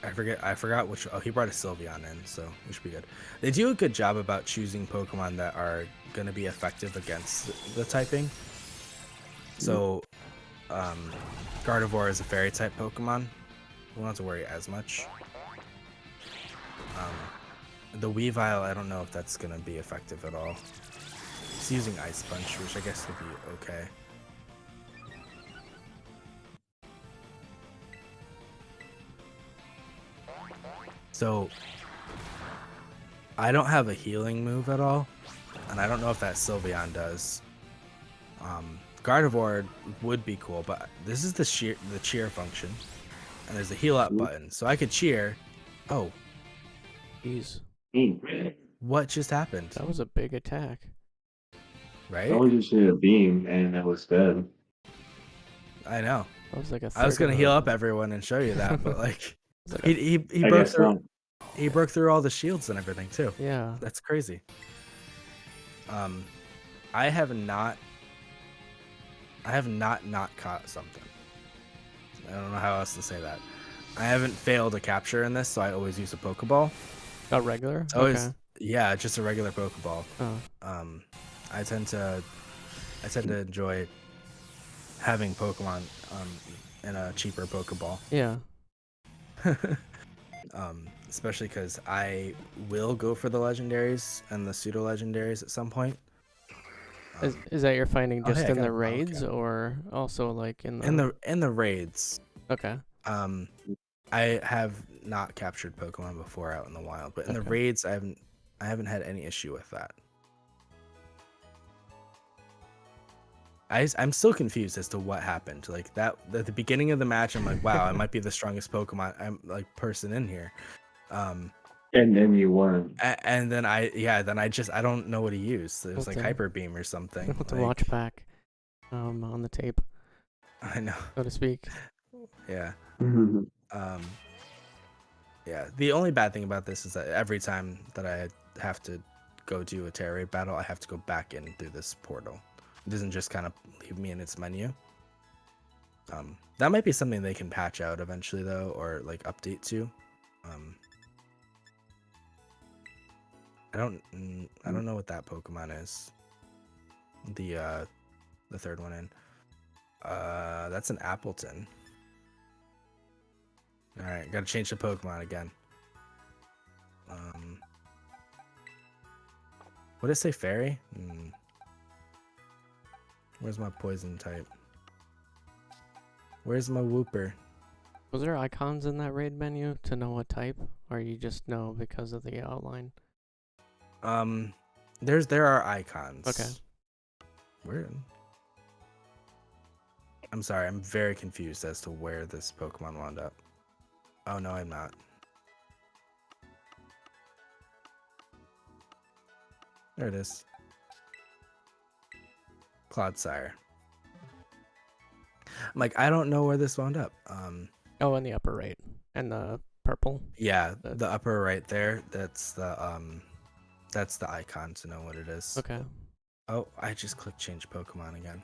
[SPEAKER 2] I forgot which. Oh, he brought a Sylveon in, so we should be good. They do a good job about choosing Pokemon that are going to be effective against the typing. So, Gardevoir is a Fairy type Pokemon. We don't have to worry as much. The Weavile, I don't know if that's going to be effective at all. It's using Ice Punch, which I guess would be okay. So, I don't have a healing move at all, and I don't know if that Sylveon does. Gardevoir would be cool, but this is the cheer function, and there's a heal up button, so I could cheer. Oh,
[SPEAKER 1] Jeez.
[SPEAKER 2] what just happened?
[SPEAKER 1] That was a big attack.
[SPEAKER 2] Right?
[SPEAKER 3] I just hit a beam and I was dead.
[SPEAKER 2] I know.
[SPEAKER 1] That was like a.
[SPEAKER 2] I was gonna
[SPEAKER 1] third
[SPEAKER 2] heal
[SPEAKER 1] of
[SPEAKER 2] up everyone and show you that, but like,
[SPEAKER 1] like
[SPEAKER 2] he
[SPEAKER 3] I
[SPEAKER 2] broke
[SPEAKER 3] guess
[SPEAKER 2] through.
[SPEAKER 3] not.
[SPEAKER 2] He broke through all the shields and everything too.
[SPEAKER 1] yeah.
[SPEAKER 2] That's crazy. I have not caught something. I don't know how else to say that. I haven't failed a capture in this, so I always use a Pokeball.
[SPEAKER 1] A regular.
[SPEAKER 2] Always,
[SPEAKER 1] Okay.
[SPEAKER 2] yeah, just a regular Pokeball.
[SPEAKER 1] Oh.
[SPEAKER 2] I tend to enjoy having Pokemon in a cheaper Pokeball.
[SPEAKER 1] Yeah.
[SPEAKER 2] Especially because I will go for the legendaries and the pseudo legendaries at some point.
[SPEAKER 1] Is that you're finding
[SPEAKER 2] oh,
[SPEAKER 1] just
[SPEAKER 2] hey, I
[SPEAKER 1] in
[SPEAKER 2] got
[SPEAKER 1] the
[SPEAKER 2] a
[SPEAKER 1] raids
[SPEAKER 2] Wildcat.
[SPEAKER 1] or also like in the
[SPEAKER 2] in the raids?
[SPEAKER 1] Okay.
[SPEAKER 2] I have not captured Pokemon before out in the wild, but in the
[SPEAKER 1] Okay.
[SPEAKER 2] raids, I haven't had any issue with that. I'm still confused as to what happened. Like that at the beginning of the match, I'm like, wow, I might be the strongest Pokemon I'm like person in here.
[SPEAKER 3] And then you won.
[SPEAKER 2] And then I don't know what he used. It was
[SPEAKER 1] We'll
[SPEAKER 2] like
[SPEAKER 1] have
[SPEAKER 2] Hyper Beam or something.
[SPEAKER 1] We'll have to
[SPEAKER 2] like,
[SPEAKER 1] watch back on the tape,
[SPEAKER 2] I know.
[SPEAKER 1] so to speak.
[SPEAKER 2] Yeah. Yeah. The only bad thing about this is that every time that I have to go do a Terra Raid battle, I have to go back in through this portal. It doesn't just kind of leave me in its menu. That might be something they can patch out eventually, though, or like update to. I don't know what that Pokemon is. The third one in. That's an Appleton. All right, gotta change the Pokemon again. What did it say, Fairy? Where's my poison type? Where's my Wooper?
[SPEAKER 1] Was there icons in that raid menu to know what type, or you just know because of the outline?
[SPEAKER 2] There are icons.
[SPEAKER 1] Okay.
[SPEAKER 2] Where? I'm sorry, I'm very confused as to where this Pokemon wound up. Oh no, I'm not. There it is. Clodsire. I'm like, I don't know where this wound up.
[SPEAKER 1] Oh, in the upper right and the purple.
[SPEAKER 2] Yeah, the upper right there. That's the icon to know what it is.
[SPEAKER 1] Okay.
[SPEAKER 2] Oh, I just clicked change Pokemon again.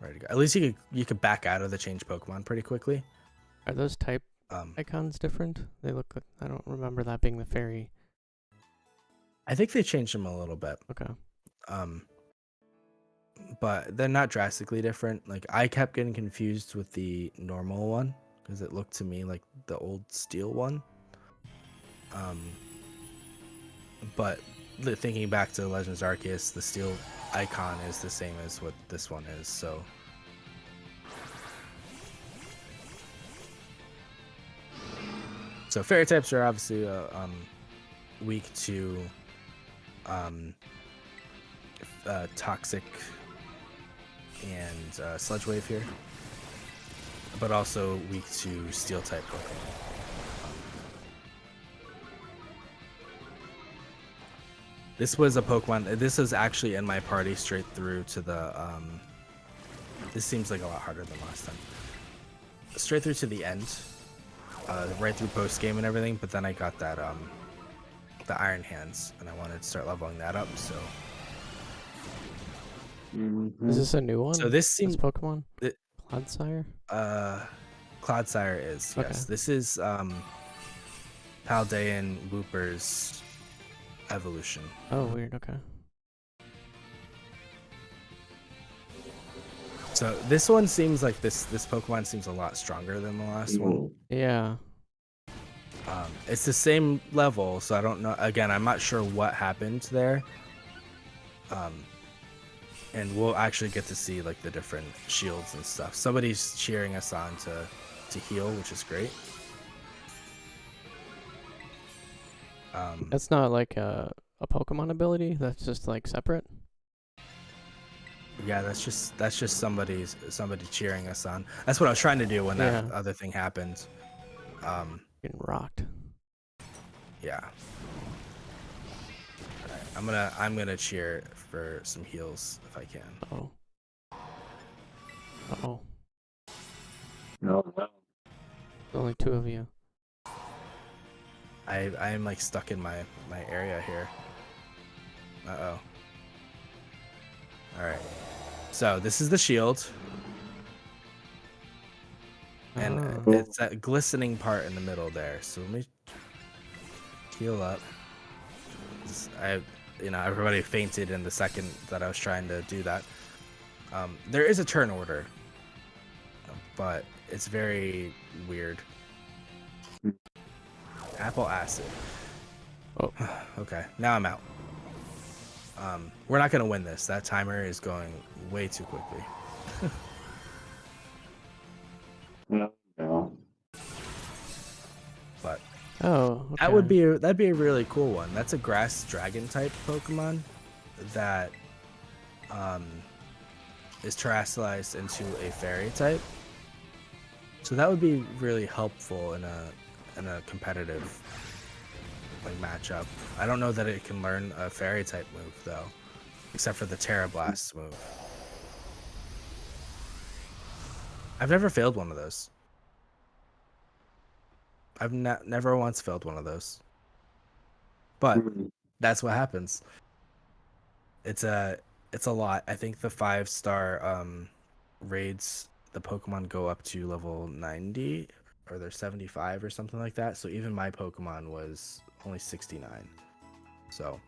[SPEAKER 2] Ready to go. At least you could back out of the change Pokemon pretty quickly.
[SPEAKER 1] Are those type icons different? They look like, I don't remember that being the fairy.
[SPEAKER 2] I think they changed them a little bit.
[SPEAKER 1] Okay.
[SPEAKER 2] But they're not drastically different. Like I kept getting confused with the normal one because it looked to me like the old steel one. But thinking back to Legends Arceus, the steel icon is the same as what this one is, so So fairy types are obviously weak to toxic and sludge wave here, but also weak to steel type Pokemon. This was a Pokemon. This is actually in my party straight through to the. This seems like a lot harder than last time. Straight through to the end, right through post game and everything. But then I got that the Iron Hands, and I wanted to start leveling that up. So.
[SPEAKER 1] Is this a new one?
[SPEAKER 2] So this seems
[SPEAKER 1] Pokemon. Clodsire.
[SPEAKER 2] Clodsire is yes. This is Paldean Wooper's evolution.
[SPEAKER 1] Oh, weird. Okay.
[SPEAKER 2] So this one seems like this Pokemon seems a lot stronger than the last one.
[SPEAKER 1] Yeah.
[SPEAKER 2] It's the same level, so I don't know. Again, I'm not sure what happened there. And we'll actually get to see like the different shields and stuff. Somebody's cheering us on to heal, which is great.
[SPEAKER 1] That's not like a Pokemon ability. That's just like separate.
[SPEAKER 2] Yeah, that's just somebody cheering us on. That's what I was trying to do when that other thing happened.
[SPEAKER 1] Getting rocked.
[SPEAKER 2] Yeah. All right, I'm gonna cheer for some heals if I can.
[SPEAKER 1] Oh. Oh.
[SPEAKER 3] No.
[SPEAKER 1] Only two of you.
[SPEAKER 2] I am like stuck in my area here. Uh-oh. Alright. So this is the shield. And it's that glistening part in the middle there. So let me heal up. Everybody fainted in the second that I was trying to do that. There is a turn order, but it's very weird. Apple acid.
[SPEAKER 1] Oh.
[SPEAKER 2] Okay, now I'm out. We're not gonna win this. That timer is going way too quickly.
[SPEAKER 3] No.
[SPEAKER 2] But
[SPEAKER 1] okay.
[SPEAKER 2] that'd be a really cool one. That's a grass dragon type Pokemon that is terrestrialized into a fairy type. So that would be really helpful in a competitive like matchup. I don't know that it can learn a fairy type move though, except for the Terra Blast move. I've never failed one of those. I've never once failed one of those. But that's what happens. It's a lot. I think the 5-star raids, the Pokemon go up to level 90 or they're 75 or something like that. So even my Pokemon was only 69. So.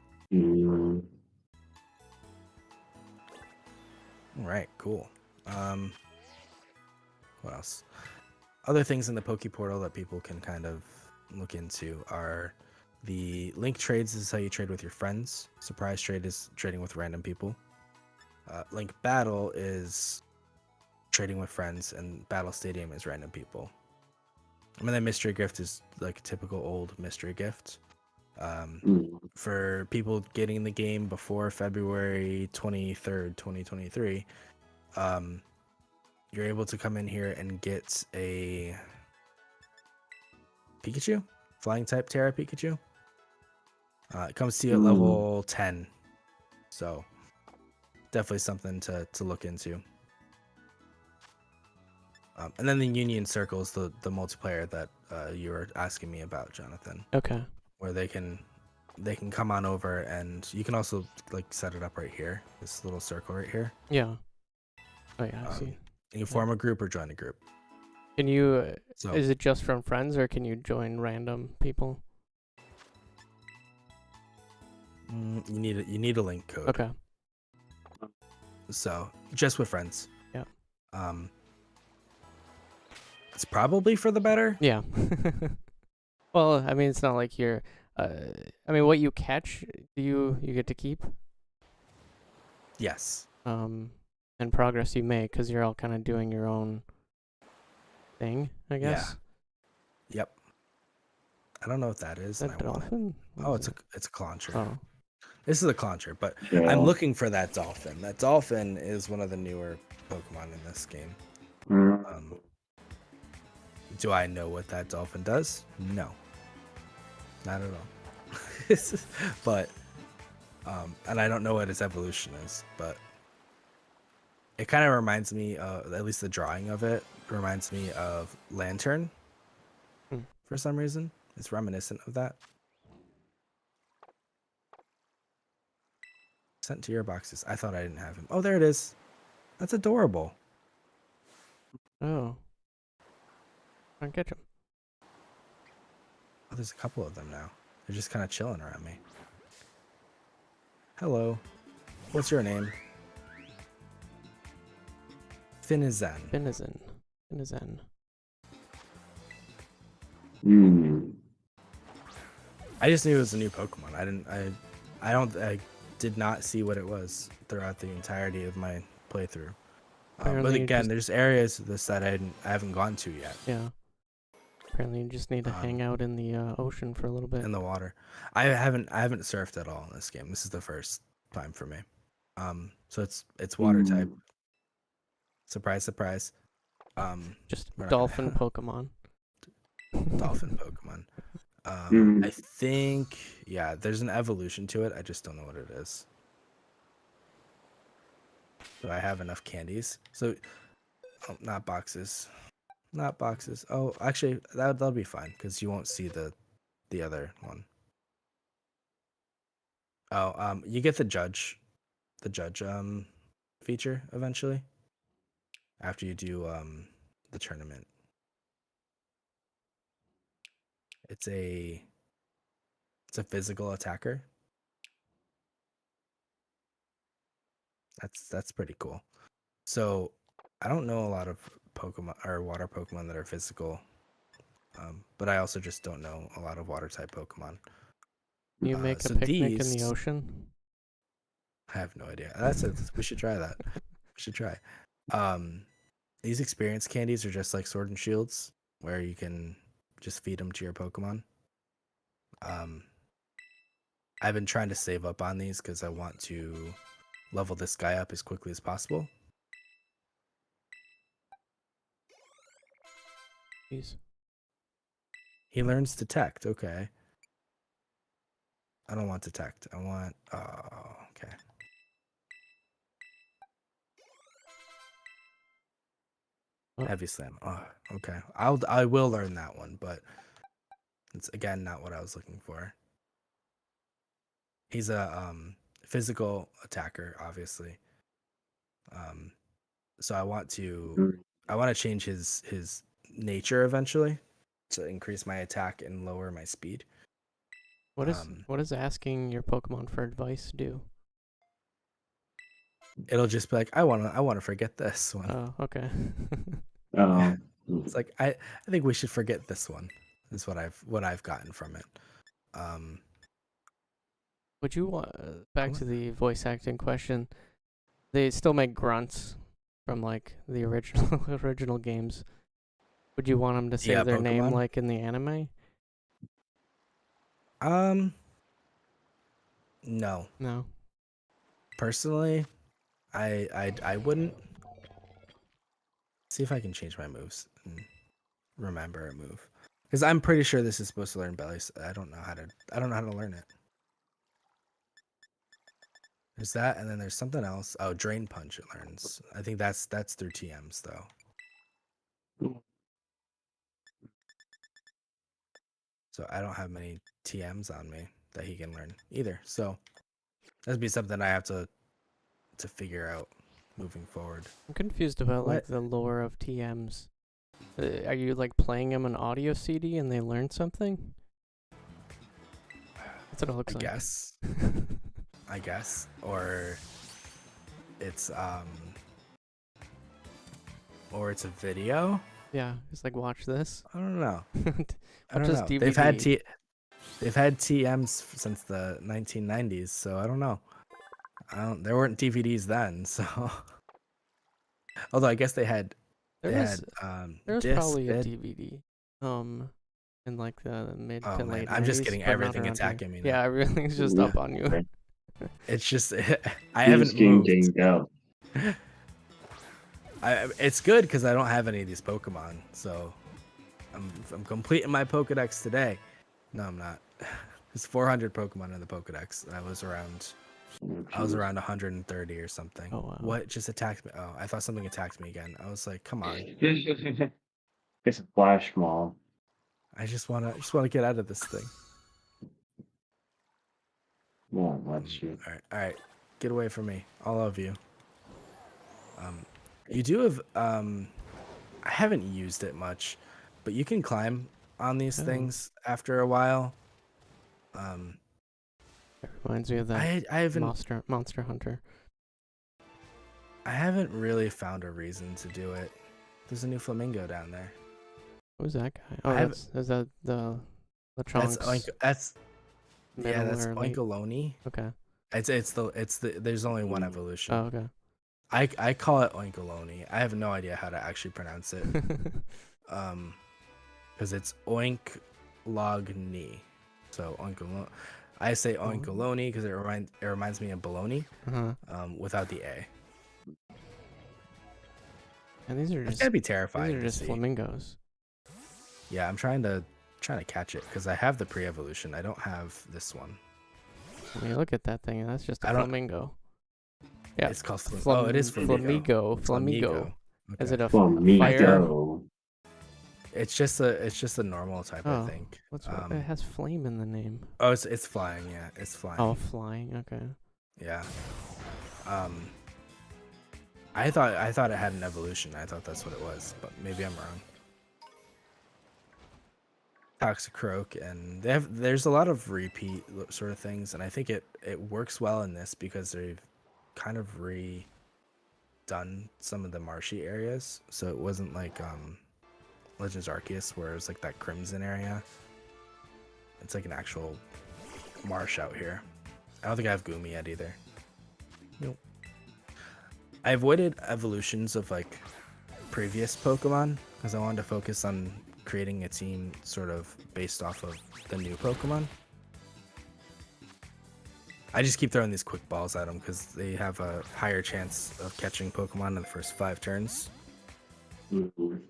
[SPEAKER 2] All right, cool. What else? Other things in the Poke Portal that people can kind of look into are the link trades. This is how you trade with your friends. Surprise trade is trading with random people. Link battle is trading with friends, and battle stadium is random people. And then mystery gift is like a typical old mystery gift. For people getting the game before February 23rd, 2023, you're able to come in here and get a Pikachu, flying type Terra Pikachu. It comes to you at level 10, so definitely something to look into. And then the Union Circle is the multiplayer that you were asking me about, Jonathan.
[SPEAKER 1] Okay. Where
[SPEAKER 2] they can come on over, and you can also like set it up right here, this little circle right here.
[SPEAKER 1] Yeah. Oh yeah, I see.
[SPEAKER 2] You can form a group or join a group.
[SPEAKER 1] Can you? Is it just from friends, or can you join random people?
[SPEAKER 2] You need a link code.
[SPEAKER 1] Okay.
[SPEAKER 2] So just with friends.
[SPEAKER 1] Yeah.
[SPEAKER 2] It's probably for the better.
[SPEAKER 1] Yeah. Well, I mean, it's not like you're. I mean, what you catch, you get to keep.
[SPEAKER 2] Yes.
[SPEAKER 1] And progress you make, because you're all kind of doing your own thing, I guess.
[SPEAKER 2] Yeah. Yep. I don't know what that is, and
[SPEAKER 1] That
[SPEAKER 2] I want it.
[SPEAKER 1] dolphin?
[SPEAKER 2] Oh,
[SPEAKER 1] What is
[SPEAKER 2] it's a clauncher.
[SPEAKER 1] Oh,
[SPEAKER 2] This is a clauncher, but
[SPEAKER 3] Yeah.
[SPEAKER 2] I'm looking for that dolphin. That dolphin is one of the newer Pokemon in this game.
[SPEAKER 3] Mm.
[SPEAKER 2] Do I know what that dolphin does? No, not at all. But and I don't know what its evolution is, but it kind of reminds me of, at least the drawing of it reminds me of Lantern.
[SPEAKER 1] Hmm.
[SPEAKER 2] For some reason, it's reminiscent of that. Sent to your boxes. I thought I didn't have him. Oh, there it is. That's adorable.
[SPEAKER 1] oh. I'll catch him.
[SPEAKER 2] Oh, there's a couple of them now. They're just kind of chilling around me. Hello. What's your name? Finizen.
[SPEAKER 1] Finizen. Finizen.
[SPEAKER 3] Mm.
[SPEAKER 2] I just knew it was a new Pokemon. I did not see what it was throughout the entirety of my playthrough. But
[SPEAKER 1] Apparently you
[SPEAKER 2] again,
[SPEAKER 1] just-
[SPEAKER 2] there's areas of this that I haven't gone to yet.
[SPEAKER 1] Yeah. Apparently you just need to hang out in the ocean for a little bit.
[SPEAKER 2] In the water. I haven't surfed at all in this game. This is the first time for me. So it's water type. Surprise, surprise.
[SPEAKER 1] Just
[SPEAKER 2] we're not
[SPEAKER 1] dolphin
[SPEAKER 2] gonna-
[SPEAKER 1] Pokemon.
[SPEAKER 2] Dolphin Pokemon. I think, yeah, there's an evolution to it. I just don't know what it is. Do I have enough candies? So, oh, not boxes. Not boxes. Oh, actually, that'll be fine because you won't see the other one. Oh, you get the judge feature eventually after you do the tournament. It's a physical attacker. That's pretty cool. So I don't know a lot of Pokemon or water Pokemon that are physical, but I also just don't know a lot of water type Pokemon.
[SPEAKER 1] You make a
[SPEAKER 2] so
[SPEAKER 1] picnic in the
[SPEAKER 2] these-
[SPEAKER 1] ocean?
[SPEAKER 2] I have no idea. We should try that. We should try. These experience candies are just like Sword and Shields, where you can just feed them to your Pokemon. I've been trying to save up on these because I want to level this guy up as quickly as possible.
[SPEAKER 1] Jeez.
[SPEAKER 2] He learns Detect. Okay. I don't want Detect. I want. Oh, okay.
[SPEAKER 1] Oh.
[SPEAKER 2] Heavy Slam. Oh, okay. I will learn that one, but it's again not what I was looking for. He's a physical attacker, obviously. So I want to change his nature eventually to increase my attack and lower my speed.
[SPEAKER 1] What is asking your Pokemon for advice do?
[SPEAKER 2] It'll just be like, I wanna forget this one.
[SPEAKER 1] Oh, okay.
[SPEAKER 2] It's like I think we should forget this one. Is what I've gotten from it.
[SPEAKER 1] Would you back to the voice acting question? They still make grunts from like the original games. Would you want them to say
[SPEAKER 2] Yeah,
[SPEAKER 1] their name
[SPEAKER 2] Pokemon?
[SPEAKER 1] like in the anime?
[SPEAKER 2] No.
[SPEAKER 1] No.
[SPEAKER 2] Personally, I wouldn't. See if I can change my moves and remember a move, because I'm pretty sure this is supposed to learn belly. I don't know how to learn it. There's that, and then there's something else. Oh, Drain Punch it learns. I think that's through TMs though. So I don't have many TMs on me that he can learn either. So that'd be something I have to figure out moving forward.
[SPEAKER 1] I'm confused about like
[SPEAKER 2] What?
[SPEAKER 1] the lore of TMs. Are you like playing them an audio CD and they learn something? That's what it looks
[SPEAKER 2] I
[SPEAKER 1] like.
[SPEAKER 2] guess. I guess, or it's a video.
[SPEAKER 1] Yeah, it's like watch this.
[SPEAKER 2] I don't know. I
[SPEAKER 1] Watch
[SPEAKER 2] don't
[SPEAKER 1] this
[SPEAKER 2] know.
[SPEAKER 1] DVD.
[SPEAKER 2] They've had TMs since the 1990s, so I don't know. There weren't DVDs then, so. Although I guess they had.
[SPEAKER 1] There was
[SPEAKER 2] disc,
[SPEAKER 1] probably a
[SPEAKER 2] vid.
[SPEAKER 1] DVD. in like the mid
[SPEAKER 2] Oh
[SPEAKER 1] to
[SPEAKER 2] man,
[SPEAKER 1] late
[SPEAKER 2] I'm just
[SPEAKER 1] 90s,
[SPEAKER 2] getting
[SPEAKER 1] but not
[SPEAKER 2] everything
[SPEAKER 1] around here.
[SPEAKER 2] attacking me now.
[SPEAKER 1] Yeah, everything's just
[SPEAKER 3] Ooh,
[SPEAKER 1] up on you.
[SPEAKER 3] okay.
[SPEAKER 2] It's just I
[SPEAKER 3] He's
[SPEAKER 2] haven't
[SPEAKER 3] getting
[SPEAKER 2] moved.
[SPEAKER 3] dinged out.
[SPEAKER 2] It's good because I don't have any of these Pokemon, so I'm completing my Pokedex today. No, I'm not. There's 400 Pokemon in the Pokedex, and I was around 130 or something.
[SPEAKER 1] Oh, wow.
[SPEAKER 2] What just attacked me? Oh, I thought something attacked me again. I was like, come on.
[SPEAKER 3] It's a flash mob.
[SPEAKER 2] I just wanna get out of this thing.
[SPEAKER 3] Won't let you.
[SPEAKER 2] All right, get away from me, all of you. You do have I haven't used it much, but you can climb on these
[SPEAKER 1] Oh.
[SPEAKER 2] things after a while.
[SPEAKER 1] It reminds me of that
[SPEAKER 2] I haven't
[SPEAKER 1] Monster Hunter.
[SPEAKER 2] I haven't really found a reason to do it. There's a new flamingo down there.
[SPEAKER 1] Who's that guy? Oh,
[SPEAKER 2] I have-
[SPEAKER 1] is that the
[SPEAKER 2] That's
[SPEAKER 1] Trunks
[SPEAKER 2] that's
[SPEAKER 1] middle
[SPEAKER 2] that's
[SPEAKER 1] or late?
[SPEAKER 2] Oinkaloni.
[SPEAKER 1] Okay.
[SPEAKER 2] It's the there's only one
[SPEAKER 3] Mm.
[SPEAKER 2] evolution.
[SPEAKER 1] Oh, okay.
[SPEAKER 2] I call it Oinkaloni. I have no idea how to actually pronounce it. Because it's Oink Log Ni. So Oinkaloni. I say Oinkaloni because it reminds me of bologna. Without the A.
[SPEAKER 1] And these are
[SPEAKER 2] It's
[SPEAKER 1] just
[SPEAKER 2] gonna be terrifying.
[SPEAKER 1] these are
[SPEAKER 2] to
[SPEAKER 1] just
[SPEAKER 2] see.
[SPEAKER 1] flamingos.
[SPEAKER 2] Yeah, I'm trying to catch it because I have the pre-evolution. I don't have this one.
[SPEAKER 1] I mean, look at that thing. That's just a
[SPEAKER 2] I don't-
[SPEAKER 1] flamingo. Yeah.
[SPEAKER 2] It's called oh, it is flamingo.
[SPEAKER 1] Flamigo. Is it a
[SPEAKER 3] For me,
[SPEAKER 1] fire?
[SPEAKER 3] go.
[SPEAKER 2] It's just a normal type, I
[SPEAKER 1] Oh,
[SPEAKER 2] think.
[SPEAKER 1] it has flame in the name.
[SPEAKER 2] Oh, it's flying. Yeah, it's flying.
[SPEAKER 1] Oh, flying. Okay.
[SPEAKER 2] Yeah. I thought it had an evolution. I thought that's what it was, but maybe I'm wrong. Toxicroak, and there's a lot of repeat sort of things, and I think it works well in this because they've kind of redone some of the marshy areas, so it wasn't like Legends Arceus where it was like that crimson area. It's like an actual marsh out here. I don't think I have Goomy yet either. Nope. I avoided evolutions of like previous Pokemon because I wanted to focus on creating a team sort of based off of the new Pokemon. I just keep throwing these quick balls at them because they have a higher chance of catching Pokemon in the first 5 turns.
[SPEAKER 3] Mhm.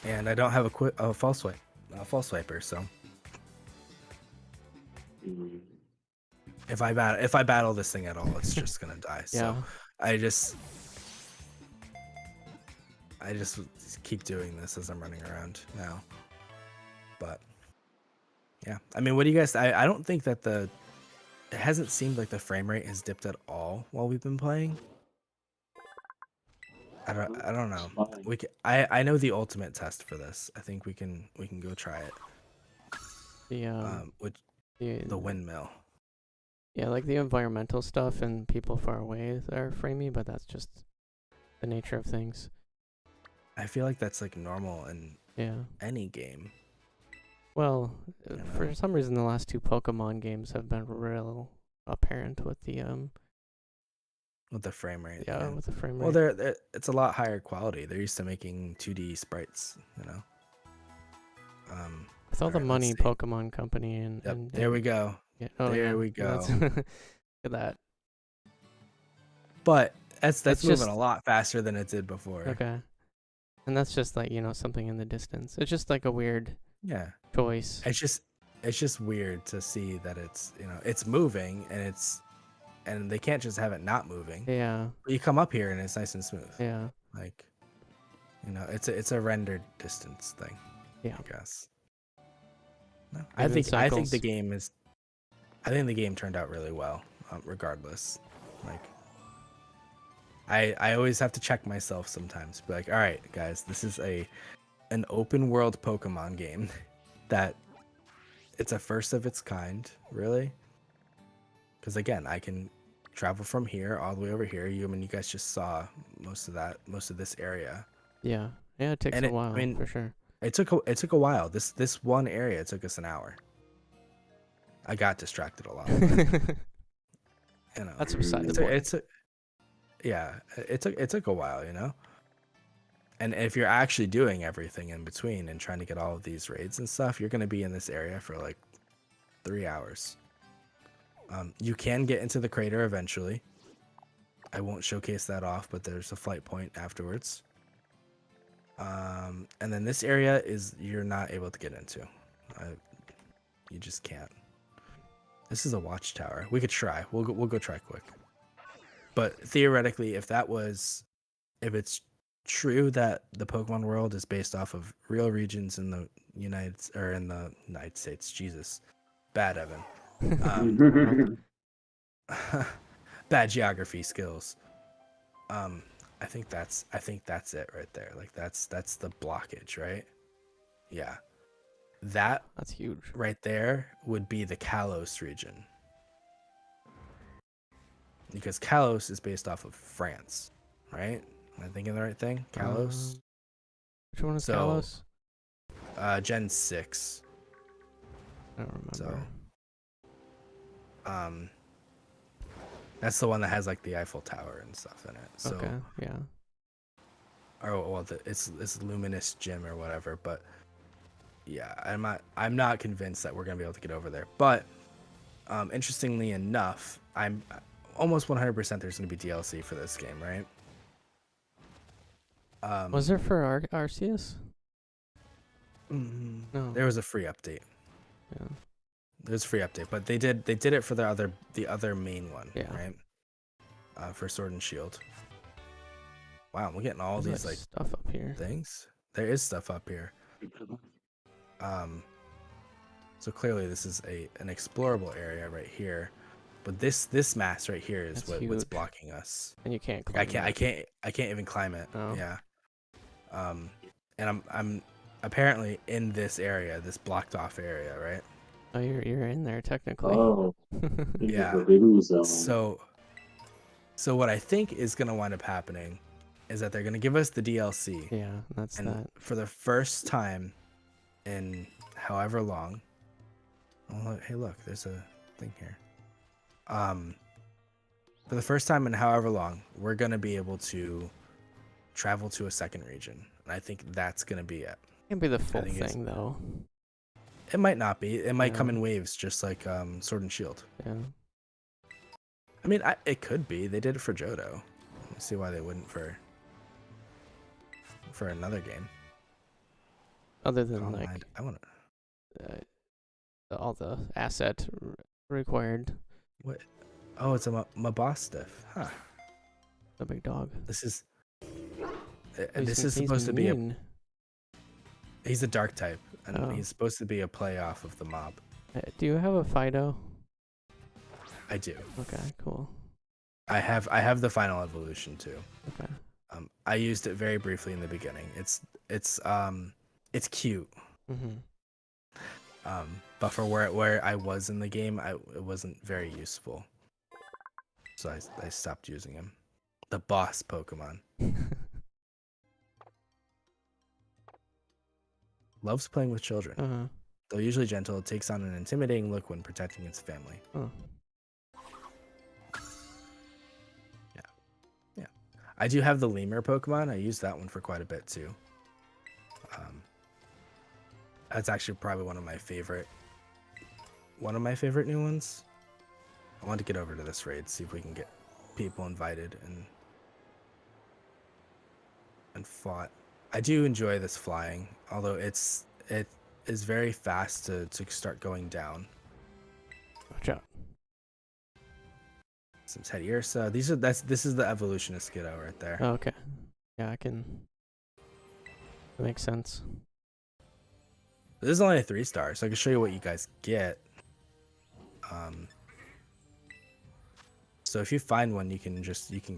[SPEAKER 2] And I don't have a false swiper, so
[SPEAKER 3] Mhm.
[SPEAKER 2] if I battle this thing at all, it's just gonna die.
[SPEAKER 1] Yeah.
[SPEAKER 2] So I just keep doing this as I'm running around now. But yeah, I mean, what do you guys? I don't think that it hasn't seemed like the frame rate has dipped at all while we've been playing. I don't know.
[SPEAKER 3] Fine.
[SPEAKER 2] I know the ultimate test for this. I think we can go try it. Which the windmill.
[SPEAKER 1] Yeah, like the environmental stuff and people far away are framey, but that's just the nature of things.
[SPEAKER 2] I feel like that's like normal in any game.
[SPEAKER 1] Well,
[SPEAKER 2] You know?
[SPEAKER 1] for some reason, the last 2 Pokemon games have been real apparent with the
[SPEAKER 2] With the frame rate.
[SPEAKER 1] with the frame rate.
[SPEAKER 2] Well, they're it's a lot higher quality. They're used to making 2D sprites, you know.
[SPEAKER 1] With all the
[SPEAKER 2] alright,
[SPEAKER 1] money
[SPEAKER 2] let's see.
[SPEAKER 1] Pokemon Company and,
[SPEAKER 2] Yep,
[SPEAKER 1] and
[SPEAKER 2] there we go.
[SPEAKER 1] yeah,
[SPEAKER 2] There we
[SPEAKER 1] that's-
[SPEAKER 2] go.
[SPEAKER 1] Look at that.
[SPEAKER 2] But that's
[SPEAKER 1] It's
[SPEAKER 2] moving
[SPEAKER 1] just-
[SPEAKER 2] a lot faster than it did before.
[SPEAKER 1] Okay. And that's just like, something in the distance. It's just like a weird
[SPEAKER 2] Yeah.
[SPEAKER 1] choice.
[SPEAKER 2] It's just weird to see that it's it's moving and they can't just have it not moving.
[SPEAKER 1] Yeah.
[SPEAKER 2] But you come up here and it's nice and smooth.
[SPEAKER 1] Yeah.
[SPEAKER 2] Like it's a rendered distance thing.
[SPEAKER 1] Yeah.
[SPEAKER 2] I guess. No,
[SPEAKER 1] Maybe
[SPEAKER 2] I
[SPEAKER 1] in
[SPEAKER 2] think
[SPEAKER 1] cycles.
[SPEAKER 2] the game turned out really well, regardless. Like I always have to check myself sometimes. Be like, all right, guys, this is an open world Pokemon game that it's a first of its kind, really. Because again, I can travel from here all the way over here. You guys just saw most of this area.
[SPEAKER 1] Yeah. Yeah, it takes
[SPEAKER 2] And
[SPEAKER 1] a while,
[SPEAKER 2] I mean,
[SPEAKER 1] for sure.
[SPEAKER 2] It took a while. This one area took us an hour. I got distracted a lot. But,
[SPEAKER 1] That's beside the point.
[SPEAKER 2] it took a while, And if you're actually doing everything in between and trying to get all of these raids and stuff, you're going to be in this area for like 3 hours. You can get into the crater eventually. I won't showcase that off, but there's a flight point afterwards. And then this area is you're not able to get into. You just can't. This is a watchtower. We could try. We'll go try quick. But theoretically, if it's true that the Pokemon world is based off of real regions in the United States, Jesus, bad Evan, bad geography skills. I think that's it right there. Like that's the blockage, right? Yeah,
[SPEAKER 1] That's huge.
[SPEAKER 2] right there would be the Kalos region, because Kalos is based off of France, right? Am I thinking the right thing? Kalos.
[SPEAKER 1] Which one is
[SPEAKER 2] So,
[SPEAKER 1] Kalos?
[SPEAKER 2] Gen 6.
[SPEAKER 1] I don't remember.
[SPEAKER 2] So, that's the one that has like the Eiffel Tower and stuff in it. So,
[SPEAKER 1] Okay, yeah.
[SPEAKER 2] or well, it's Luminous Gym or whatever. But yeah, I'm not convinced that we're gonna be able to get over there. But interestingly enough, I'm almost 100% there's gonna be DLC for this game, right?
[SPEAKER 1] Was there for Arceus? No.
[SPEAKER 2] There was a free update.
[SPEAKER 1] Yeah.
[SPEAKER 2] There's a free update, but they did it for the other main one,
[SPEAKER 1] Yeah.
[SPEAKER 2] right? For Sword and Shield. Wow, we're getting all
[SPEAKER 1] There's
[SPEAKER 2] these like
[SPEAKER 1] stuff up here.
[SPEAKER 2] things. There is stuff up here. So clearly this is an explorable area right here, but this mass right here is
[SPEAKER 1] That's
[SPEAKER 2] what's
[SPEAKER 1] huge.
[SPEAKER 2] blocking us.
[SPEAKER 1] And you can't climb
[SPEAKER 2] I can't even climb it.
[SPEAKER 1] Oh.
[SPEAKER 2] Yeah. And I'm apparently in this area, this blocked off area, right?
[SPEAKER 1] Oh, you're in there technically.
[SPEAKER 3] Oh,
[SPEAKER 2] Yeah.
[SPEAKER 3] forbidden zone.
[SPEAKER 2] So what I think is gonna wind up happening is that they're gonna give us the DLC.
[SPEAKER 1] Yeah, that's
[SPEAKER 2] And
[SPEAKER 1] that.
[SPEAKER 2] for the first time in however long. Oh, hey, look, there's a thing here. For the first time in however long, we're gonna be able to travel to a second region, and I think that's gonna be it.
[SPEAKER 1] Can't be the full
[SPEAKER 2] think it's-
[SPEAKER 1] thing though.
[SPEAKER 2] It might not be. It might come
[SPEAKER 1] Yeah.
[SPEAKER 2] in waves, just like Sword and Shield.
[SPEAKER 1] Yeah.
[SPEAKER 2] I mean, it could be. They did it for Johto. I see why they wouldn't for another game.
[SPEAKER 1] Other than
[SPEAKER 2] Calm
[SPEAKER 1] like
[SPEAKER 2] Mind. I want to.
[SPEAKER 1] all the asset required.
[SPEAKER 2] What? Oh, it's a Mabostiff. Huh.
[SPEAKER 1] The big dog.
[SPEAKER 2] This is.
[SPEAKER 1] He's
[SPEAKER 2] This is
[SPEAKER 1] he's
[SPEAKER 2] supposed to be a.
[SPEAKER 1] mean.
[SPEAKER 2] He's a dark type, and
[SPEAKER 1] Oh.
[SPEAKER 2] he's supposed to be a play off of the mob.
[SPEAKER 1] Do you have a Fido?
[SPEAKER 2] I do.
[SPEAKER 1] Okay, cool.
[SPEAKER 2] I have the final evolution too.
[SPEAKER 1] Okay.
[SPEAKER 2] I used it very briefly in the beginning. It's cute.
[SPEAKER 1] Mhm.
[SPEAKER 2] But for where I was in the game, it wasn't very useful. So I stopped using him. The boss Pokemon. Loves playing with children.
[SPEAKER 1] Uh-huh.
[SPEAKER 2] Though usually gentle, it takes on an intimidating look when protecting its family.
[SPEAKER 1] Oh.
[SPEAKER 2] Yeah. I do have the lemur Pokemon. I use that one for quite a bit too. That's actually probably one of my favorite new ones. I want to get over to this raid, see if we can get people invited and fought. I do enjoy this flying, although it is very fast to start going down.
[SPEAKER 1] Watch out.
[SPEAKER 2] Some Teddiursa. This is the evolutionist Skiddo right there.
[SPEAKER 1] Oh, okay. Yeah, I can. That makes sense.
[SPEAKER 2] This is only a 3-star, so I can show you what you guys get. So if you find one, you can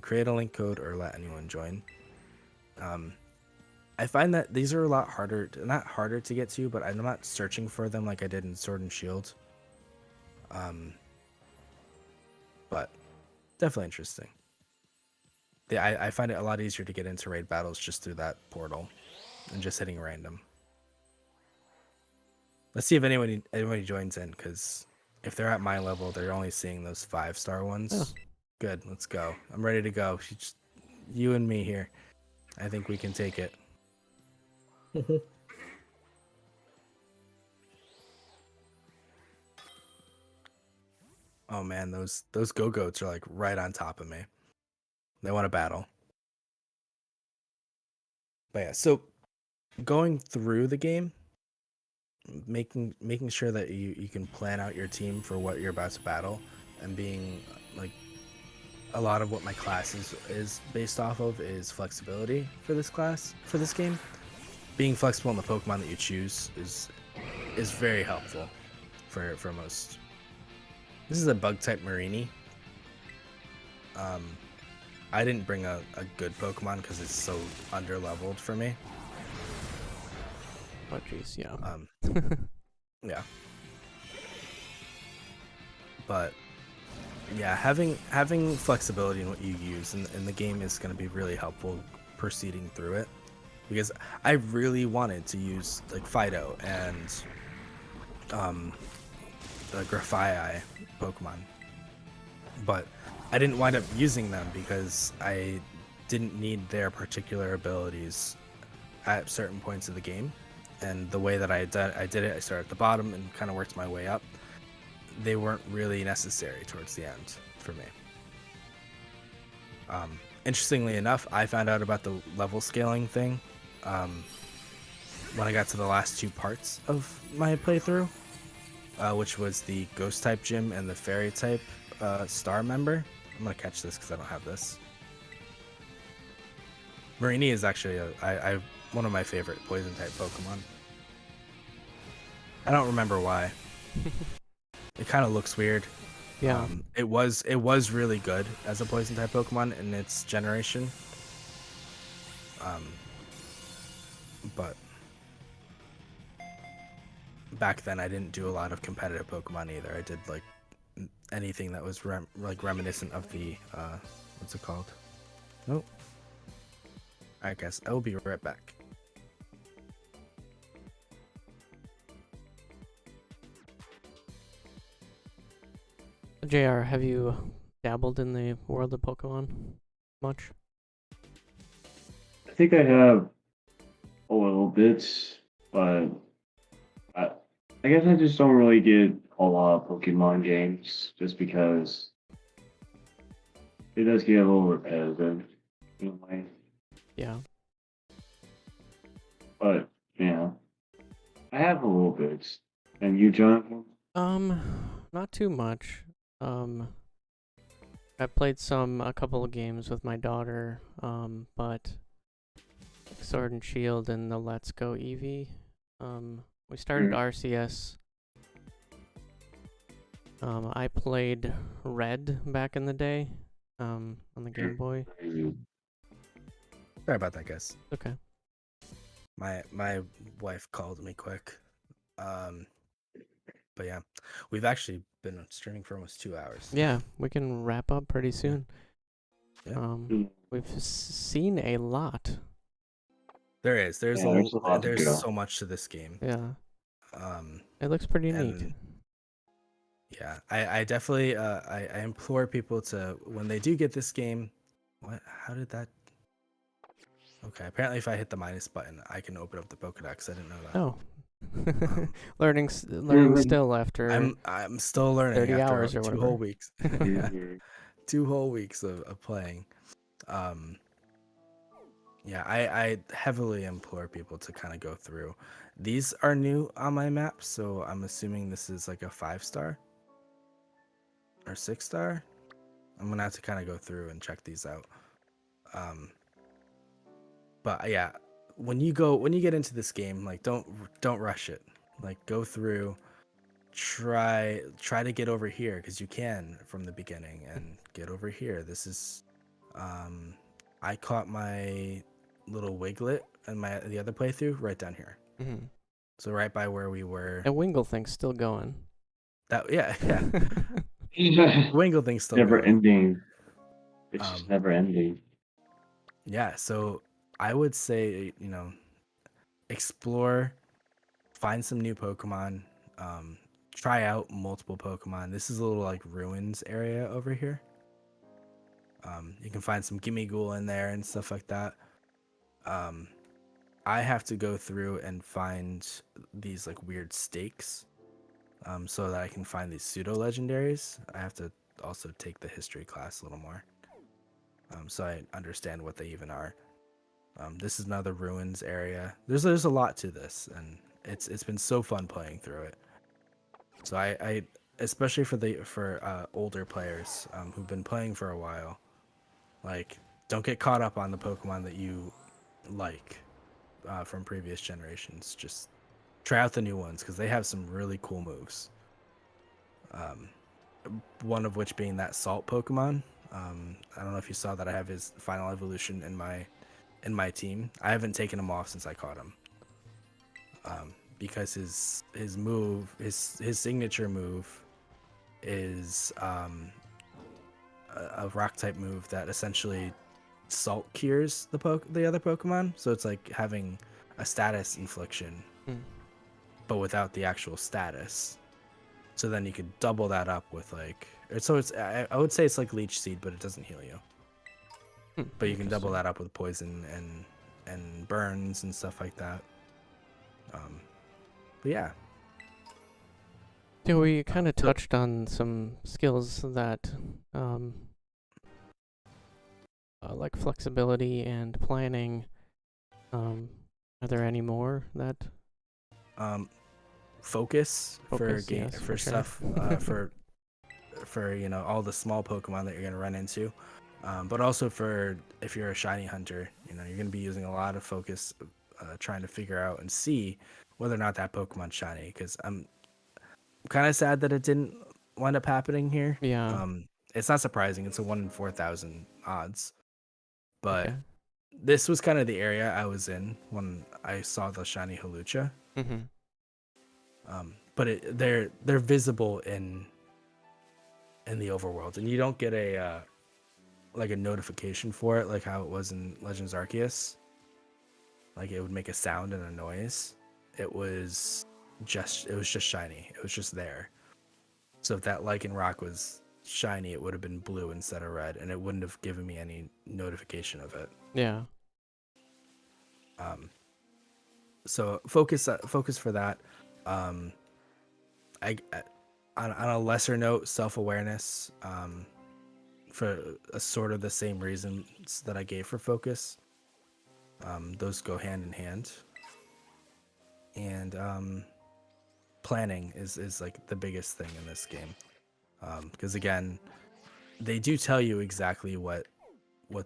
[SPEAKER 2] create a link code or let anyone join. I find that these are a lot harder, not harder to get to, but I'm not searching for them like I did in Sword and Shield. But definitely interesting. I find it a lot easier to get into raid battles just through that portal than just hitting random. Let's see if anybody joins in, because if they're at my level, they're only seeing those 5-star ones.
[SPEAKER 1] Oh.
[SPEAKER 2] Good, let's go. I'm ready to go. You and me here. I think we can take it. Oh man, those go-goats are like right on top of me. They want to battle. But yeah, so going through the game, making sure that you can plan out your team for what you're about to battle, and being like a lot of what my class is based off of is flexibility for this game. Being flexible in the Pokemon that you choose is very helpful for most. This is a bug type Marini. I didn't bring a good Pokemon because it's so under leveled for me.
[SPEAKER 1] Oh jeez, yeah.
[SPEAKER 2] Yeah. But yeah, having flexibility in what you use in the game is going to be really helpful proceeding through it, because I really wanted to use like Fido and the Grafaiai Pokemon, but I didn't wind up using them because I didn't need their particular abilities at certain points of the game. And the way that I did it, I started at the bottom and kind of worked my way up. They weren't really necessary towards the end for me. Interestingly enough, I found out about the level scaling thing when I got to the last two parts of my playthrough, which was the ghost type gym and the fairy type star member. I'm gonna catch this because I don't have this. Marini is actually one of my favorite poison type Pokemon. I don't remember why. It kind of looks weird.
[SPEAKER 1] Yeah.
[SPEAKER 2] It was really good as a poison type Pokemon in its generation. But back then I didn't do a lot of competitive Pokemon either. I did like anything that was reminiscent of the what's it called? Nope. I guess I will be right back.
[SPEAKER 1] JR, have you dabbled in the world of Pokemon much?
[SPEAKER 3] I think I have a little bit, but I, I guess I just don't really get a lot of Pokemon games just because it does get a little repetitive in a way.
[SPEAKER 1] Yeah.
[SPEAKER 3] But yeah, I have a little bit. And you, Jonathan?
[SPEAKER 1] Not too much. I played a couple of games with my daughter, but Sword and Shield and the Let's Go Eevee. We started RCS. I played Red back in the day, on the Game Boy.
[SPEAKER 2] Sorry about that, guys.
[SPEAKER 1] Okay.
[SPEAKER 2] My wife called me quick. But yeah, we've actually been streaming for almost 2 hours.
[SPEAKER 1] Yeah, we can wrap up pretty soon.
[SPEAKER 2] Yeah.
[SPEAKER 1] We've seen a lot.
[SPEAKER 2] There's so much to this game.
[SPEAKER 1] Yeah. It looks pretty neat.
[SPEAKER 2] Yeah, I definitely I implore people to, when they do get this game, how did that? Okay, apparently if I hit the minus button, I can open up the Pokedex. I didn't know that.
[SPEAKER 1] Oh. learning still after
[SPEAKER 2] I'm still learning
[SPEAKER 1] 30
[SPEAKER 2] after
[SPEAKER 1] hours or
[SPEAKER 2] 2
[SPEAKER 1] whatever.
[SPEAKER 2] whole weeks. Yeah. 2 whole weeks of playing. Yeah, I heavily implore people to kind of go through. These are new on my map, so I'm assuming this is like a 5-star or 6-star. I'm gonna have to kind of go through and check these out. But yeah, when you get into this game, like don't rush it. Like go through, try to get over here because you can from the beginning, and get over here. This is I caught my little Wiglet in the other playthrough right down here.
[SPEAKER 1] Mm-hmm.
[SPEAKER 2] So right by where we were.
[SPEAKER 1] And Wingle thing's still going.
[SPEAKER 2] Yeah. Wingle thing's still
[SPEAKER 3] never
[SPEAKER 2] going.
[SPEAKER 3] ending. It's just never ending.
[SPEAKER 2] Yeah, so I would say, explore, find some new Pokemon, try out multiple Pokemon. This is a little like ruins area over here. You can find some Gimmighoul in there and stuff like that. I have to go through and find these like weird stakes, so that I can find these pseudo legendaries. I have to also take the history class a little more, so I understand what they even are. This is another ruins area. There's a lot to this, and it's been so fun playing through it. So I especially for older players who've been playing for a while, like don't get caught up on the Pokemon that you like from previous generations. Just try out the new ones because they have some really cool moves. Um, one of which being that Salt Pokemon. I don't know if you saw that I have his final evolution in my team. I haven't taken him off since I caught him. Because his move, his signature move, is a rock type move that essentially salt cures the other Pokemon. So it's like having a status infliction, but without the actual status. So then you could double that up with like, so it's I would say it's like Leech Seed, but it doesn't heal you. But you can double that up with poison and burns and stuff like that. But yeah.
[SPEAKER 1] Yeah, we kind of touched on some skills that, like flexibility and planning. Are there any more that?
[SPEAKER 2] Focus for
[SPEAKER 1] Focus,
[SPEAKER 2] game
[SPEAKER 1] yes,
[SPEAKER 2] for
[SPEAKER 1] for sure.
[SPEAKER 2] stuff for you know all the small Pokemon that you're gonna run into, but also for if you're a shiny hunter, you know you're gonna be using a lot of focus, trying to figure out and see whether or not that Pokemon's shiny. Because I'm kind of sad that it didn't wind up happening here.
[SPEAKER 1] Yeah.
[SPEAKER 2] It's not surprising. It's a 1 in 4,000 odds, but
[SPEAKER 1] Okay.
[SPEAKER 2] this was kind of the area I was in when I saw the shiny Hawlucha.
[SPEAKER 1] Mm-hmm.
[SPEAKER 2] But they're visible in the overworld, and you don't get a like a notification for it, like how it was in Legends Arceus. Like it would make a sound and a noise. It was just shiny. It was just there. So if that Lichen Rock was shiny, it would have been blue instead of red, and it wouldn't have given me any notification of it.
[SPEAKER 1] Yeah.
[SPEAKER 2] So focus for that. I on a lesser note, self-awareness, for a sort of the same reasons that I gave for focus. Those go hand in hand. And planning is like the biggest thing in this game. Because again, they do tell you exactly what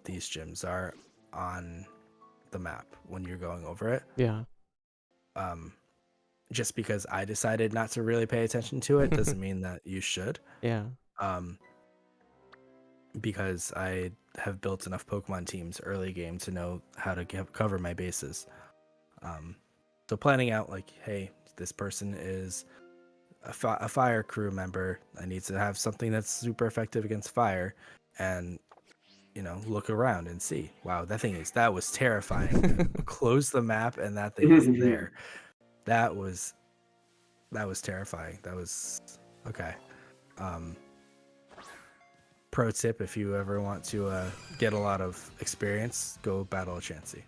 [SPEAKER 2] these gyms are on the map when you're going over it.
[SPEAKER 1] Yeah.
[SPEAKER 2] Just because I decided not to really pay attention to it doesn't mean that you should.
[SPEAKER 1] Yeah.
[SPEAKER 2] Because I have built enough Pokemon teams early game to know how to cover my bases. So planning out like, hey, this person is a fire crew member. I need to have something that's super effective against fire, and look around and see. Wow, that was terrifying. Close the map and that thing is there. That was terrifying. That was okay. Pro tip: if you ever want to get a lot of experience, go battle a Chansey.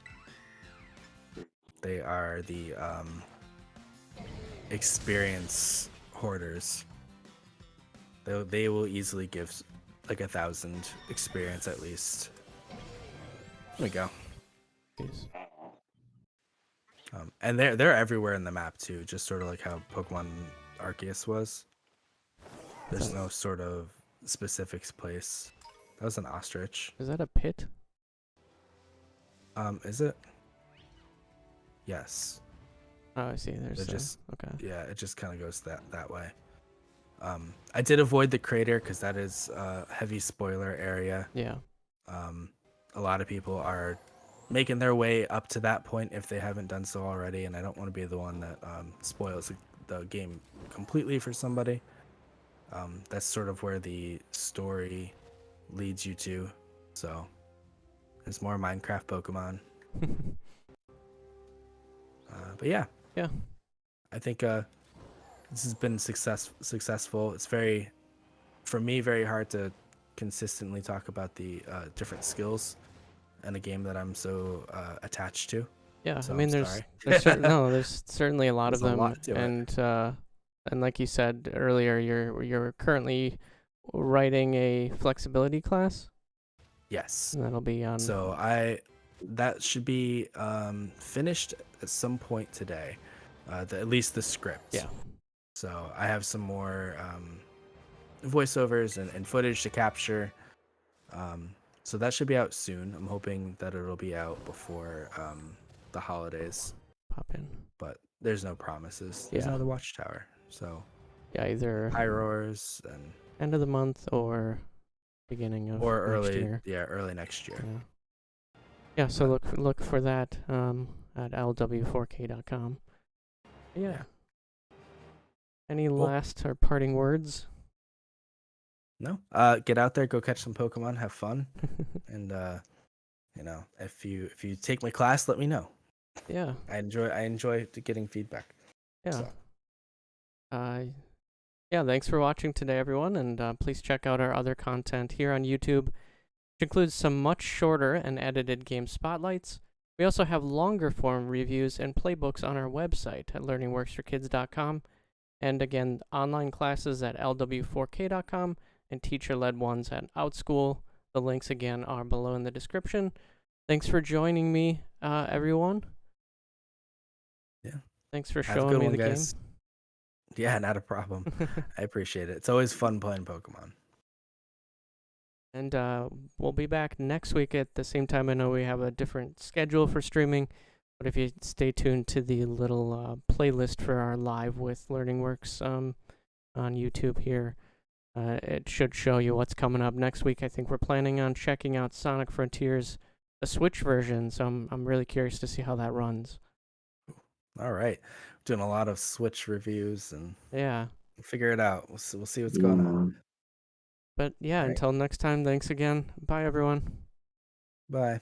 [SPEAKER 2] They are the experience hoarders. They will easily give like 1,000 experience at least. There we go.
[SPEAKER 1] Jeez.
[SPEAKER 2] And they're everywhere in the map too, just sort of like how Pokemon Arceus was. There's no sort of specific place. That was an ostrich.
[SPEAKER 1] Is that a pit?
[SPEAKER 2] Is it? Yes.
[SPEAKER 1] Oh, I see. There's okay.
[SPEAKER 2] Yeah, it just kind of goes that way. I did avoid the crater because that is a heavy spoiler area.
[SPEAKER 1] Yeah.
[SPEAKER 2] A lot of people are making their way up to that point if they haven't done so already, and I don't want to be the one that spoils the game completely for somebody. That's sort of where the story leads you to. So there's more Minecraft Pokemon. But yeah, I think this has been successful. It's for me, very hard to consistently talk about the different skills in a game that I'm so attached to.
[SPEAKER 1] Yeah,
[SPEAKER 2] So
[SPEAKER 1] I
[SPEAKER 2] I'm
[SPEAKER 1] mean,
[SPEAKER 2] sorry.
[SPEAKER 1] there's certainly a lot of
[SPEAKER 2] There's a
[SPEAKER 1] them,
[SPEAKER 2] lot to it.
[SPEAKER 1] and like you said earlier, you're currently writing a flexibility class,
[SPEAKER 2] Yes.
[SPEAKER 1] and that'll be on.
[SPEAKER 2] So that should be finished at some point today. At least the script.
[SPEAKER 1] Yeah.
[SPEAKER 2] So I have some more voiceovers and footage to capture. So that should be out soon. I'm hoping that it'll be out before the holidays,
[SPEAKER 1] Pop in.
[SPEAKER 2] but there's no promises. There's
[SPEAKER 1] Yeah.
[SPEAKER 2] another Watchtower. So
[SPEAKER 1] Yeah, either
[SPEAKER 2] high roars and
[SPEAKER 1] end of the month or beginning of
[SPEAKER 2] or
[SPEAKER 1] next
[SPEAKER 2] early,
[SPEAKER 1] year.
[SPEAKER 2] yeah, early next year.
[SPEAKER 1] Yeah. Yeah, so
[SPEAKER 2] But
[SPEAKER 1] look for that at lw4k.com. Yeah. Any
[SPEAKER 2] Cool.
[SPEAKER 1] last or parting words?
[SPEAKER 2] No, get out there, go catch some Pokemon, have fun, and if you take my class, let me know.
[SPEAKER 1] Yeah.
[SPEAKER 2] I enjoy getting feedback.
[SPEAKER 1] Yeah.
[SPEAKER 2] So.
[SPEAKER 1] Yeah, thanks for watching today, everyone, and please check out our other content here on YouTube, which includes some much shorter and edited game spotlights. We also have longer form reviews and playbooks on our website at learningworksforkids.com, and again, online classes at lw4k.com and teacher-led ones at Outschool. The links again are below in the description. Thanks for joining me, everyone.
[SPEAKER 2] Yeah.
[SPEAKER 1] Thanks for
[SPEAKER 2] Have a
[SPEAKER 1] showing
[SPEAKER 2] good
[SPEAKER 1] me
[SPEAKER 2] one,
[SPEAKER 1] the
[SPEAKER 2] guys. Yeah, not a problem. I appreciate it. It's always fun playing Pokemon.
[SPEAKER 1] And we'll be back next week at the same time. I know we have a different schedule for streaming, but if you stay tuned to the little playlist for our live with LearningWorks on YouTube here, it should show you what's coming up next week. I think we're planning on checking out Sonic Frontiers, the Switch version, so I'm really curious to see how that runs.
[SPEAKER 2] All right, doing a lot of Switch reviews and
[SPEAKER 1] Yeah.
[SPEAKER 2] we'll figure it out. We'll see what's going on.
[SPEAKER 1] But yeah,
[SPEAKER 2] All right.
[SPEAKER 1] until next time, thanks again. Bye, everyone.
[SPEAKER 2] Bye.